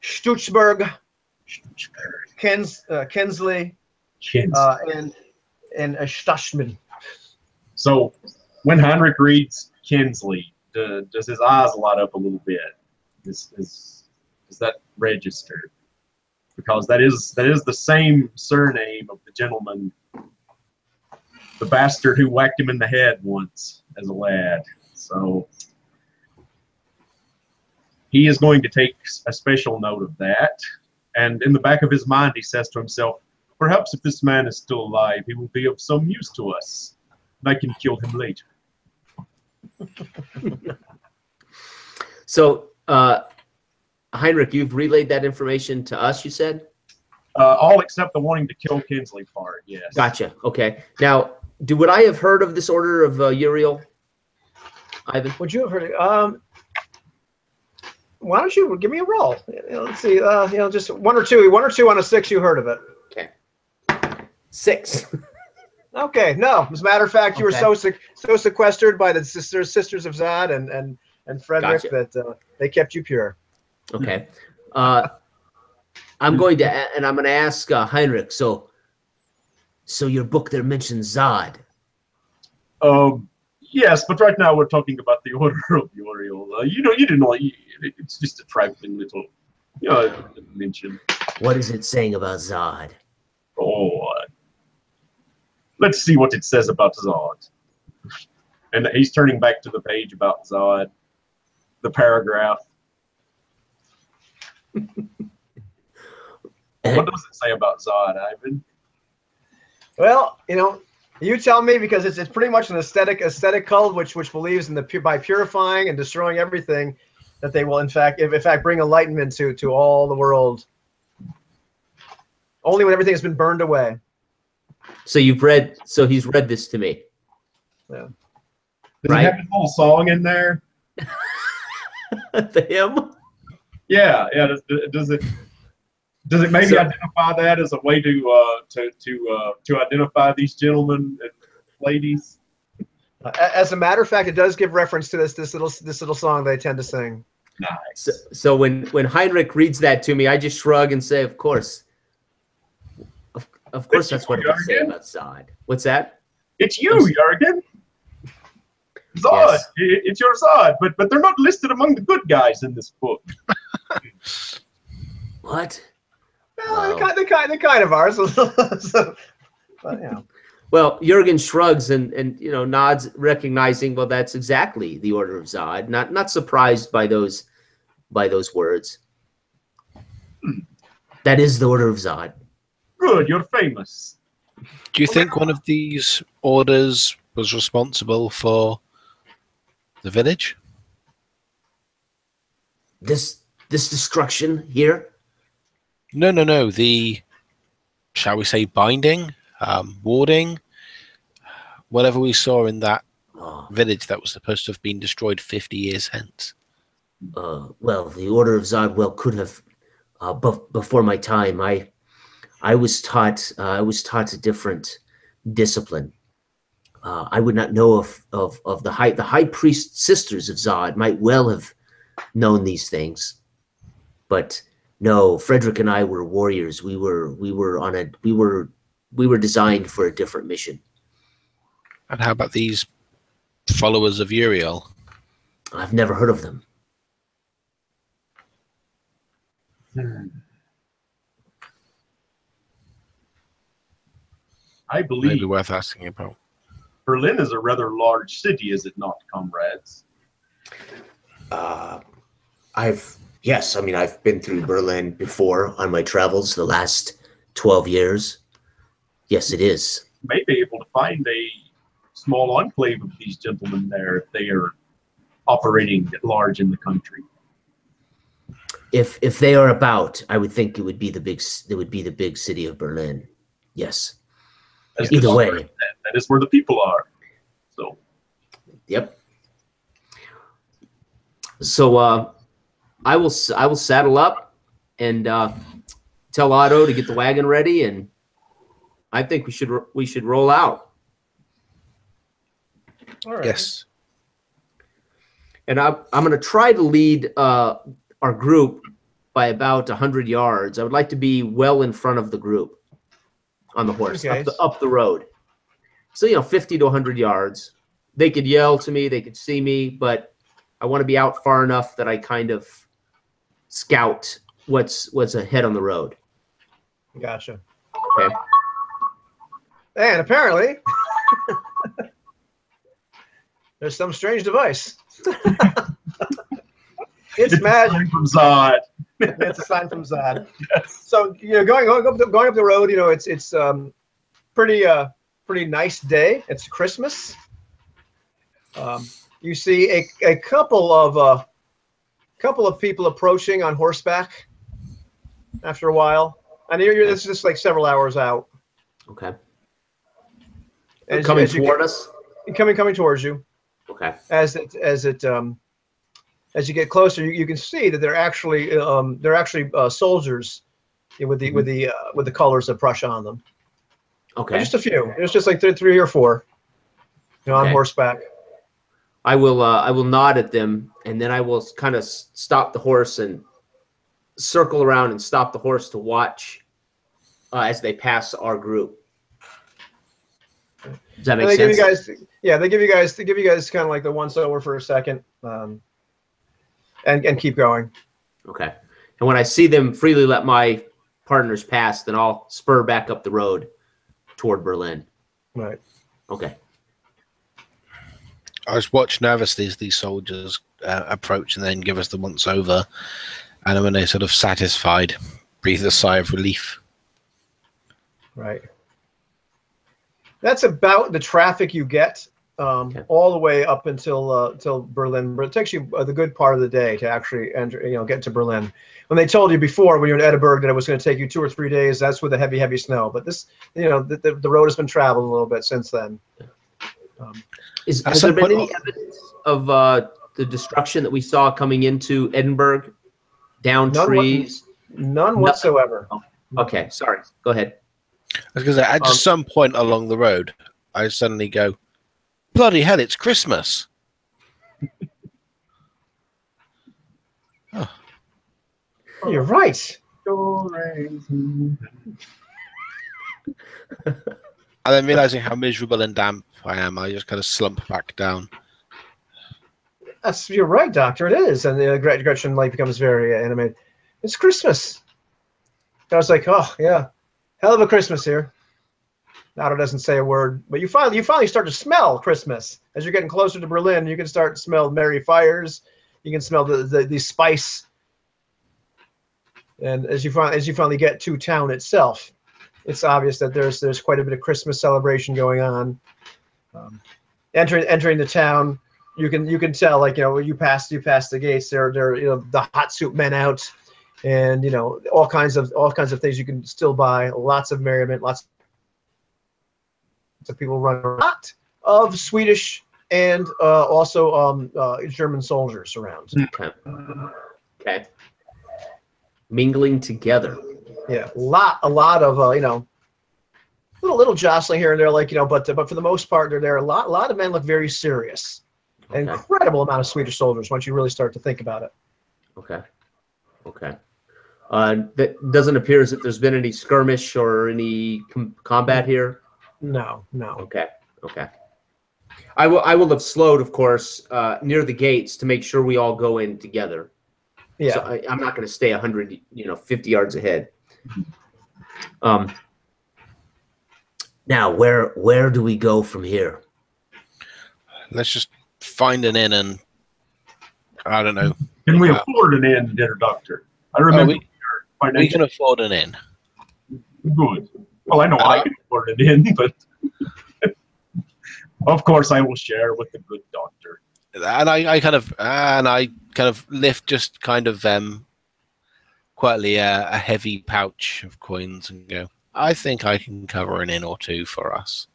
[SPEAKER 1] Stutzberg, Kinsley, and Stashman.
[SPEAKER 4] So when Heinrich reads Kinsley, does his eyes light up a little bit? Is that registered? Because that is the same surname of the gentleman, the bastard who whacked him in the head once as a lad. So he is going to take a special note of that. And in the back of his mind, he says to himself, perhaps if this man is still alive, he will be of some use to us. And I can kill him later.
[SPEAKER 3] So, Heinrich, you've relayed that information to us, you said?
[SPEAKER 4] All except the wanting to kill Kinsley part, yes.
[SPEAKER 3] Gotcha. Okay. Now, would I have heard of this order of Uriel, Ivan?
[SPEAKER 1] Would you have heard it? Why don't you give me a roll? Let's see. Just one or two on a 6. You heard of it?
[SPEAKER 3] Okay. 6.
[SPEAKER 1] Okay. No. As a matter of fact, you were so sequestered by the sisters of Zod and Frederick that they kept you pure.
[SPEAKER 3] Okay. I'm going to ask Heinrich. So your book there mentions Zod.
[SPEAKER 4] Yes, but right now we're talking about the Order of Uriel. You didn't know. It's just a trifling little, mention.
[SPEAKER 3] What is it saying about Zod?
[SPEAKER 4] Oh, let's see what it says about Zod. And he's turning back to the page about Zod, the paragraph. What does it say about Zod, Ivan?
[SPEAKER 1] Well, you tell me, because it's pretty much an aesthetic cult which believes in by purifying and destroying everything, that they will in fact bring enlightenment to all the world. Only when everything has been burned away.
[SPEAKER 3] So he's read this to me.
[SPEAKER 1] Yeah.
[SPEAKER 4] Does he have his little song in there?
[SPEAKER 3] The hymn?
[SPEAKER 4] Yeah. Does it maybe identify that as a way to identify these gentlemen and ladies?
[SPEAKER 1] As a matter of fact, it does give reference to this little song they tend to sing.
[SPEAKER 4] Nice.
[SPEAKER 3] So when Heinrich reads that to me, I just shrug and say, "Of course, of course, that's what it would say about Zod." What's that?
[SPEAKER 4] It's you, Jurgen. Zod. Yes. It's your Zod, but they're not listed among the good guys in this book.
[SPEAKER 3] What?
[SPEAKER 1] No, they kind of are. But,
[SPEAKER 3] Well, Jurgen shrugs and nods, recognizing, well, that's exactly the Order of Zod. Not surprised by those words. That is the Order of Zod.
[SPEAKER 4] Good, you're famous.
[SPEAKER 2] Do you think one of these orders was responsible for the village?
[SPEAKER 3] This destruction here?
[SPEAKER 2] No. The, shall we say, binding, warding, whatever we saw in that village that was supposed to have been destroyed 50 years hence.
[SPEAKER 3] Well, the Order of Zod could have. Before my time, I was taught a different discipline. I would not know of the high priest sisters of Zod might well have known these things, but no, Frederick and I were warriors. We were designed for a different mission.
[SPEAKER 2] And how about these followers of Uriel?
[SPEAKER 3] I've never heard of them.
[SPEAKER 4] I believe
[SPEAKER 2] maybe worth asking about.
[SPEAKER 4] Berlin is a rather large city, is it not, comrades?
[SPEAKER 3] I've been through Berlin before on my travels the last 12 years. Yes, it is.
[SPEAKER 4] You may be able to find a small enclave of these gentlemen there if they are operating at large in the country.
[SPEAKER 3] If they are about, I would think it would be the big city of Berlin. Yes. Either way,
[SPEAKER 4] that is where the people are. So.
[SPEAKER 3] Yep. So I will saddle up and tell Otto to get the wagon ready, and I think we should roll out.
[SPEAKER 1] All right.
[SPEAKER 2] Yes.
[SPEAKER 3] And I'm going to try to lead our group by about 100 yards. I would like to be well in front of the group on the horse,
[SPEAKER 1] Okay.
[SPEAKER 3] up the road. So 50 to 100 yards. They could yell to me, they could see me, but I want to be out far enough that I kind of scout what's ahead on the road.
[SPEAKER 1] Gotcha.
[SPEAKER 3] Okay.
[SPEAKER 1] And apparently, there's some strange device. It's magic.
[SPEAKER 4] From Zod.
[SPEAKER 1] It's a sign from Zod. Yes. So going up the road, it's pretty nice day. It's Christmas. You see a couple of people approaching on horseback. After a while, and this is just like several hours out.
[SPEAKER 3] Okay.
[SPEAKER 1] As
[SPEAKER 3] coming
[SPEAKER 1] you
[SPEAKER 3] toward us.
[SPEAKER 1] Coming towards you.
[SPEAKER 3] Okay.
[SPEAKER 1] As you get closer, you can see that they're actually soldiers with the colors of Prussia on them.
[SPEAKER 3] Okay.
[SPEAKER 1] Just a few. There's just like three or four, on horseback.
[SPEAKER 3] I will nod at them, and then I will kind of stop the horse and circle around and stop the horse to watch as they pass our group. Does that make sense?
[SPEAKER 1] They give you guys kind of like the once over for a second, and keep going.
[SPEAKER 3] Okay. And when I see them freely let my partners pass, then I'll spur back up the road toward Berlin.
[SPEAKER 1] Right.
[SPEAKER 3] Okay.
[SPEAKER 2] I just watch nervously as these soldiers approach and then give us the once over. And when they're sort of satisfied, breathe a sigh of relief.
[SPEAKER 1] Right. That's about the traffic you get all the way up until Berlin. But it takes you the good part of the day to actually enter, get to Berlin. When they told you before, when you were in Edinburgh, that it was going to take you 2 or 3 days, that's with the heavy snow. But this, the road has been traveled a little bit since then.
[SPEAKER 3] Has there been any evidence of the destruction that we saw coming into Edinburgh? Down trees?
[SPEAKER 1] None whatsoever.
[SPEAKER 3] Oh, okay, sorry. Go ahead.
[SPEAKER 2] I was going to say, at some point along the road, I suddenly go, bloody hell, it's Christmas.
[SPEAKER 1] Oh, you're right.
[SPEAKER 2] And then realizing how miserable and damp I am, I just kind of slump back down.
[SPEAKER 1] You're right, Doctor. It is, and Gretchen becomes very animated. It's Christmas. I was like, oh yeah, hell of a Christmas here. Otto doesn't say a word, but you finally start to smell Christmas as you're getting closer to Berlin. You can start to smell merry fires. You can smell the spice, and as you finally get to town itself, it's obvious that there's quite a bit of Christmas celebration going on. Entering the town, you can tell, you pass the gates. There the hot soup men out, and all kinds of things you can still buy. Lots of merriment, lots of people running. A lot of Swedish and also German soldiers around.
[SPEAKER 3] Okay. Mingling together.
[SPEAKER 1] Yeah, a lot of little jostling here and there, but for the most part, they're there. A lot of men look very serious.
[SPEAKER 3] Okay.
[SPEAKER 1] An incredible amount of Swedish soldiers once you really start to think about it.
[SPEAKER 3] Okay. That doesn't appear as if there's been any skirmish or any combat here.
[SPEAKER 1] No.
[SPEAKER 3] Okay. I will have slowed, of course, near the gates to make sure we all go in together.
[SPEAKER 1] Yeah.
[SPEAKER 3] So I'm not going to stay 100, 50 yards ahead. Now, where do we go from here?
[SPEAKER 2] Let's just find an inn and I don't know.
[SPEAKER 4] Can we afford an inn, dear doctor? I remember
[SPEAKER 2] we can afford an inn.
[SPEAKER 4] Good. Well, I know I can afford an inn, but of course I will share with the good doctor.
[SPEAKER 2] And I kind of lift just kind of quietly a heavy pouch of coins and go, I think I can cover an inn or two for us.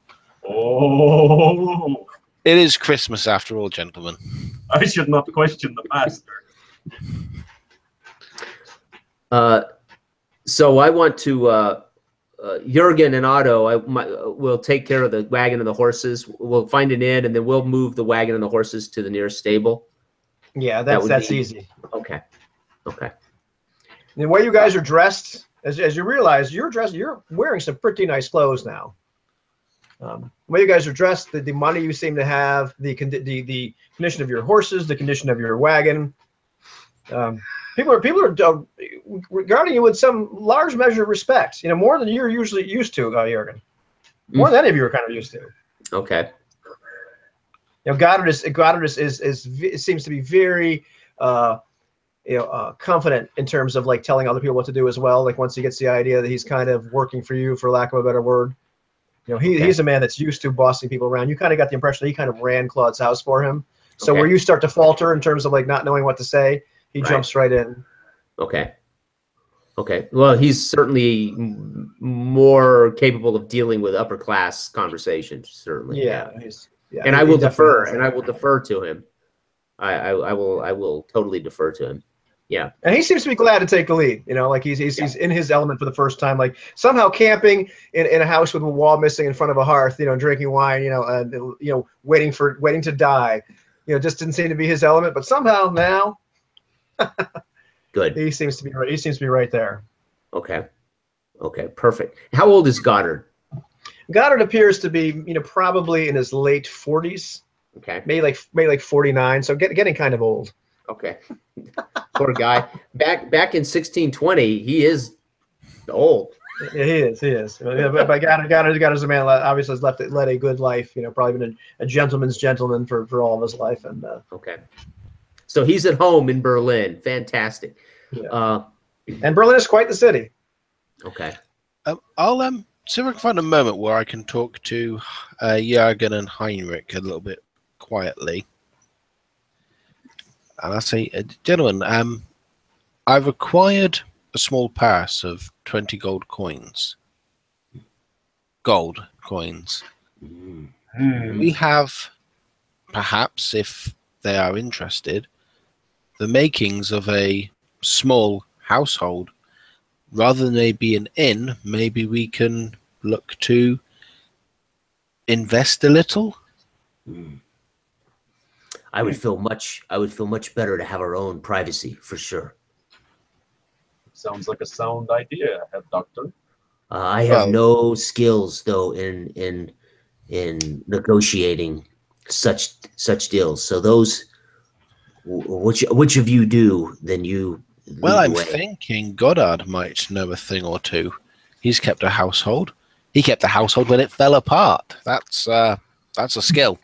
[SPEAKER 4] Oh,
[SPEAKER 2] It is Christmas after all, gentlemen.
[SPEAKER 4] I should not question the master.
[SPEAKER 3] So I want to, Jurgen and Otto, will take care of the wagon and the horses. We'll find an inn, and then we'll move the wagon and the horses to the nearest stable.
[SPEAKER 1] Yeah,
[SPEAKER 3] That would
[SPEAKER 1] that's
[SPEAKER 3] be-
[SPEAKER 1] easy.
[SPEAKER 3] Okay. Okay.
[SPEAKER 1] The way you guys are dressed, as you realize, you're wearing some pretty nice clothes now. The way you guys are dressed, the money you seem to have, the condition of your horses, the condition of your wagon. People are regarding you with some large measure of respect. More than you're usually used to, Jurgen. More than any of you are kind of used to.
[SPEAKER 3] Okay.
[SPEAKER 1] Goddard seems to be very confident in terms of like telling other people what to do as well. Like once he gets the idea that he's kind of working for you, for lack of a better word. He's a man that's used to bossing people around. You kind of got the impression that he kind of ran Claude's house for him. So where you start to falter in terms of like not knowing what to say, he jumps right in.
[SPEAKER 3] Okay. Okay. Well, he's certainly more capable of dealing with upper class conversations. Certainly.
[SPEAKER 1] Yeah.
[SPEAKER 3] And I will defer. And I will defer to him. I will totally defer to him. Yeah.
[SPEAKER 1] And he seems to be glad to take the lead. Like he's in his element for the first time. Like somehow camping in a house with a wall missing in front of a hearth. Drinking wine. Waiting to die. Just didn't seem to be his element. But somehow now.
[SPEAKER 3] Good.
[SPEAKER 1] He seems to be right. He seems to be right there.
[SPEAKER 3] Okay. Okay. Perfect. How old is Goddard?
[SPEAKER 1] Goddard appears to be, probably in his late 40s.
[SPEAKER 3] Okay.
[SPEAKER 1] Maybe like 49. So getting kind of old.
[SPEAKER 3] Okay. Poor guy. Back in 1620, he is old.
[SPEAKER 1] Yeah, he is. But Goddard is a man obviously has led a good life. Probably been a gentleman's gentleman for all of his life. And
[SPEAKER 3] okay. So he's at home in Berlin. Fantastic.
[SPEAKER 1] Yeah. And Berlin is quite the city.
[SPEAKER 3] Okay.
[SPEAKER 2] I'll see if I can find a moment where I can talk to Jürgen and Heinrich a little bit quietly. And I'll say, gentlemen, I've acquired a small purse of 20 gold coins. Gold coins. We have, perhaps, if they are interested, the makings of a small household. Rather than maybe an inn, maybe we can look to invest a little.
[SPEAKER 3] I would feel much better to have our own privacy for sure.
[SPEAKER 4] Sounds like a sound idea, Head Doctor.
[SPEAKER 3] I have no skills though in negotiating such deals. So those, which of you do, then you.
[SPEAKER 2] Well, I'm thinking Goddard might know a thing or two. He's kept a household. He kept a household when it fell apart. That's a skill.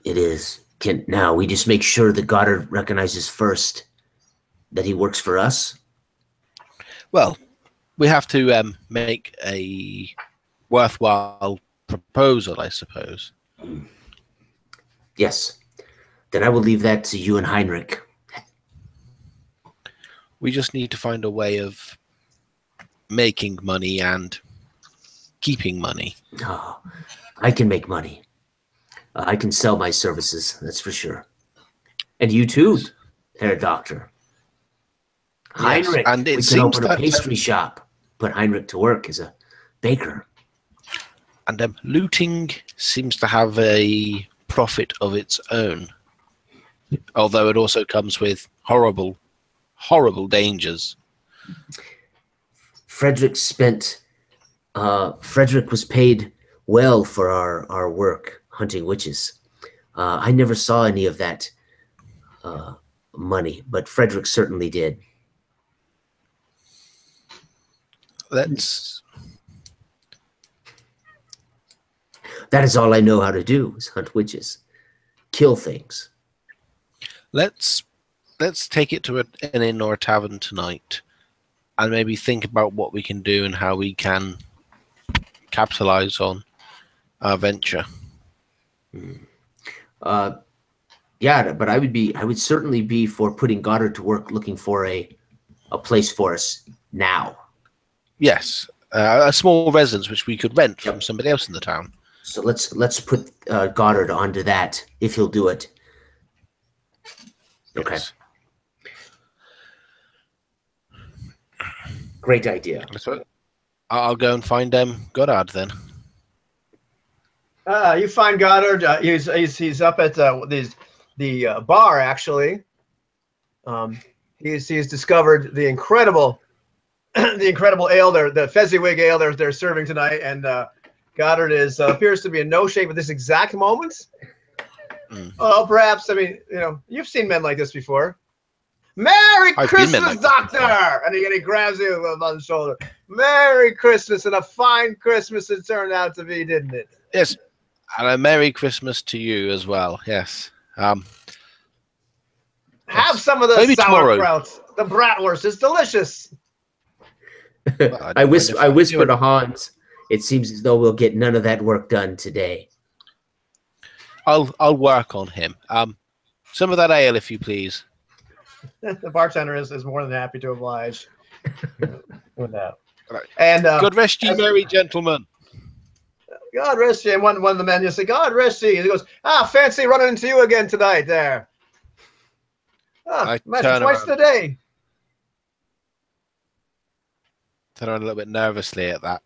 [SPEAKER 3] It is. Now we just make sure that Goddard recognizes first that he works for us.
[SPEAKER 2] Well, we have to make a worthwhile proposal, I suppose.
[SPEAKER 3] Yes. Then I will leave that to you and Heinrich.
[SPEAKER 2] We just need to find a way of making money and keeping money.
[SPEAKER 3] Oh, I can make money. I can sell my services, that's for sure. And you too, Herr Doctor.
[SPEAKER 2] Yes,
[SPEAKER 3] Heinrich,
[SPEAKER 2] and it
[SPEAKER 3] we can
[SPEAKER 2] seems
[SPEAKER 3] open a
[SPEAKER 2] that
[SPEAKER 3] pastry shop. Put Heinrich to work as a baker.
[SPEAKER 2] And looting seems to have a profit of its own. Although it also comes with horrible dangers.
[SPEAKER 3] Frederick was paid well for our work hunting witches. I never saw any of that money, but Frederick certainly did. That is all I know how to do, is hunt witches, kill things.
[SPEAKER 2] Let's take it to an inn or a tavern tonight, and maybe think about what we can do and how we can capitalize on our venture.
[SPEAKER 3] Yeah, but I would certainly be for putting Goddard to work, looking for a place for us now.
[SPEAKER 2] Yes, a small residence which we could rent from somebody else in the town.
[SPEAKER 3] So let's put Goddard onto that if he'll do it. Okay.
[SPEAKER 2] Yes.
[SPEAKER 3] Great idea.
[SPEAKER 2] So I'll go and find Goddard then.
[SPEAKER 1] You find Goddard. He's up at the bar actually. He's discovered the incredible ale there, the Fezziwig ale they're serving tonight, and Goddard appears to be in no shape at this exact moment. Well, perhaps, I mean, you've seen men like this before. Merry Christmas, Doctor! And he grabs you on the shoulder. Merry Christmas, and a fine Christmas it turned out to be, didn't it?
[SPEAKER 2] Yes, and a Merry Christmas to you as well. Yes.
[SPEAKER 1] Have some of the sauerkraut. The bratwurst is delicious.
[SPEAKER 3] I whisper to Hans. It seems as though we'll get none of that work done today.
[SPEAKER 2] I'll work on him. Some of that ale, if you please.
[SPEAKER 1] The bartender is more than happy to oblige with that.
[SPEAKER 2] Right.
[SPEAKER 1] And
[SPEAKER 2] God rest ye, merry gentlemen.
[SPEAKER 1] God rest you. And one of the men just say, God rest you. He goes, fancy running into you again tonight there. Twice today.
[SPEAKER 2] Turn around a little bit nervously at that.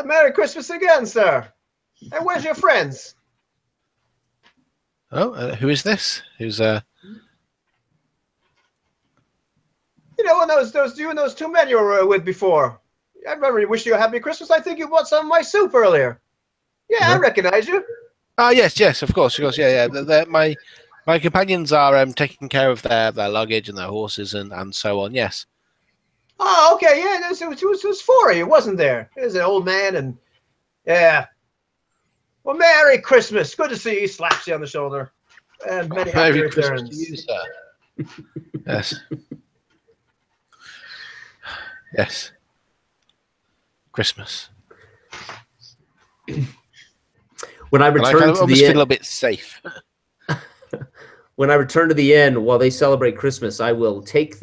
[SPEAKER 1] Merry Christmas again, sir. And where's your friends?
[SPEAKER 2] Oh, who is this? Who's
[SPEAKER 1] when those you and those two men you were with before. I remember you wished you a happy Christmas. I think you bought some of my soup earlier. Yeah, I recognize you.
[SPEAKER 2] Yes, of course. Yeah. My companions are taking care of their luggage and their horses and so on. Yes.
[SPEAKER 1] Oh, okay. Yeah, it was for you, wasn't there? There's an old man, and yeah. Well, Merry Christmas. Good to see you. He slaps you on the shoulder. And many happy
[SPEAKER 2] Christmas
[SPEAKER 1] returns.
[SPEAKER 2] to you, sir. Yes. Yes. Christmas.
[SPEAKER 3] When I return to the inn,
[SPEAKER 2] feel a little bit safe.
[SPEAKER 3] When I return to the inn while they celebrate Christmas, I will take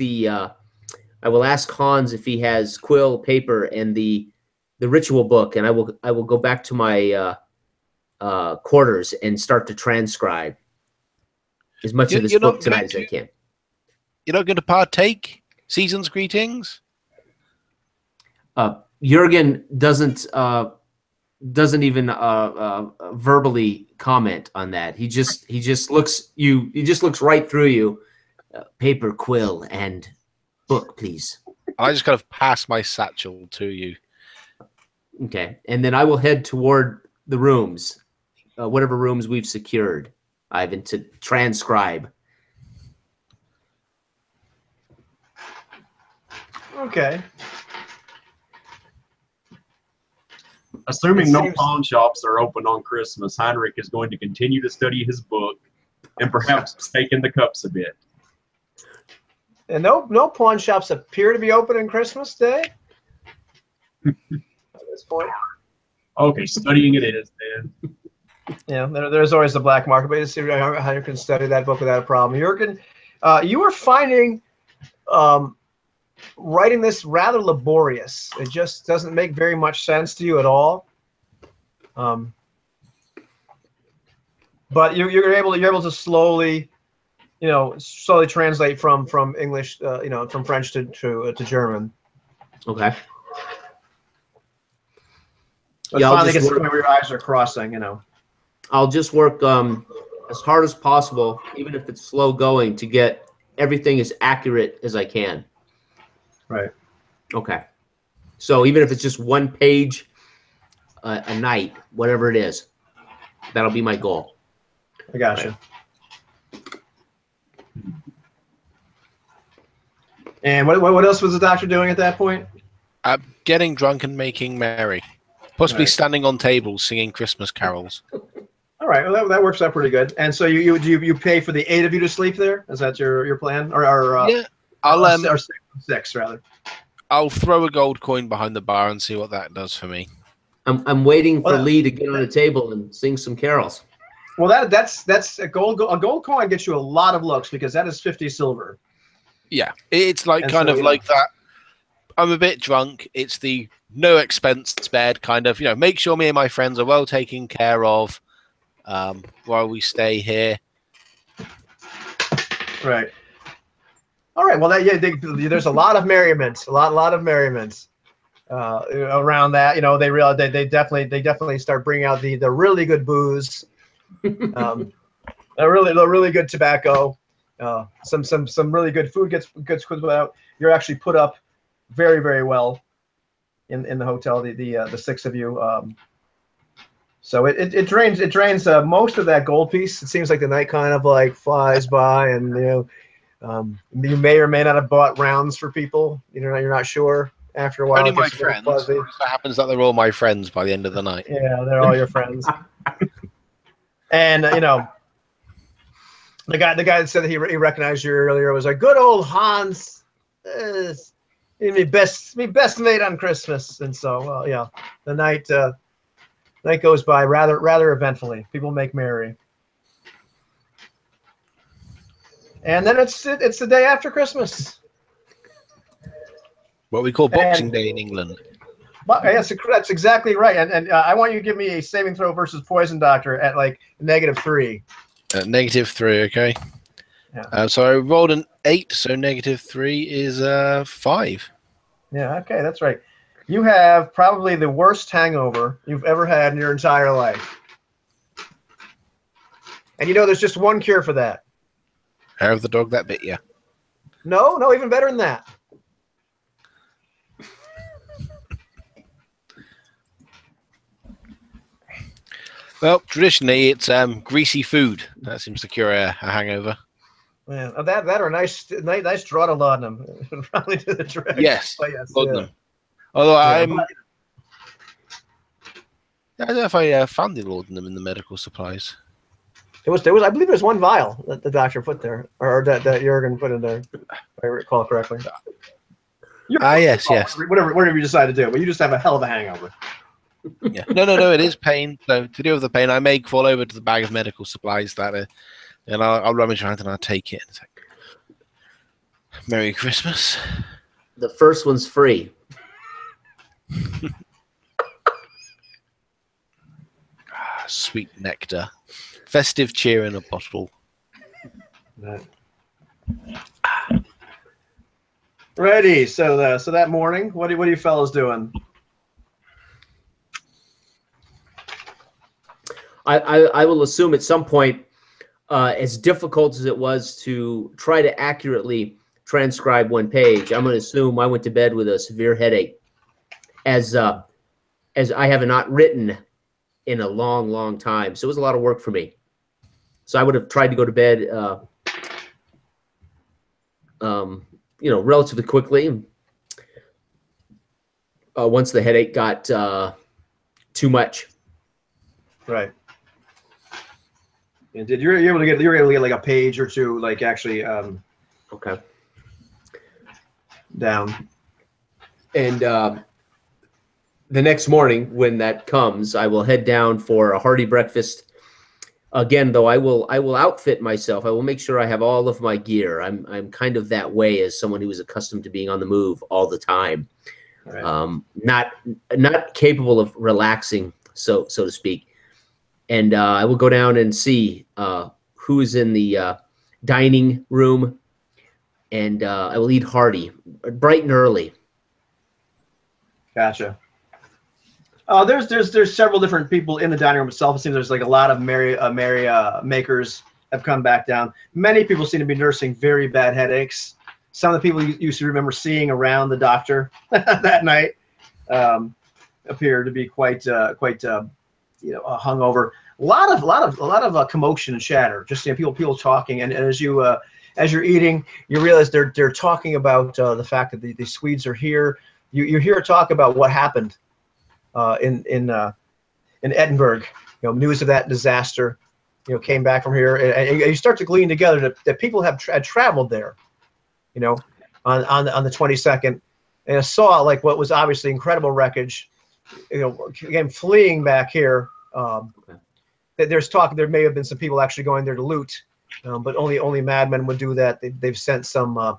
[SPEAKER 3] I will ask Hans if he has quill, paper, and the ritual book, and I will go back to my quarters and start to transcribe as much of this book tonight as I can.
[SPEAKER 2] You're not going to partake? Season's greetings?
[SPEAKER 3] Jurgen doesn't even verbally comment on that. He just looks right through you. Paper, quill, and book, please.
[SPEAKER 2] I just kind of pass my satchel to you.
[SPEAKER 3] Okay, and then I will head toward the rooms, whatever rooms we've secured, Ivan, to transcribe.
[SPEAKER 1] Okay.
[SPEAKER 4] Assuming no pawn shops are open on Christmas, Heinrich is going to continue to study his book and perhaps stake in the cups a bit.
[SPEAKER 1] And no pawn shops appear to be open on Christmas Day? At this point.
[SPEAKER 4] Okay, studying it is then.
[SPEAKER 1] Yeah, there's always the black market, but you see how you can study that book without a problem. Jurgen, you were finding writing this rather laborious. It just doesn't make very much sense to you at all. But you're able to slowly translate from English, from French to German.
[SPEAKER 3] Okay.
[SPEAKER 1] But finally gets to the point where your eyes are crossing,
[SPEAKER 3] I'll just work as hard as possible, even if it's slow going, to get everything as accurate as I can.
[SPEAKER 1] Right.
[SPEAKER 3] Okay. So even if it's just one page a night, whatever it is, that'll be my goal.
[SPEAKER 1] I gotcha. Right. And what else was the doctor doing at that point?
[SPEAKER 2] Getting drunk and making merry. Possibly standing on tables singing Christmas carols.
[SPEAKER 1] All right, well that works out pretty good. And so you pay for the 8 of you to sleep there? Is that your plan?
[SPEAKER 2] Yeah, I'll
[SPEAKER 1] 6 rather.
[SPEAKER 2] I'll throw a gold coin behind the bar and see what that does for me.
[SPEAKER 3] I'm waiting for Lee to get on the table and sing some carols.
[SPEAKER 1] Well, that's a gold coin gets you a lot of looks because that is 50 silver.
[SPEAKER 2] Yeah, it's like
[SPEAKER 1] and
[SPEAKER 2] kind of like that. I'm a bit drunk. It's the no expense spared kind of, make sure me and my friends are well taken care of while we stay here.
[SPEAKER 1] Right. All right. Well, there's a lot of merriment, a lot of merriment around that. They realize they definitely start bringing out the really good booze, the really good tobacco, some really good food gets put out. You're actually put up very, very well in the hotel. The six of you. So it drains most of that gold piece. It seems like the night kind of like flies by, and you may or may not have bought rounds for people. You're not sure. After a while,
[SPEAKER 2] only my friends. So it happens that they're all my friends by the end of the night.
[SPEAKER 1] Yeah, they're all your friends. And the guy that said that he recognized you earlier was like, good old Hans, me best mate on Christmas. And so the night goes by rather eventfully. People make merry. And then it's the day after Christmas.
[SPEAKER 2] What we call Boxing Day in England.
[SPEAKER 1] Yes, that's exactly right. And I want you to give me a saving throw versus Poison Doctor at like -3.
[SPEAKER 2] -3, okay.
[SPEAKER 1] Yeah.
[SPEAKER 2] So I rolled an 8, so -3 is 5.
[SPEAKER 1] Yeah, okay, that's right. You have probably the worst hangover you've ever had in your entire life. And there's just one cure for that.
[SPEAKER 2] Hair of the dog that bit you.
[SPEAKER 1] No, even better than that.
[SPEAKER 2] Well, traditionally it's greasy food that seems to cure a hangover.
[SPEAKER 1] Yeah, that or a nice draw to laudanum probably do the trick.
[SPEAKER 2] Yes, laudanum.
[SPEAKER 1] Yeah.
[SPEAKER 2] Although I don't know if I found the laudanum in the medical supplies.
[SPEAKER 1] There was I believe there was one vial that the doctor put there, or that Jurgen put in there, if I recall correctly.
[SPEAKER 2] Yes.
[SPEAKER 1] Whatever you decide to do, but you just have a hell of a hangover.
[SPEAKER 2] Yeah. No, it is pain. So to deal with the pain, I may fall over to the bag of medical supplies and I'll rummage around and I'll take it. It's like, Merry Christmas.
[SPEAKER 3] The first one's free.
[SPEAKER 2] Sweet nectar. Festive cheer in a bottle.
[SPEAKER 1] Right. Righty. So that morning, what are you fellas doing?
[SPEAKER 3] I will assume at some point, as difficult as it was to try to accurately transcribe one page, I'm going to assume I went to bed with a severe headache, as I have not written in a long time. So it was a lot of work for me. So I would have tried to go to bed, relatively quickly. Once the headache got too much.
[SPEAKER 1] Right. And you were able to get like a page or two, like actually
[SPEAKER 3] okay,
[SPEAKER 1] down.
[SPEAKER 3] And the next morning when that comes, I will head down for a hearty breakfast. Again, though, I will outfit myself. I will make sure I have all of my gear. I'm kind of that way as someone who is accustomed to being on the move all the time. Right. Not capable of relaxing, so to speak. And I will go down and see who's in the dining room, and I will eat hearty, bright and early.
[SPEAKER 1] Gotcha. There's several different people in the dining room itself. It seems there's like a lot of merry makers have come back down. Many people seem to be nursing very bad headaches. Some of the people you used to remember seeing around the doctor that night appear to be quite hungover. A lot of commotion and chatter. Just people talking, and as you're eating, you realize they're talking about the fact that the Swedes are here. You hear talk about what happened in Edinburgh. News of that disaster. Came back from here, and you start to glean together that people had traveled there. On the 22nd, and saw like what was obviously incredible wreckage. Again, fleeing back here. There's talk there may have been some people actually going there to loot, but only madmen would do that. They've sent some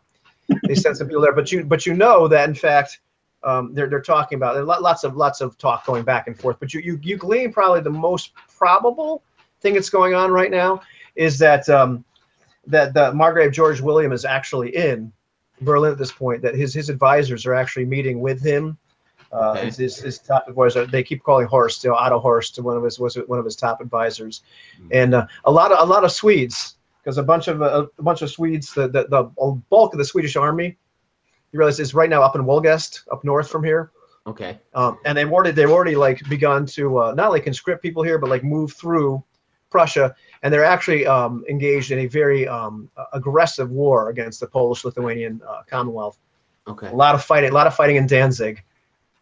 [SPEAKER 1] They sent some people there, but you know that in fact they're talking about there. Lots of talk going back and forth. But you glean probably the most probable thing that's going on right now is that that the Margrave George William is actually in Berlin at this point. That his advisors are actually meeting with him.
[SPEAKER 3] Okay.
[SPEAKER 1] His top advisor, they keep calling Horst, Otto Horst, one of his top advisors, and a lot of Swedes, because a bunch of Swedes, the bulk of the Swedish army, you realize is right now up in Wolgast, up north from here.
[SPEAKER 3] Okay.
[SPEAKER 1] And they've already like begun to not only conscript people here, but like move through Prussia, and they're actually engaged in a very aggressive war against the Polish-Lithuanian Commonwealth.
[SPEAKER 3] Okay.
[SPEAKER 1] A lot of fighting in Danzig.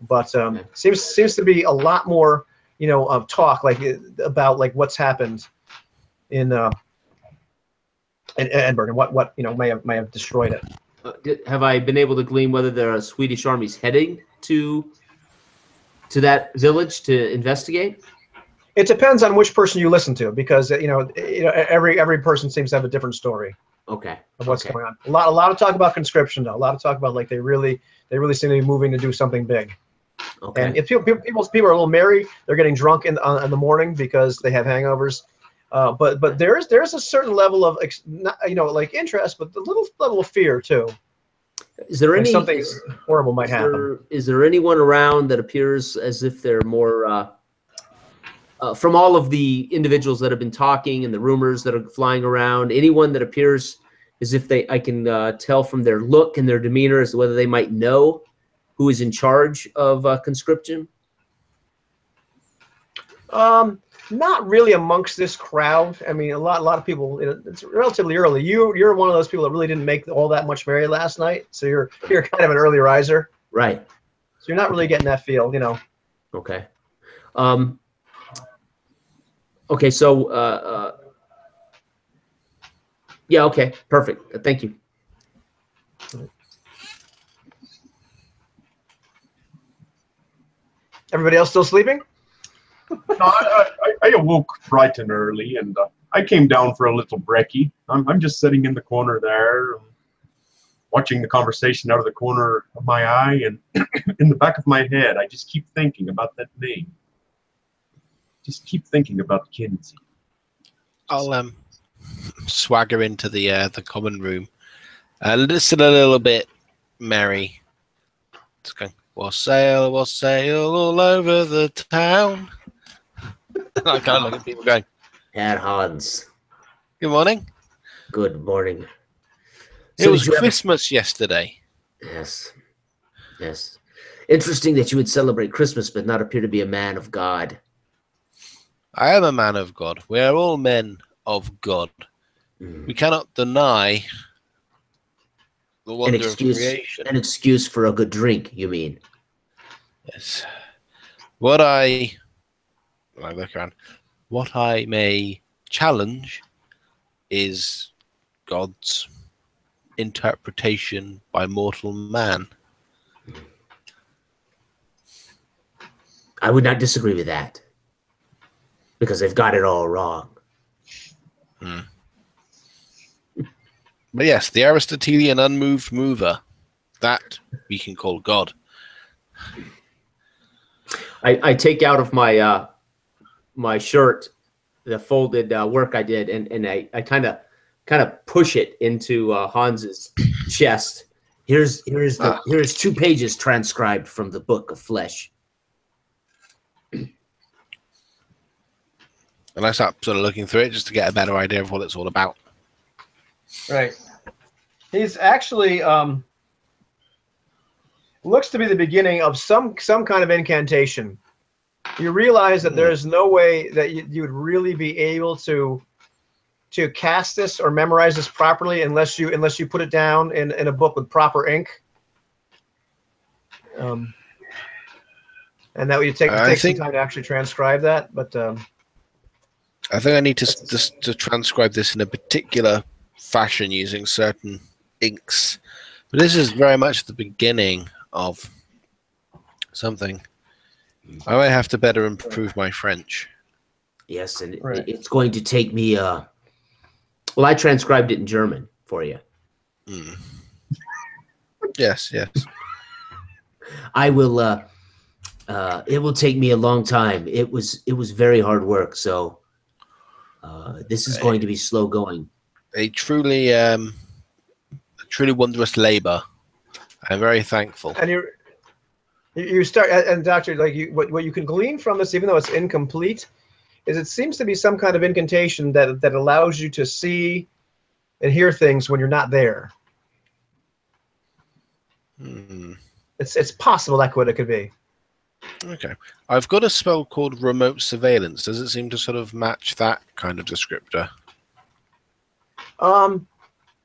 [SPEAKER 1] But seems to be a lot more, talk like about like what's happened in Edinburgh and what may have destroyed it.
[SPEAKER 3] Have I been able to glean whether there are Swedish armies heading to that village to investigate?
[SPEAKER 1] It depends on which person you listen to, because every person seems to have a different story.
[SPEAKER 3] Okay.
[SPEAKER 1] Of what's going on. A lot of talk about conscription, though. A lot of talk about like they really seem to be moving to do something big.
[SPEAKER 3] Okay.
[SPEAKER 1] And if people are a little merry, they're getting drunk in the morning because they have hangovers. But there's a certain level of like interest, but a little level of fear too.
[SPEAKER 3] Is there any
[SPEAKER 1] something horrible might happen?
[SPEAKER 3] Is there anyone around that appears as if they're more from all of the individuals that have been talking and the rumors that are flying around? Anyone that appears as if I can tell from their look and their demeanor as to whether they might know who is in charge of conscription?
[SPEAKER 1] Not really amongst this crowd. I mean, a lot of people. It's relatively early. You're one of those people that really didn't make all that much merry last night, so you're kind of an early riser,
[SPEAKER 3] right?
[SPEAKER 1] So you're not really getting that feel,
[SPEAKER 3] Okay. Okay. So. Yeah. Okay. Perfect. Thank you.
[SPEAKER 1] Everybody else still sleeping?
[SPEAKER 4] No, I awoke bright and early, and I came down for a little brekkie. I'm just sitting in the corner there, watching the conversation out of the corner of my eye, and in the back of my head, I just keep thinking about that name. Just keep thinking about Kinsey.
[SPEAKER 2] I'll swagger into the common room, listen a little bit merry. Just going, we'll sail all over the town. I kind of look at people going,
[SPEAKER 3] Herr Hans.
[SPEAKER 2] Good morning.
[SPEAKER 3] Good morning.
[SPEAKER 2] It was Christmas yesterday.
[SPEAKER 3] Yes. Yes. Interesting that you would celebrate Christmas but not appear to be a man of God.
[SPEAKER 2] I am a man of God. We are all men of God. We cannot deny the wonder of creation.
[SPEAKER 3] An excuse for a good drink, you mean?
[SPEAKER 2] Yes. What I look around, what I may challenge is God's interpretation by mortal man.
[SPEAKER 3] I would not disagree with that, because they've got it all wrong.
[SPEAKER 2] But yes, the Aristotelian unmoved mover, that we can call God.
[SPEAKER 3] I take out of my my shirt the folded work I did, and I kind of push it into Hans's chest. Here's 2 pages transcribed from the Book of Flesh.
[SPEAKER 2] And I start sort of looking through it just to get a better idea of what it's all about.
[SPEAKER 1] Right. He's actually looks to be the beginning of some kind of incantation. You realize that there is no way that you would really be able to cast this or memorize this properly unless you put it down in a book with proper ink. And that would take some time to actually transcribe that, but
[SPEAKER 2] I think I need to transcribe this in a particular fashion using certain inks. But this is very much the beginning of something. I might have to better improve my French.
[SPEAKER 3] Yes, and it's going to take me well, I transcribed it in German for you.
[SPEAKER 2] Yes, yes.
[SPEAKER 3] I will. It will take me a long time. It was very hard work. So this is going to be slow going.
[SPEAKER 2] A truly wondrous labor. I'm very thankful.
[SPEAKER 1] And you start, and Doctor, like what you can glean from this, even though it's incomplete, is it seems to be some kind of incantation that allows you to see and hear things when you're not there. It's possible that's what it could be.
[SPEAKER 2] Okay. I've got a spell called remote surveillance. Does it seem to sort of match that kind of descriptor?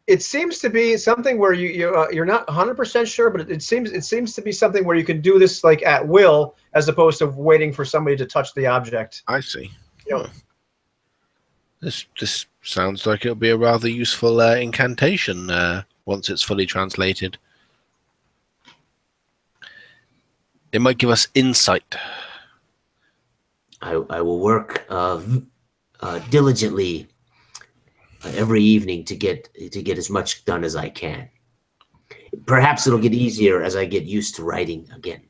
[SPEAKER 1] It seems to be something where you're not 100% sure, but it seems to be something where you can do this like at will, as opposed to waiting for somebody to touch the object.
[SPEAKER 2] I see.
[SPEAKER 1] You know,
[SPEAKER 2] This sounds like it'll be a rather useful incantation once it's fully translated. It might give us insight.
[SPEAKER 3] I will work diligently every evening to get as much done as I can. Perhaps it'll get easier as I get used to writing again.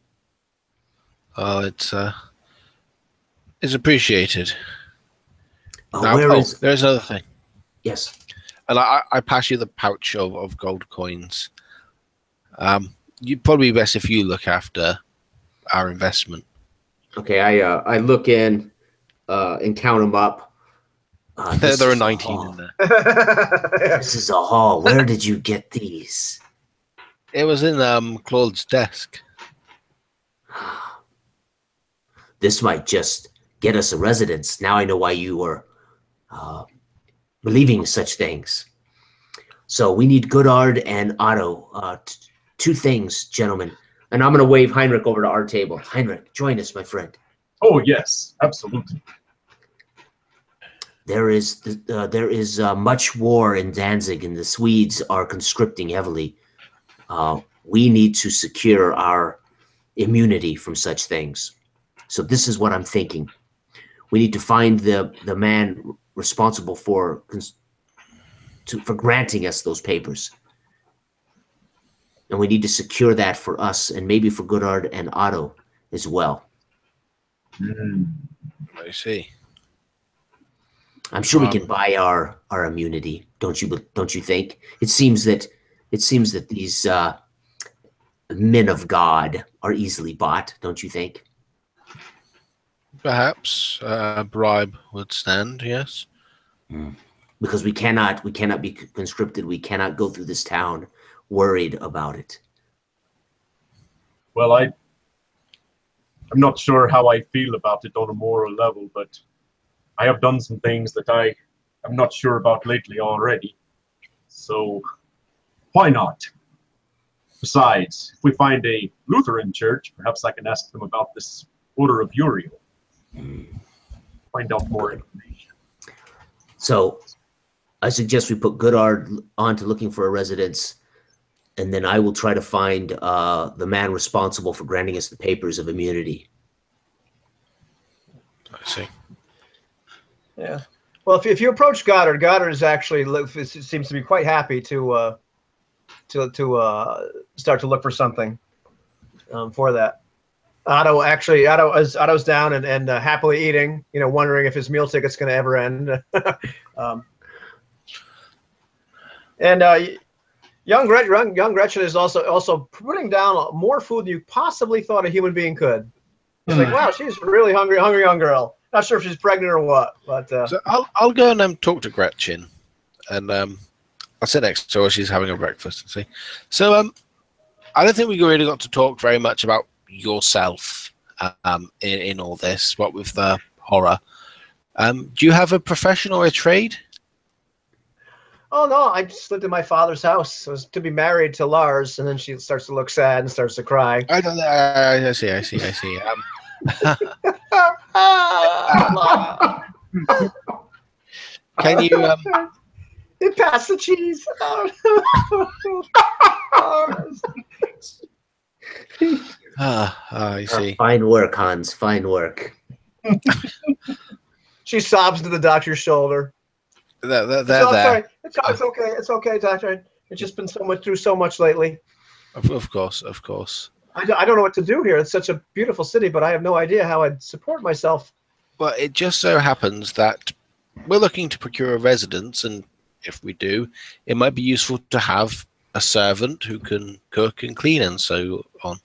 [SPEAKER 2] Oh, it's appreciated. Now, there's another thing.
[SPEAKER 3] Yes.
[SPEAKER 2] And I pass you the pouch of gold coins. You'd probably be best if you look after our investment.
[SPEAKER 3] Okay, I look in and count them up.
[SPEAKER 2] There are 19 in there.
[SPEAKER 3] This is a haul. Where did you get these?
[SPEAKER 2] It was in Claude's desk.
[SPEAKER 3] This might just get us a residence. Now I know why you were believing such things. So we need Goodard and Otto. Two things, gentlemen. And I'm going to wave Heinrich over to our table. Heinrich, join us, my friend.
[SPEAKER 4] Oh, yes, absolutely.
[SPEAKER 3] There is much war in Danzig, and the Swedes are conscripting heavily. We need to secure our immunity from such things. So this is what I'm thinking. We need to find the man responsible for granting us those papers. And we need to secure that for us and maybe for Goodard and Otto as well.
[SPEAKER 2] I see.
[SPEAKER 3] I'm sure we can buy our immunity, don't you think? It seems that these men of God are easily bought, don't you think?
[SPEAKER 2] Perhaps a bribe would stand, yes.
[SPEAKER 3] Because we cannot be conscripted. We cannot go through this town worried about it.
[SPEAKER 4] Well, I'm not sure how I feel about it on a moral level, but I have done some things that I am not sure about lately already. So why not? Besides, if we find a Lutheran church, perhaps I can ask them about this Order of Uriel. Find out more information.
[SPEAKER 3] So I suggest we put Goodard on to looking for a residence, and then I will try to find the man responsible for granting us the papers of immunity.
[SPEAKER 2] I see.
[SPEAKER 1] Yeah. Well, if you approach Goddard is actually seems to be quite happy to start to look for something for that. Otto's down and happily eating, wondering if his meal ticket's going to ever end. Young Gretchen is also putting down more food than you possibly thought a human being could. It's like, wow, she's a really hungry young girl. Not sure if she's pregnant or what, but
[SPEAKER 2] so I'll go and talk to Gretchen, and I'll sit next to her. She's having her breakfast and see. So I don't think we really got to talk very much about yourself in all this. What with the horror, do you have a profession or a trade?
[SPEAKER 1] Oh no, I just lived in my father's house. I was to be married to Lars, and then she starts to look sad and starts to cry.
[SPEAKER 2] I don't know. I see. Can you
[SPEAKER 1] It passed the cheese.
[SPEAKER 2] I see.
[SPEAKER 3] Fine work, Hans. Fine work.
[SPEAKER 1] She sobs to the doctor's shoulder.
[SPEAKER 2] There.
[SPEAKER 1] Sorry. It's okay. It's okay, doctor. It's just been through so much lately.
[SPEAKER 2] Of course, of course.
[SPEAKER 1] I don't know what to do here. It's such a beautiful city, but I have no idea how I'd support myself.
[SPEAKER 2] Well, it just so happens that we're looking to procure a residence, and if we do, it might be useful to have a servant who can cook and clean and so on.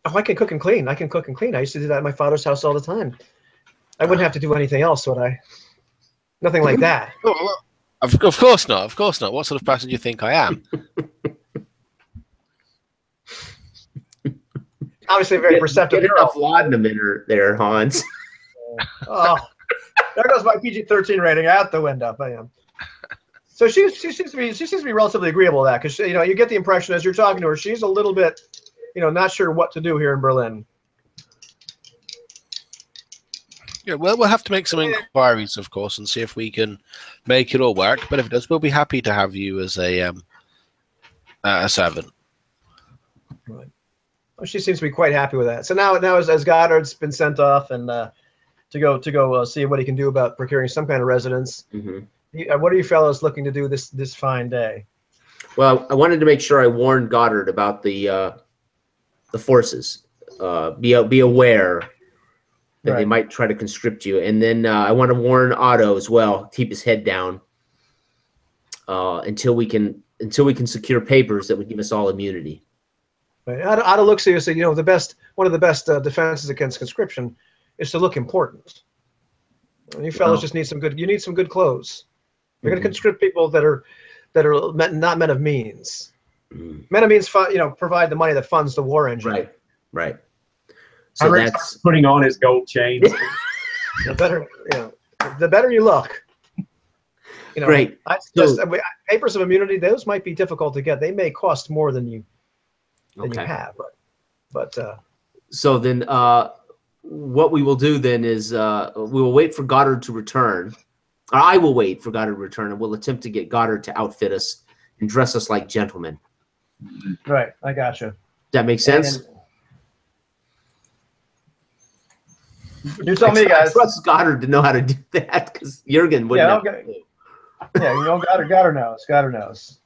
[SPEAKER 1] Oh, I can cook and clean. I can cook and clean. I used to do that at my father's house all the time. I wouldn't have to do anything else, would I? Nothing like that.
[SPEAKER 2] Oh, well, of course not. Of course not. What sort of person do you think I am?
[SPEAKER 1] Obviously, a very perceptive
[SPEAKER 3] Get
[SPEAKER 1] girl.
[SPEAKER 3] enough laudanum in her there, Hans.
[SPEAKER 1] Oh, there goes my PG-13 rating out the window. I am. So she seems to be relatively agreeable to that, because you get the impression as you're talking to her, she's a little bit, not sure what to do here in Berlin.
[SPEAKER 2] Yeah, well, we'll have to make some inquiries, of course, and see if we can make it all work. But if it does, we'll be happy to have you as a servant.
[SPEAKER 1] Right. Well, she seems to be quite happy with that. So now as Goddard's been sent off and to go see what he can do about procuring some kind of residence.
[SPEAKER 3] Mm-hmm.
[SPEAKER 1] What are you fellows looking to do this fine day?
[SPEAKER 3] Well, I wanted to make sure I warned Goddard about the forces. Be aware that they might try to conscript you, and then I want to warn Otto as well. Keep his head down until we can secure papers that would give us all immunity.
[SPEAKER 1] Right. Otto looks at you and says, one of the best defenses against conscription is to look important. You fellows just need some good clothes. You're going to conscript people that are not men of means. Men of means, provide the money that funds the war engine.
[SPEAKER 3] Right. So
[SPEAKER 4] Heinrich
[SPEAKER 3] that's
[SPEAKER 4] putting on his gold chains.
[SPEAKER 1] the better you look.
[SPEAKER 3] Great.
[SPEAKER 1] Papers of immunity, those might be difficult to get. They may cost more than you have, but
[SPEAKER 3] so then what we will do then is we will wait for Goddard to return. Or I will wait for Goddard to return, and we'll attempt to get Goddard to outfit us and dress us like gentlemen.
[SPEAKER 1] Right, I gotcha.
[SPEAKER 3] That makes sense?
[SPEAKER 1] You tell me, guys.
[SPEAKER 3] I trust Goddard to know how to do that, because Jurgen wouldn't.
[SPEAKER 1] Goddard knows. Goddard knows.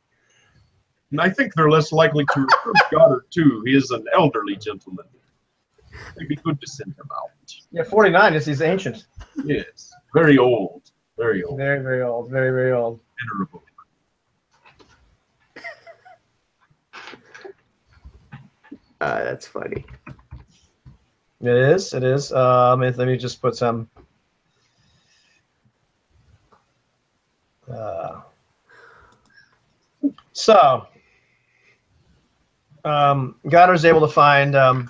[SPEAKER 4] And I think they're less likely to recruit Goddard too. He is an elderly gentleman. It'd be good to send him out.
[SPEAKER 1] Yeah, 49 is he's ancient.
[SPEAKER 4] Yes, very old. Very old.
[SPEAKER 1] Very, very old. Very, very old.
[SPEAKER 4] Venerable.
[SPEAKER 3] That's funny.
[SPEAKER 1] It is. It is. Let me just put some. So, Goddard's able to find out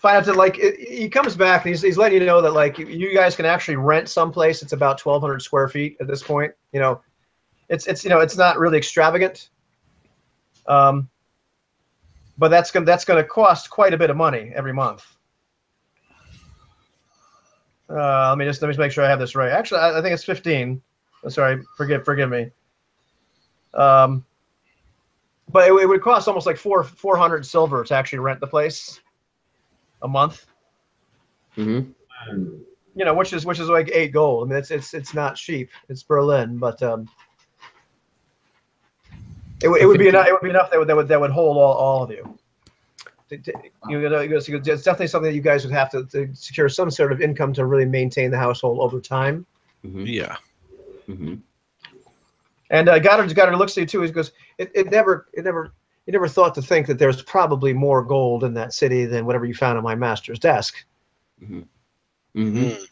[SPEAKER 1] that he comes back and he's letting you know that you guys can actually rent someplace. It's about 1,200 square feet at this point. It's not really extravagant. But that's gonna cost quite a bit of money every month. Let me just make sure I have this right. Actually, I think it's 15. Sorry, forgive me. But it would cost almost like 400 silver to actually rent the place a month.
[SPEAKER 3] Mm-hmm.
[SPEAKER 1] Which is like 8 gold. I mean, it's not cheap. It's Berlin, but it would be enough that would hold all of you. It's definitely something that you guys would have to secure some sort of income to really maintain the household over time.
[SPEAKER 3] Mm-hmm.
[SPEAKER 2] Yeah.
[SPEAKER 3] Mm-hmm.
[SPEAKER 1] And Goddard looks at you too. He goes, "You never thought to think that there's probably more gold in that city than whatever you found on my master's desk."
[SPEAKER 3] Mm-hmm. Mm-hmm.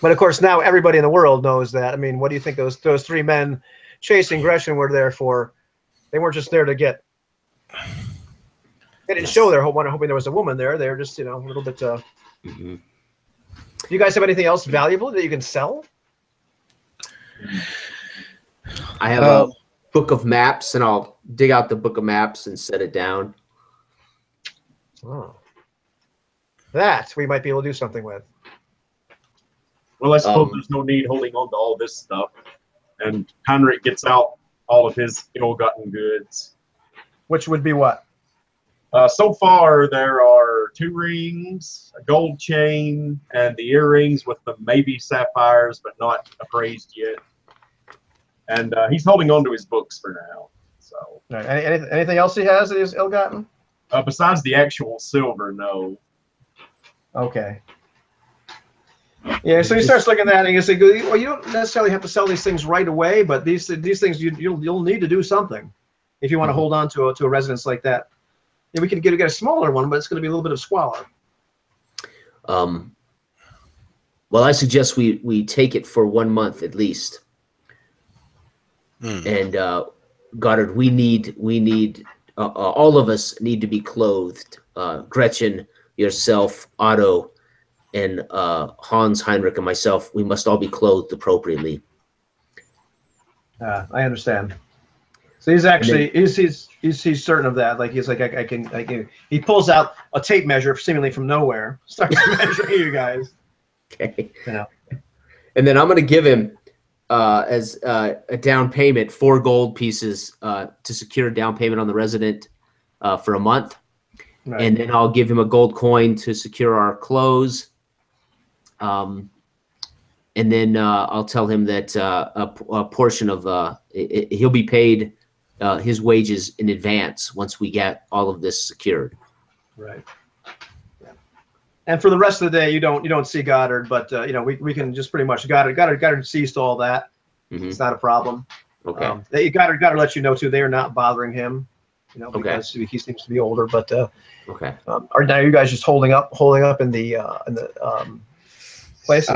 [SPEAKER 1] But of course, now everybody in the world knows that. I mean, what do you think those 3 men chasing Gresham were there for? They weren't just there to get. They didn't show their hoping there was a woman there. They were just, a little bit.
[SPEAKER 3] Mm-hmm.
[SPEAKER 1] Do you guys have anything else valuable that you can sell?
[SPEAKER 3] I have a book of maps, and I'll dig out the book of maps and set it down.
[SPEAKER 1] Oh. That we might be able to do something with.
[SPEAKER 4] Well, I suppose there's no need holding on to all this stuff. And Heinrich gets out all of his ill-gotten goods.
[SPEAKER 1] Which would be what?
[SPEAKER 4] So far, there are 2 rings, a gold chain, and the earrings with the maybe sapphires, but not appraised yet. And he's holding on to his books for now. So.
[SPEAKER 1] Right. Anything else he has that he's ill-gotten?
[SPEAKER 4] Besides the actual silver, no.
[SPEAKER 1] Okay. Yeah, so he starts looking at that and he says, well, you don't necessarily have to sell these things right away, but these things you'll need to do something if you want to hold on to a residence like that. Yeah, we can get a smaller one, but it's going to be a little bit of squalor.
[SPEAKER 3] Well, I suggest we take it for 1 month at least. And Goddard, we need all of us need to be clothed. Gretchen, yourself, Otto, and Hans, Heinrich, and myself. We must all be clothed appropriately.
[SPEAKER 1] I understand. So he's actually he's certain of that. Like he's like I can. He pulls out a tape measure seemingly from nowhere, starts measuring you guys.
[SPEAKER 3] Okay.
[SPEAKER 1] Yeah.
[SPEAKER 3] And then I'm going to give him as a down payment 4 gold pieces to secure a down payment on the resident for a month.
[SPEAKER 1] Right.
[SPEAKER 3] And then I'll give him a gold coin to secure our clothes. And then I'll tell him that a portion of he'll be paid his wages in advance once we get all of this secured.
[SPEAKER 1] Right. Yeah. And for the rest of the day, you don't see Goddard, but you know we can just pretty much Goddard sees to all that. It's not a problem.
[SPEAKER 3] Okay.
[SPEAKER 1] Goddard lets you know too. They are not bothering him. You know, because he seems to be older. But
[SPEAKER 3] okay.
[SPEAKER 1] Are you guys just holding up in the place?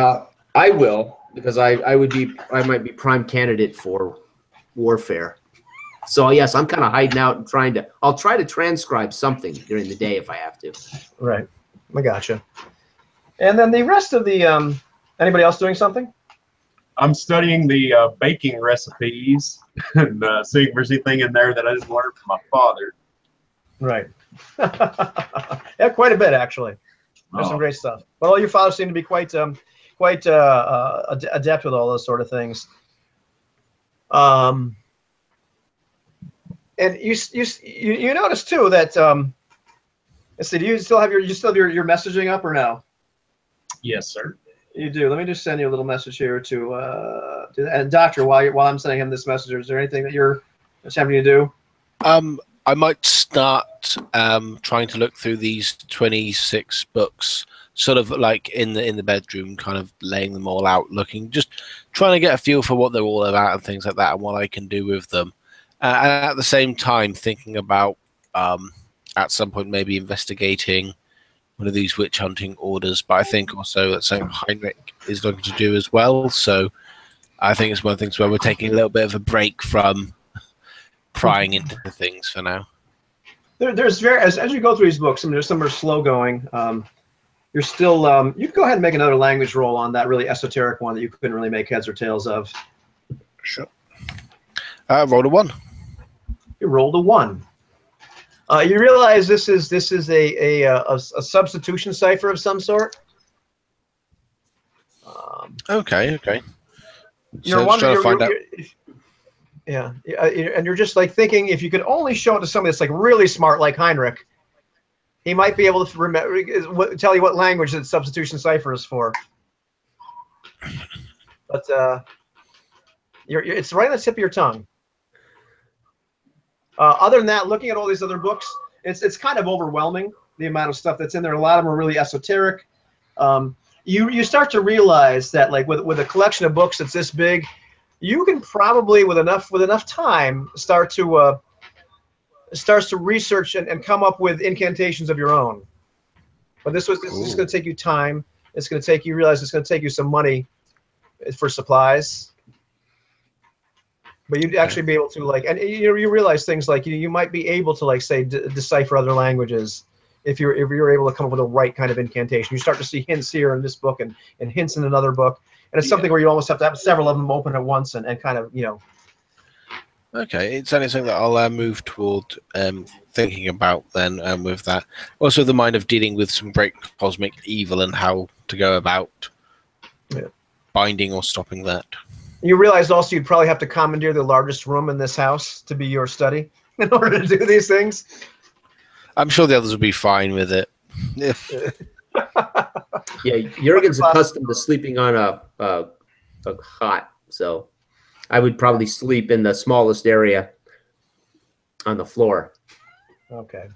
[SPEAKER 3] I will, because I might be prime candidate for warfare. So yes, I'm kind of hiding out and I'll try to transcribe something during the day if I have to.
[SPEAKER 1] Right. I gotcha. And then the rest of the anybody else doing something?
[SPEAKER 4] I'm studying the baking recipes and seeing if there's anything in there that I didn't learn from my father.
[SPEAKER 1] Right. Yeah, quite a bit actually. There's some great stuff. Well, your father seemed to be quite adept with all those sort of things. And you notice too that let's see, do you still have your messaging up or no?
[SPEAKER 4] Yes, sir.
[SPEAKER 1] You do. Let me just send you a little message here to and Doctor, while I'm sending him this message, is there anything that you're attempting to do?
[SPEAKER 2] I might start trying to look through these 26 books, sort of like in the bedroom, kind of laying them all out, just trying to get a feel for what they're all about and things like that, and what I can do with them. And at the same time, thinking about at some point maybe investigating one of these witch hunting orders. But I think also that's something Heinrich is looking to do as well. So I think it's one of the things where we're taking a little bit of a break from prying into things for now.
[SPEAKER 1] There's as you go through these books, I mean, there's some are slow going. You're still you can go ahead and make another language roll on that really esoteric one that you couldn't really make heads or tails of.
[SPEAKER 2] Sure. Rolled a 1.
[SPEAKER 1] You rolled a 1. You realize this is a substitution cipher of some sort.
[SPEAKER 2] Okay.
[SPEAKER 1] You're
[SPEAKER 2] So trying to find out.
[SPEAKER 1] Yeah, and you're just like thinking if you could only show it to somebody that's like really smart like Heinrich, he might be able to tell you what language that substitution cipher is for. But it's right on the tip of your tongue. Other than that, looking at all these other books, it's kind of overwhelming, the amount of stuff that's in there. A lot of them are really esoteric. You start to realize that like with a collection of books that's this big, you can probably with enough time start to research and come up with incantations of your own. But this is going to take you time. It's going to realize it's going to take you some money for supplies. But you'd actually be able to like, and you realize things like you might be able to like say decipher other languages if you're able to come up with the right kind of incantation. You start to see hints here in this book and hints in another book, and it's something where you almost have to have several of them open at once and kind of
[SPEAKER 2] Okay, it's only something that I'll move toward thinking about then with that. Also, the mind of dealing with some great cosmic evil and how to go about binding or stopping that.
[SPEAKER 1] You realize also you'd probably have to commandeer the largest room in this house to be your study in order to do these things.
[SPEAKER 2] I'm sure the others will be fine with it.
[SPEAKER 3] Yeah, Jurgen's accustomed to sleeping on a cot, so. I would probably sleep in the smallest area on the floor.
[SPEAKER 1] Okay.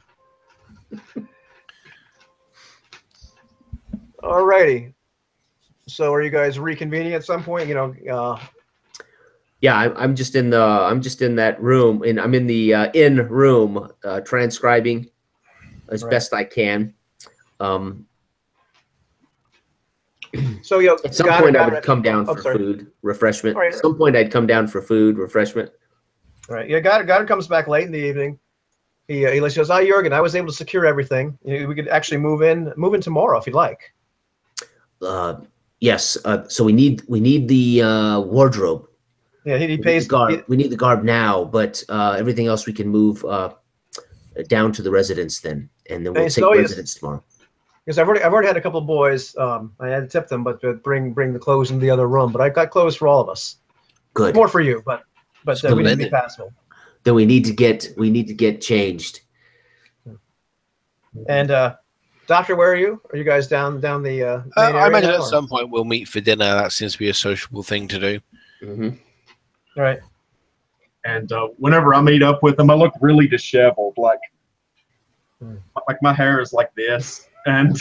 [SPEAKER 1] Alrighty. So are you guys reconvening at some point? You know,
[SPEAKER 3] Yeah, I'm just in that room, and I'm in the in room transcribing as best I can.
[SPEAKER 1] So you know,
[SPEAKER 3] at some point I would come down for food refreshment. At some point I'd come down for food refreshment.
[SPEAKER 1] All right. Yeah, Goddard comes back late in the evening. He goes, "Ah, Jurgen, I was able to secure everything. We could actually move in tomorrow if you'd like."
[SPEAKER 3] Yes. So we need the wardrobe.
[SPEAKER 1] Yeah, he pays.
[SPEAKER 3] We need the garb now, but everything else we can move down to the residence then, and then we'll take residence tomorrow.
[SPEAKER 1] Because I've already had a couple of boys. I had to tip them, but bring the clothes into the other room. But I've got clothes for all of us.
[SPEAKER 3] Good.
[SPEAKER 1] More for you, but we need to be passable.
[SPEAKER 3] Then we need to get changed.
[SPEAKER 1] And Doctor, where are you? Are you guys down the main area
[SPEAKER 2] I imagine
[SPEAKER 1] now,
[SPEAKER 2] at some point we'll meet for dinner. That seems to be a sociable thing to do.
[SPEAKER 3] Mm-hmm.
[SPEAKER 1] All right.
[SPEAKER 4] And whenever I meet up with them, I look really disheveled, like my hair is like this, and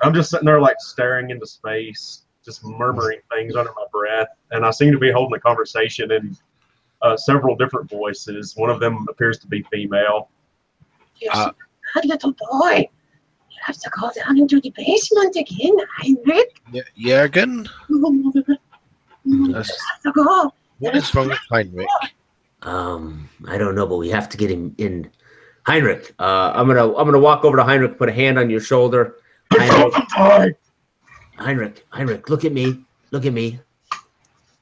[SPEAKER 4] I'm just sitting there like staring into space, just murmuring things under my breath. And I seem to be holding a conversation in several different voices. One of them appears to be female.
[SPEAKER 5] Yes, that little boy. You have to go down into the basement again, Heinrich.
[SPEAKER 2] Jurgen?
[SPEAKER 5] You have to go.
[SPEAKER 2] What is wrong with Heinrich?
[SPEAKER 3] I don't know, but we have to get him in. Heinrich, I'm gonna walk over to Heinrich, put a hand on your shoulder. Heinrich, look at me. Look at me.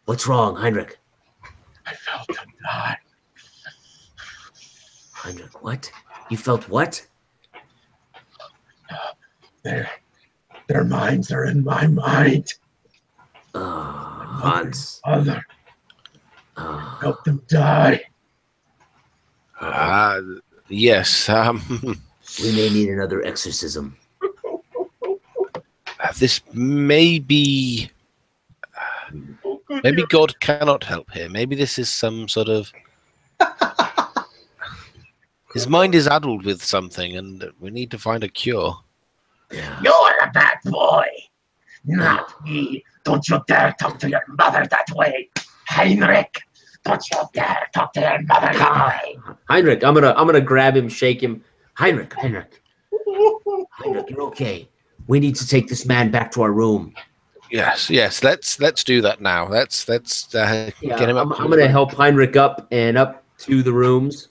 [SPEAKER 3] What's wrong, Heinrich?
[SPEAKER 4] I felt him die.
[SPEAKER 3] Heinrich, what? You felt what?
[SPEAKER 4] Their minds are in my mind.
[SPEAKER 3] Hans.
[SPEAKER 4] Mother. Help them die.
[SPEAKER 2] Yes.
[SPEAKER 3] We may need another exorcism.
[SPEAKER 2] This may be. Maybe God cannot help here. Maybe this is some sort of. His mind is addled with something, and we need to find a cure.
[SPEAKER 5] You're a bad boy. Not me. Don't you dare talk to your mother that way. Heinrich, don't you dare talk to your mother that way.
[SPEAKER 3] Heinrich, I'm gonna grab him, shake him. Heinrich, you're okay. We need to take this man back to our room.
[SPEAKER 2] Yes. Let's do that now. Let's get him up.
[SPEAKER 3] I'm gonna help Heinrich up and up to the rooms.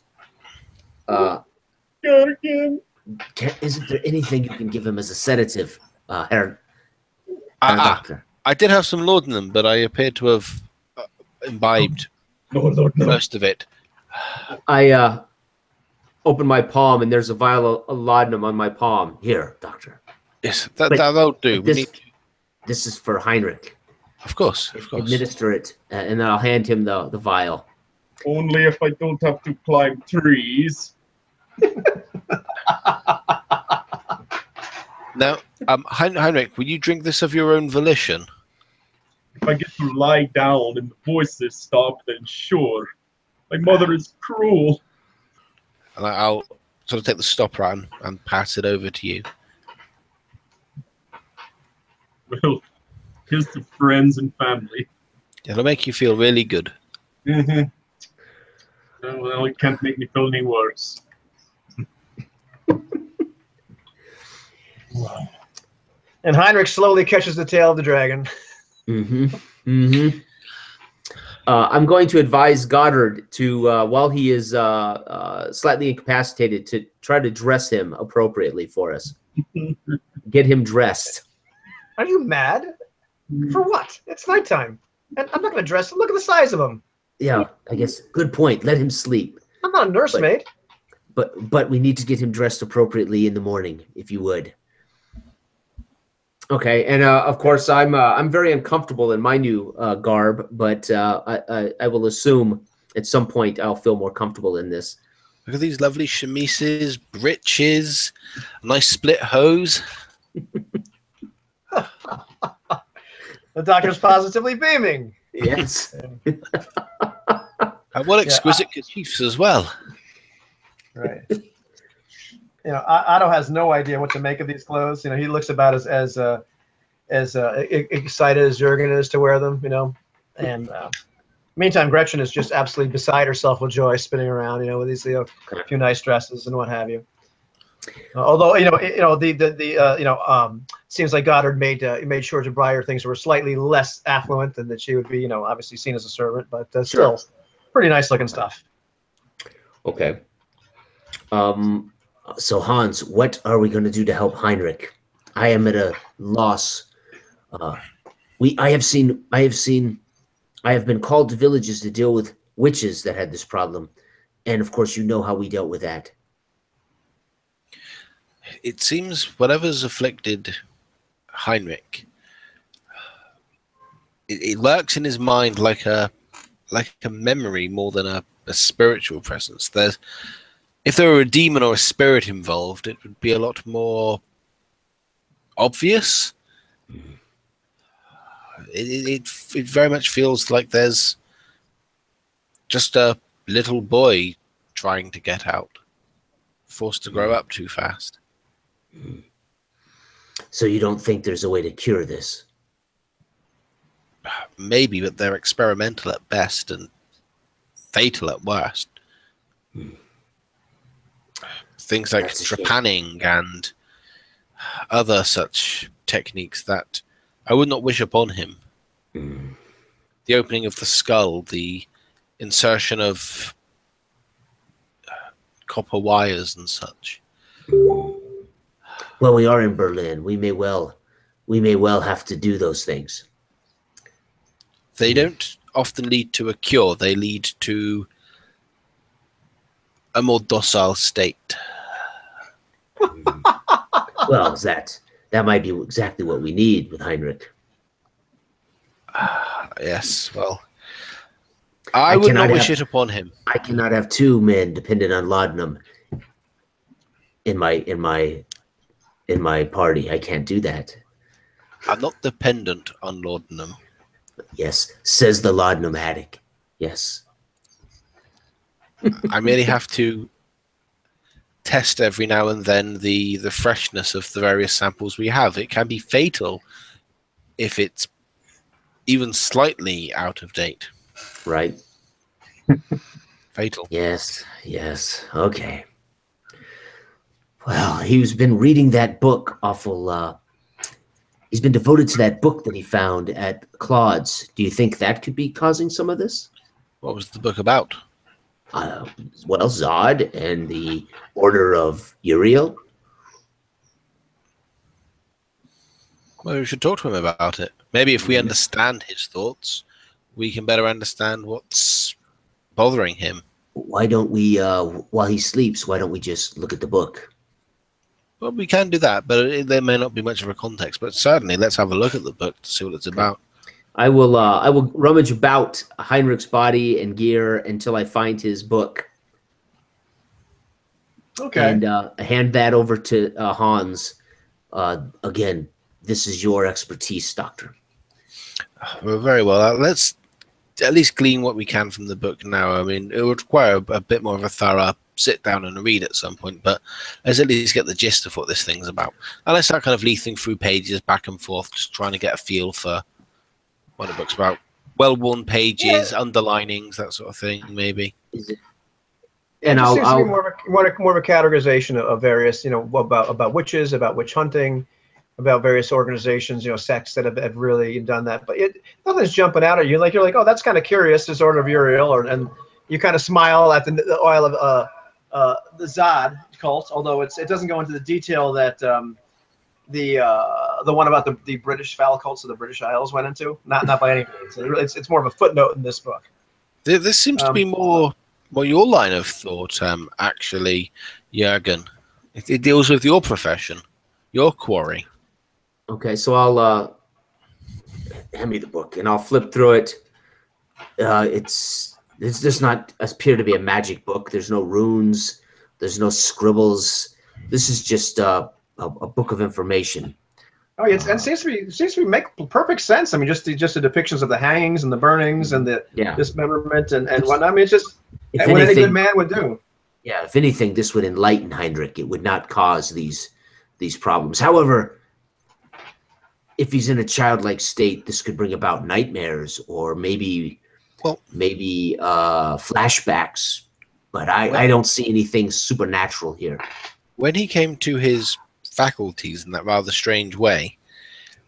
[SPEAKER 3] Isn't there anything you can give him as a sedative, Herr Doctor?
[SPEAKER 2] I did have some laudanum, but I appear to have imbibed most of it.
[SPEAKER 3] I open my palm, and there's a vial of laudanum on my palm. Here, Doctor.
[SPEAKER 2] Yes, that'll do.
[SPEAKER 3] This is for Heinrich.
[SPEAKER 2] Of course.
[SPEAKER 3] Administer it, and then I'll hand him the vial.
[SPEAKER 4] Only if I don't have to climb trees.
[SPEAKER 2] Now, Heinrich, will you drink this of your own volition?
[SPEAKER 4] If I get to lie down and the voices stop, then sure. My mother is cruel.
[SPEAKER 2] And I'll sort of take the stopper out and pass it over to you.
[SPEAKER 4] Well, here's to friends and family.
[SPEAKER 2] It'll make you feel really good.
[SPEAKER 4] Mm-hmm. Well, it can't make me feel any worse.
[SPEAKER 1] And Heinrich slowly catches the tail of the dragon.
[SPEAKER 3] I'm going to advise Goddard to, while he is slightly incapacitated, to try to dress him appropriately for us. Get him dressed.
[SPEAKER 1] Are you mad? For what? It's nighttime. And I'm not going to dress him. Look at the size of him.
[SPEAKER 3] Yeah, I guess. Good point. Let him sleep.
[SPEAKER 1] I'm not a nursemaid.
[SPEAKER 3] But we need to get him dressed appropriately in the morning, if you would. Okay, and of course I'm very uncomfortable in my new garb, but I will assume at some point I'll feel more comfortable in this.
[SPEAKER 2] Look at these lovely chemises, breeches, nice split hose.
[SPEAKER 1] The doctor's positively beaming.
[SPEAKER 3] Yes.
[SPEAKER 2] And what exquisite kerchiefs as well.
[SPEAKER 1] Right. Otto has no idea what to make of these clothes. He looks about as excited as Jurgen is to wear them. And meantime, Gretchen is just absolutely beside herself with joy, spinning around. With these few nice dresses and what have you. Although seems like Goddard made sure to buy her things that were slightly less affluent than that she would be, obviously seen as a servant, but still pretty nice looking stuff.
[SPEAKER 3] Okay. So Hans, what are we going to do to help Heinrich? I am at a loss. I have been called to villages to deal with witches that had this problem, and of course, you know how we dealt with that.
[SPEAKER 2] It seems whatever's afflicted Heinrich, it lurks in his mind like a memory more than a spiritual presence. If there were a demon or a spirit involved, it would be a lot more obvious. It very much feels like there's just a little boy trying to get out, forced to grow up too fast.
[SPEAKER 3] So you don't think there's a way to cure this?
[SPEAKER 2] Maybe, but they're experimental at best and fatal at worst. Things like trepanning and other such techniques that I would not wish upon him. The opening of the skull, the insertion of copper wires and such.
[SPEAKER 3] Well, we are in Berlin. We may well have to do those things.
[SPEAKER 2] They don't often lead to a cure. They lead to a more docile state.
[SPEAKER 3] Well, that might be exactly what we need with Heinrich.
[SPEAKER 2] Yes, well, I would not wish it upon him.
[SPEAKER 3] I cannot have two men dependent on laudanum in my party. I can't do that.
[SPEAKER 2] I'm not dependent on laudanum.
[SPEAKER 3] Yes, says the laudanum addict. Yes.
[SPEAKER 2] I merely have to test every now and then the freshness of the various samples we have. It can be fatal if it's even slightly out of date.
[SPEAKER 3] Right.
[SPEAKER 2] Fatal.
[SPEAKER 3] Yes. Okay. Well, he's been reading that book awful. He's been devoted to that book that he found at Claude's. Do you think that could be causing some of this?
[SPEAKER 2] What was the book about?
[SPEAKER 3] Well, Zod and the Order of Uriel.
[SPEAKER 2] Well, we should talk to him about it. Maybe if we understand his thoughts, we can better understand what's bothering him.
[SPEAKER 3] Why don't we, while he sleeps, why don't we just look at the book?
[SPEAKER 2] Well, we can do that, but there may not be much of a context. But certainly, let's have a look at the book to see what it's about.
[SPEAKER 3] I will rummage about Heinrich's body and gear until I find his book.
[SPEAKER 1] Okay.
[SPEAKER 3] And hand that over to Hans. Again, this is your expertise, Doctor.
[SPEAKER 2] Well, very well. Let's at least glean what we can from the book now. I mean, it would require a bit more of a thorough sit down and read at some point, but let's at least get the gist of what this thing's about. And let's start kind of leafing through pages back and forth, just trying to get a feel for what the book's about. Well-worn pages, underlinings, that sort of thing, maybe.
[SPEAKER 1] And I'll seems to be more of a categorization of various, about witches, about witch hunting, about various organizations, sects that have really done that. But nothing's jumping out at you. You're like, oh, that's kind of curious, this Order of Uriel, and you kind of smile at the oil of the Zod cult, although it doesn't go into the detail that the one about the British foul cults of the British Isles went into. Not by any means. It's more of a footnote in this book.
[SPEAKER 2] This seems to be more your line of thought, actually, Jürgen. It deals with your profession, your quarry.
[SPEAKER 3] Okay, so I'll hand me the book and I'll flip through it. It's does not appear to be a magic book. There's no runes. There's no scribbles. This is just a book of information.
[SPEAKER 1] Oh, it's, and it seems to be make perfect sense. I mean, just the depictions of the hangings and the burnings and the dismemberment and whatnot. I mean, it's just what any good man would do.
[SPEAKER 3] Yeah, if anything, this would enlighten Heinrich. It would not cause these problems. However, if he's in a childlike state, this could bring about nightmares or maybe flashbacks. But I don't see anything supernatural here.
[SPEAKER 2] When he came to his faculties in that rather strange way,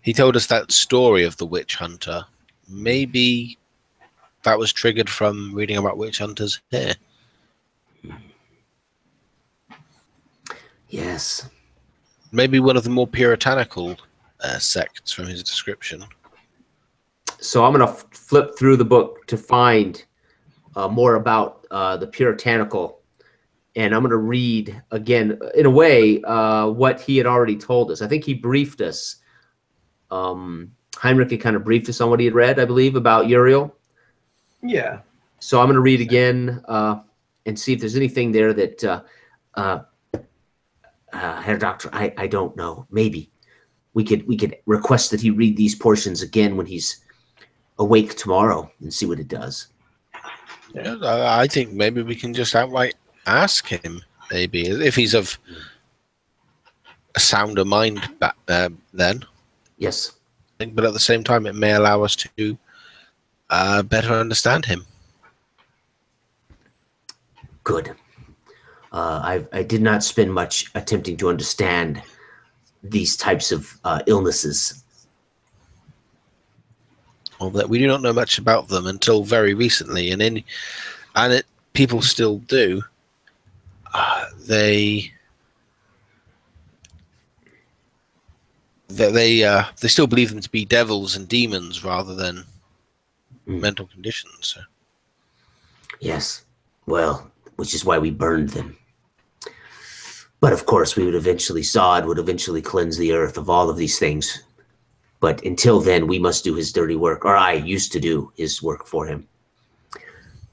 [SPEAKER 2] he told us that story of the witch hunter. Maybe that was triggered from reading about witch hunters here.
[SPEAKER 3] Yes.
[SPEAKER 2] Maybe one of the more puritanical sects from his description.
[SPEAKER 3] So I'm going to flip through the book to find more about the puritanical, and I'm going to read again, in a way, what he had already told us. I think he briefed us. Heinrich had kind of briefed us on what he had read, I believe, about Uriel.
[SPEAKER 1] Yeah.
[SPEAKER 3] So I'm going to read again and see if there's anything there that, Herr Doctor, I don't know. Maybe we could request that he read these portions again when he's awake tomorrow and see what it does.
[SPEAKER 2] Yeah, I think maybe we can just outright ask him, maybe, if he's of a sounder mind back then.
[SPEAKER 3] Yes.
[SPEAKER 2] But at the same time, it may allow us to better understand him.
[SPEAKER 3] Good. I did not spend much attempting to understand these types of illnesses.
[SPEAKER 2] Well, that we do not know much about them until very recently, and people still do. They still believe them to be devils and demons rather than mental conditions. So.
[SPEAKER 3] Yes. Well, which is why we burned them. But of course, we would eventually cleanse the earth of all of these things. But until then, we must do his dirty work, or I used to do his work for him.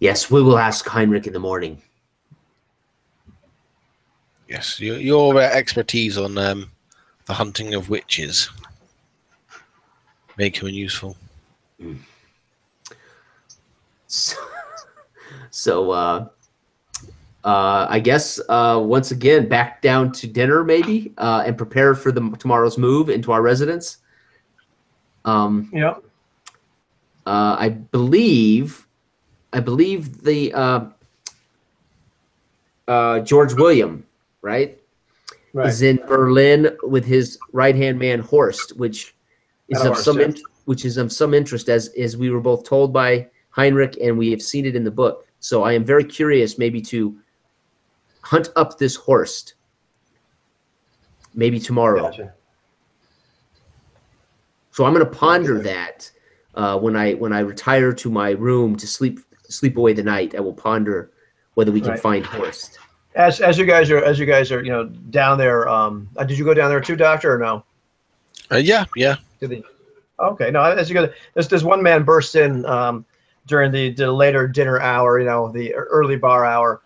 [SPEAKER 3] Yes, we will ask Heinrich in the morning.
[SPEAKER 2] Yes, your expertise on the hunting of witches make him useful.
[SPEAKER 3] So I guess once again, back down to dinner maybe, and prepare for tomorrow's move into our residence.
[SPEAKER 1] Yep.
[SPEAKER 3] I believe the George William, right, is in Berlin with his right-hand man Horst, which is of some interest, as we were both told by Heinrich, and we have seen it in the book. So I am very curious, maybe to hunt up this Horst, maybe tomorrow.
[SPEAKER 1] Gotcha.
[SPEAKER 3] So I'm going to ponder that when I retire to my room to sleep away the night. I will ponder whether we can find Horst.
[SPEAKER 1] As you guys are down there. Did you go down there too, Doctor, or no?
[SPEAKER 2] Yeah.
[SPEAKER 1] Okay. No. As you go, there's one man bursts in during the later dinner hour. The early bar hour,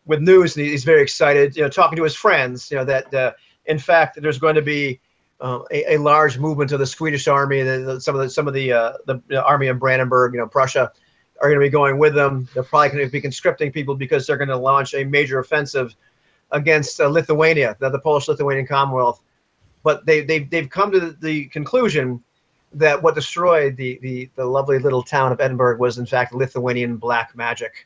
[SPEAKER 1] with news, and he's very excited. Talking to his friends. That in fact there's going to be a large movement of the Swedish army, some of the army in Brandenburg, Prussia, are going to be going with them. They're probably going to be conscripting people because they're going to launch a major offensive against Lithuania, the Polish-Lithuanian Commonwealth. But they've come to the conclusion that what destroyed the lovely little town of Edinburgh was in fact Lithuanian black magic,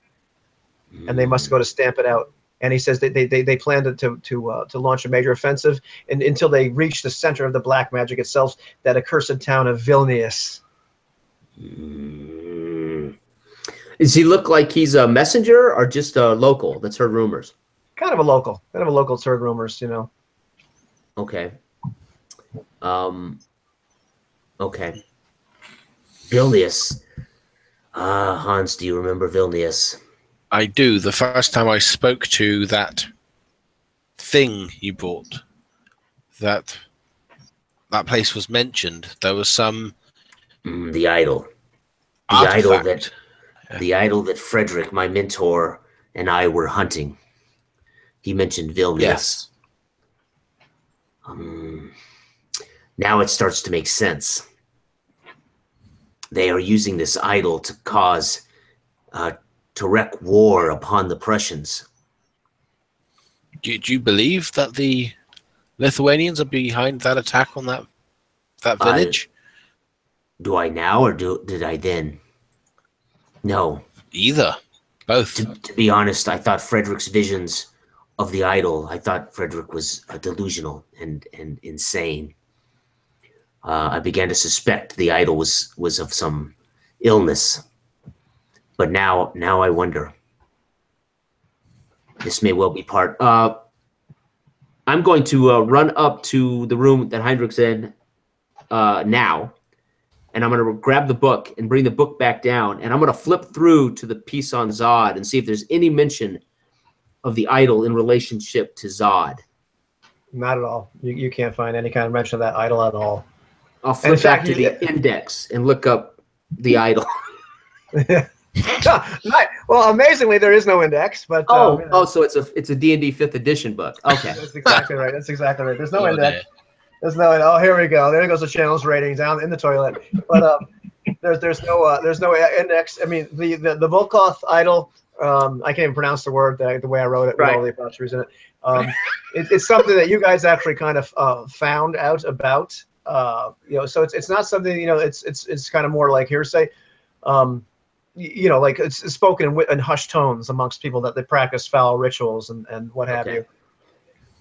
[SPEAKER 1] and they must go to stamp it out. And he says they plan to launch a major offensive until they reach the center of the black magic itself, that accursed town of Vilnius.
[SPEAKER 3] Does he look like he's a messenger or just a local that's heard rumors?
[SPEAKER 1] Kind of a local that's heard rumors,
[SPEAKER 3] Okay. Okay. Vilnius. Hans, do you remember Vilnius?
[SPEAKER 2] I do. The first time I spoke to that thing you brought, that place was mentioned. There was some
[SPEAKER 3] the idol. The idol that Frederick, my mentor, and I were hunting. He mentioned Vilnius.
[SPEAKER 2] Yes.
[SPEAKER 3] Now it starts to make sense. They are using this idol to cause, to wreak war upon the Prussians.
[SPEAKER 2] Do you believe that the Lithuanians are behind that attack on that village?
[SPEAKER 3] Do I now, or did I then? No.
[SPEAKER 2] Either. Both.
[SPEAKER 3] To be honest, I thought Frederick's visions of the idol, I thought Frederick was delusional and insane. I began to suspect the idol was of some illness. But now I wonder. This may well be part. I'm going to run up to the room that Heinrich's in now, and I'm going to grab the book and bring the book back down, and I'm going to flip through to the piece on Zod and see if there's any mention of the idol in relationship to Zod.
[SPEAKER 1] Not at all. You can't find any kind of mention of that idol at all.
[SPEAKER 3] I'll flip back to the index and look up the idol.
[SPEAKER 1] Well, amazingly, there is no index. But
[SPEAKER 3] so it's a D&D 5th edition book. Okay,
[SPEAKER 1] that's exactly right. That's exactly right. There's no index. There's no. Oh, here we go. There goes the channel's rating down in the toilet. But there's no index. I mean, the Volkoth idol. I can't even pronounce the word the way I wrote it with all the apostrophes in it. It's something that you guys actually kind of found out about. So it's not something, it's kind of more like hearsay. Like it's spoken in hushed tones amongst people that they practice foul rituals and what have you.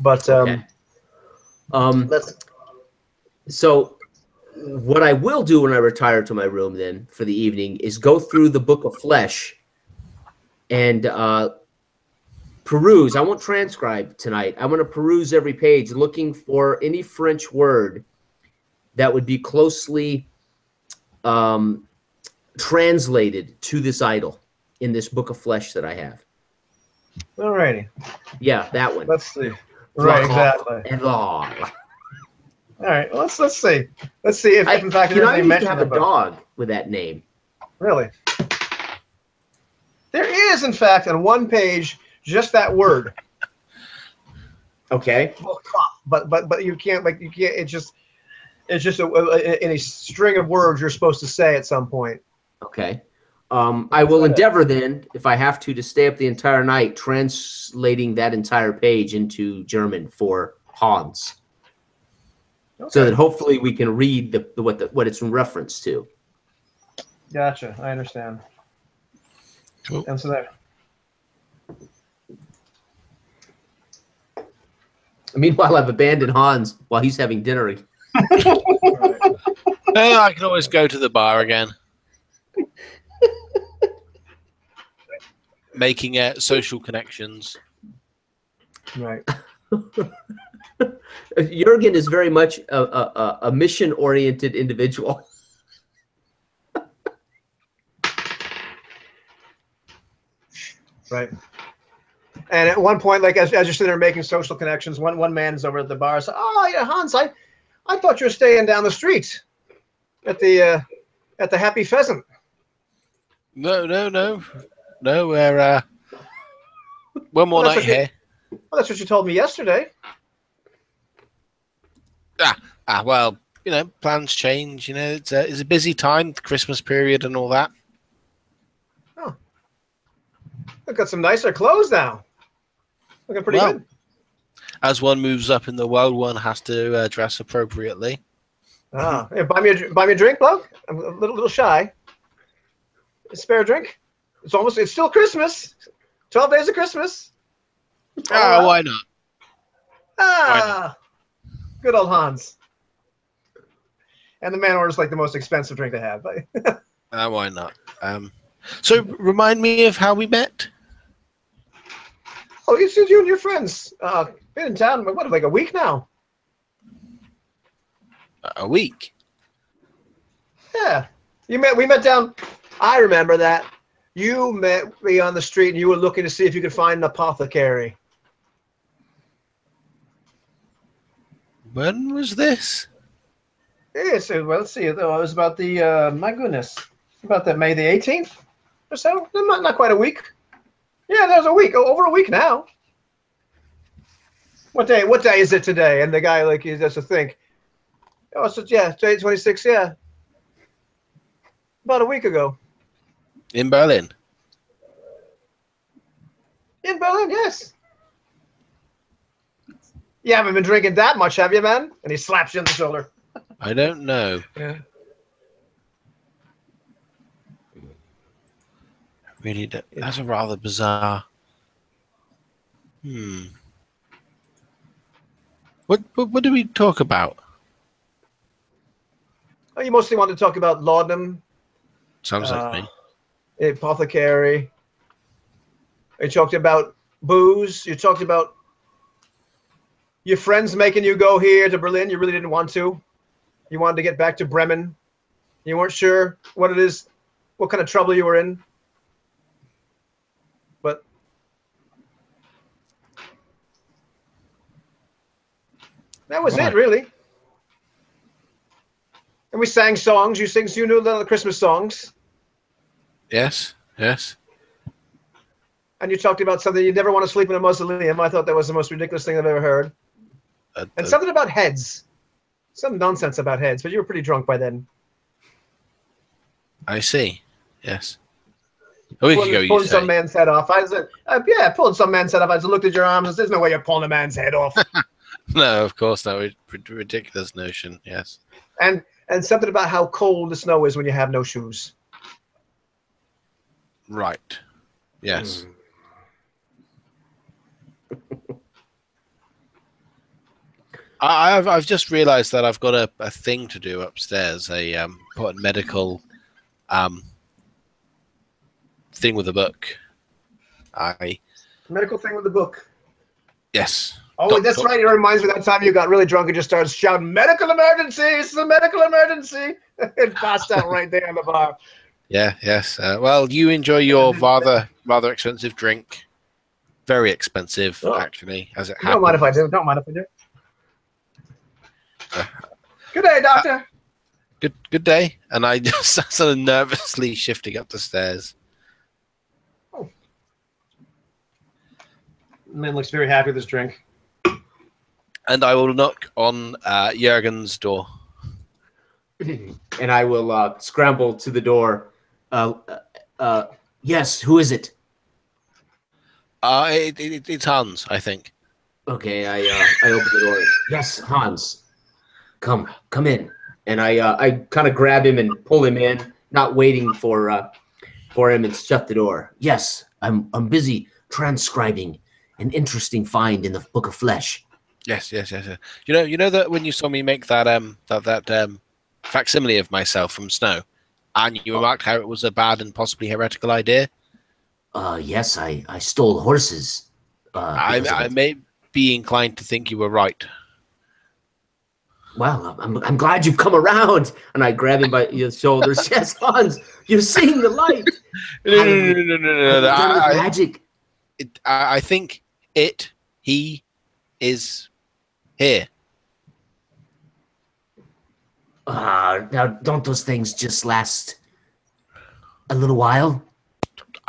[SPEAKER 1] But
[SPEAKER 3] so what I will do when I retire to my room then for the evening is go through the Book of Flesh and peruse. I won't transcribe tonight. I want to peruse every page looking for any French word that would be closely translated to this idol in this Book of Flesh that I have.
[SPEAKER 1] All righty.
[SPEAKER 3] Yeah, that one.
[SPEAKER 1] Let's see. Right, exactly.
[SPEAKER 3] And all.
[SPEAKER 1] All right. Well, let's see. Let's see if in fact
[SPEAKER 3] I used to have a dog with that name.
[SPEAKER 1] Really? There is, in fact, on one page, just that word.
[SPEAKER 3] Okay.
[SPEAKER 1] But you can't It's just in a string of words you're supposed to say at some point.
[SPEAKER 3] Okay. I will endeavor then, if I have to stay up the entire night translating that entire page into German for Hans. Okay. So that hopefully we can read what it's in reference to.
[SPEAKER 1] Gotcha. I understand.
[SPEAKER 2] Cool.
[SPEAKER 1] And so there.
[SPEAKER 3] Meanwhile, I've abandoned Hans while he's having dinner.
[SPEAKER 2] I can always go to the bar again. Making social connections.
[SPEAKER 1] Right.
[SPEAKER 3] Jurgen is very much a mission-oriented individual.
[SPEAKER 1] Right. And at one point, like as you're sitting there making social connections, one man is over at the bar. So, oh yeah, Hans, I thought you were staying down the street at the Happy Pheasant.
[SPEAKER 2] No. We're one more night here.
[SPEAKER 1] Well, that's what you told me yesterday.
[SPEAKER 2] Well, plans change. It's a busy time, the Christmas period and all that.
[SPEAKER 1] Oh, I've got some nicer clothes now. Looking pretty good.
[SPEAKER 2] As one moves up in the world, one has to dress appropriately.
[SPEAKER 1] Hey, buy me a drink, Bug. I'm a little shy. A spare drink. It's still Christmas. 12 days of Christmas.
[SPEAKER 2] Why not?
[SPEAKER 1] Why not? Good old Hans. And the man orders like the most expensive drink they have.
[SPEAKER 2] Why not? So remind me of how we met.
[SPEAKER 1] Oh, it's you and your friends. Been in town, like a week now?
[SPEAKER 2] A week?
[SPEAKER 1] Yeah. We met down. I remember that. You met me on the street and you were looking to see if you could find an apothecary.
[SPEAKER 2] When was this?
[SPEAKER 1] Yes, well, let's see. It was about the, my goodness, about that May the 18th or so. Not quite a week. Yeah, that was a week. Over a week now. What day is it today? And the guy, like, he has to think. Oh, so yeah, 26, yeah. About a week ago.
[SPEAKER 2] In Berlin.
[SPEAKER 1] In Berlin, yes. You haven't been drinking that much, have you, man? And he slaps you on the shoulder.
[SPEAKER 2] I don't know.
[SPEAKER 1] Yeah.
[SPEAKER 2] Really, that's a rather bizarre. What do we talk about?
[SPEAKER 1] Oh, you mostly want to talk about laudanum,
[SPEAKER 2] Sounds like me.
[SPEAKER 1] apothecary. You talked about booze. You talked about your friends making you go here to Berlin. You really didn't want to. You wanted to get back to Bremen. You weren't sure what it is, what kind of trouble you were in. But that was it, really. And we sang songs. You knew the Christmas songs.
[SPEAKER 2] Yes, yes.
[SPEAKER 1] And you talked about something you never want to sleep in a mausoleum. I thought that was the most ridiculous thing I've ever heard. And something about heads. Some nonsense about heads, but you were pretty drunk by then.
[SPEAKER 2] I see. Yes. A week ago, you
[SPEAKER 1] pulling
[SPEAKER 2] say.
[SPEAKER 1] some man's head off. I said, yeah, pulling some man's head off. I just looked at your arms. There's no way you're pulling a man's head off.
[SPEAKER 2] No, of course not. Ridiculous notion. Yes.
[SPEAKER 1] And something about how cold the snow is when you have no shoes.
[SPEAKER 2] Right. Yes. I've just realised that I've got a thing to do upstairs. A important medical thing with a book.
[SPEAKER 1] Medical thing with the book.
[SPEAKER 2] Yes.
[SPEAKER 1] Oh, that's right. It reminds me of that time you got really drunk and just started shouting, "Medical emergency! It's a medical emergency!" and passed out right there in the bar.
[SPEAKER 2] Yeah. Yes. Well, you enjoy your rather expensive drink. Very expensive, actually, as it happens.
[SPEAKER 1] Don't mind if I do. Don't mind if I do. Good day, doctor.
[SPEAKER 2] Good day. And I just sort of nervously shifting up the stairs.
[SPEAKER 1] Oh. Man looks very happy with his drink.
[SPEAKER 2] And I will knock on Jurgen's door.
[SPEAKER 3] And I will scramble to the door. Yes, who is it?
[SPEAKER 2] It's Hans, I think.
[SPEAKER 3] Okay, I open the door. Yes, Hans. Come in. And I kind of grab him and pull him in, not waiting for him, and shut the door. Yes, I'm busy transcribing an interesting find in the Book of Flesh.
[SPEAKER 2] Yes. You know that when you saw me make that facsimile of myself from snow, and you remarked how it was a bad and possibly heretical idea.
[SPEAKER 3] Yes, I stole horses.
[SPEAKER 2] I may be inclined to think you were right.
[SPEAKER 3] Well, I'm glad you've come around. And I grab him by your shoulders. Yes, Hans, you're seeing the light.
[SPEAKER 2] No.
[SPEAKER 3] Magic.
[SPEAKER 2] I think he is here.
[SPEAKER 3] Now, don't those things just last a little while?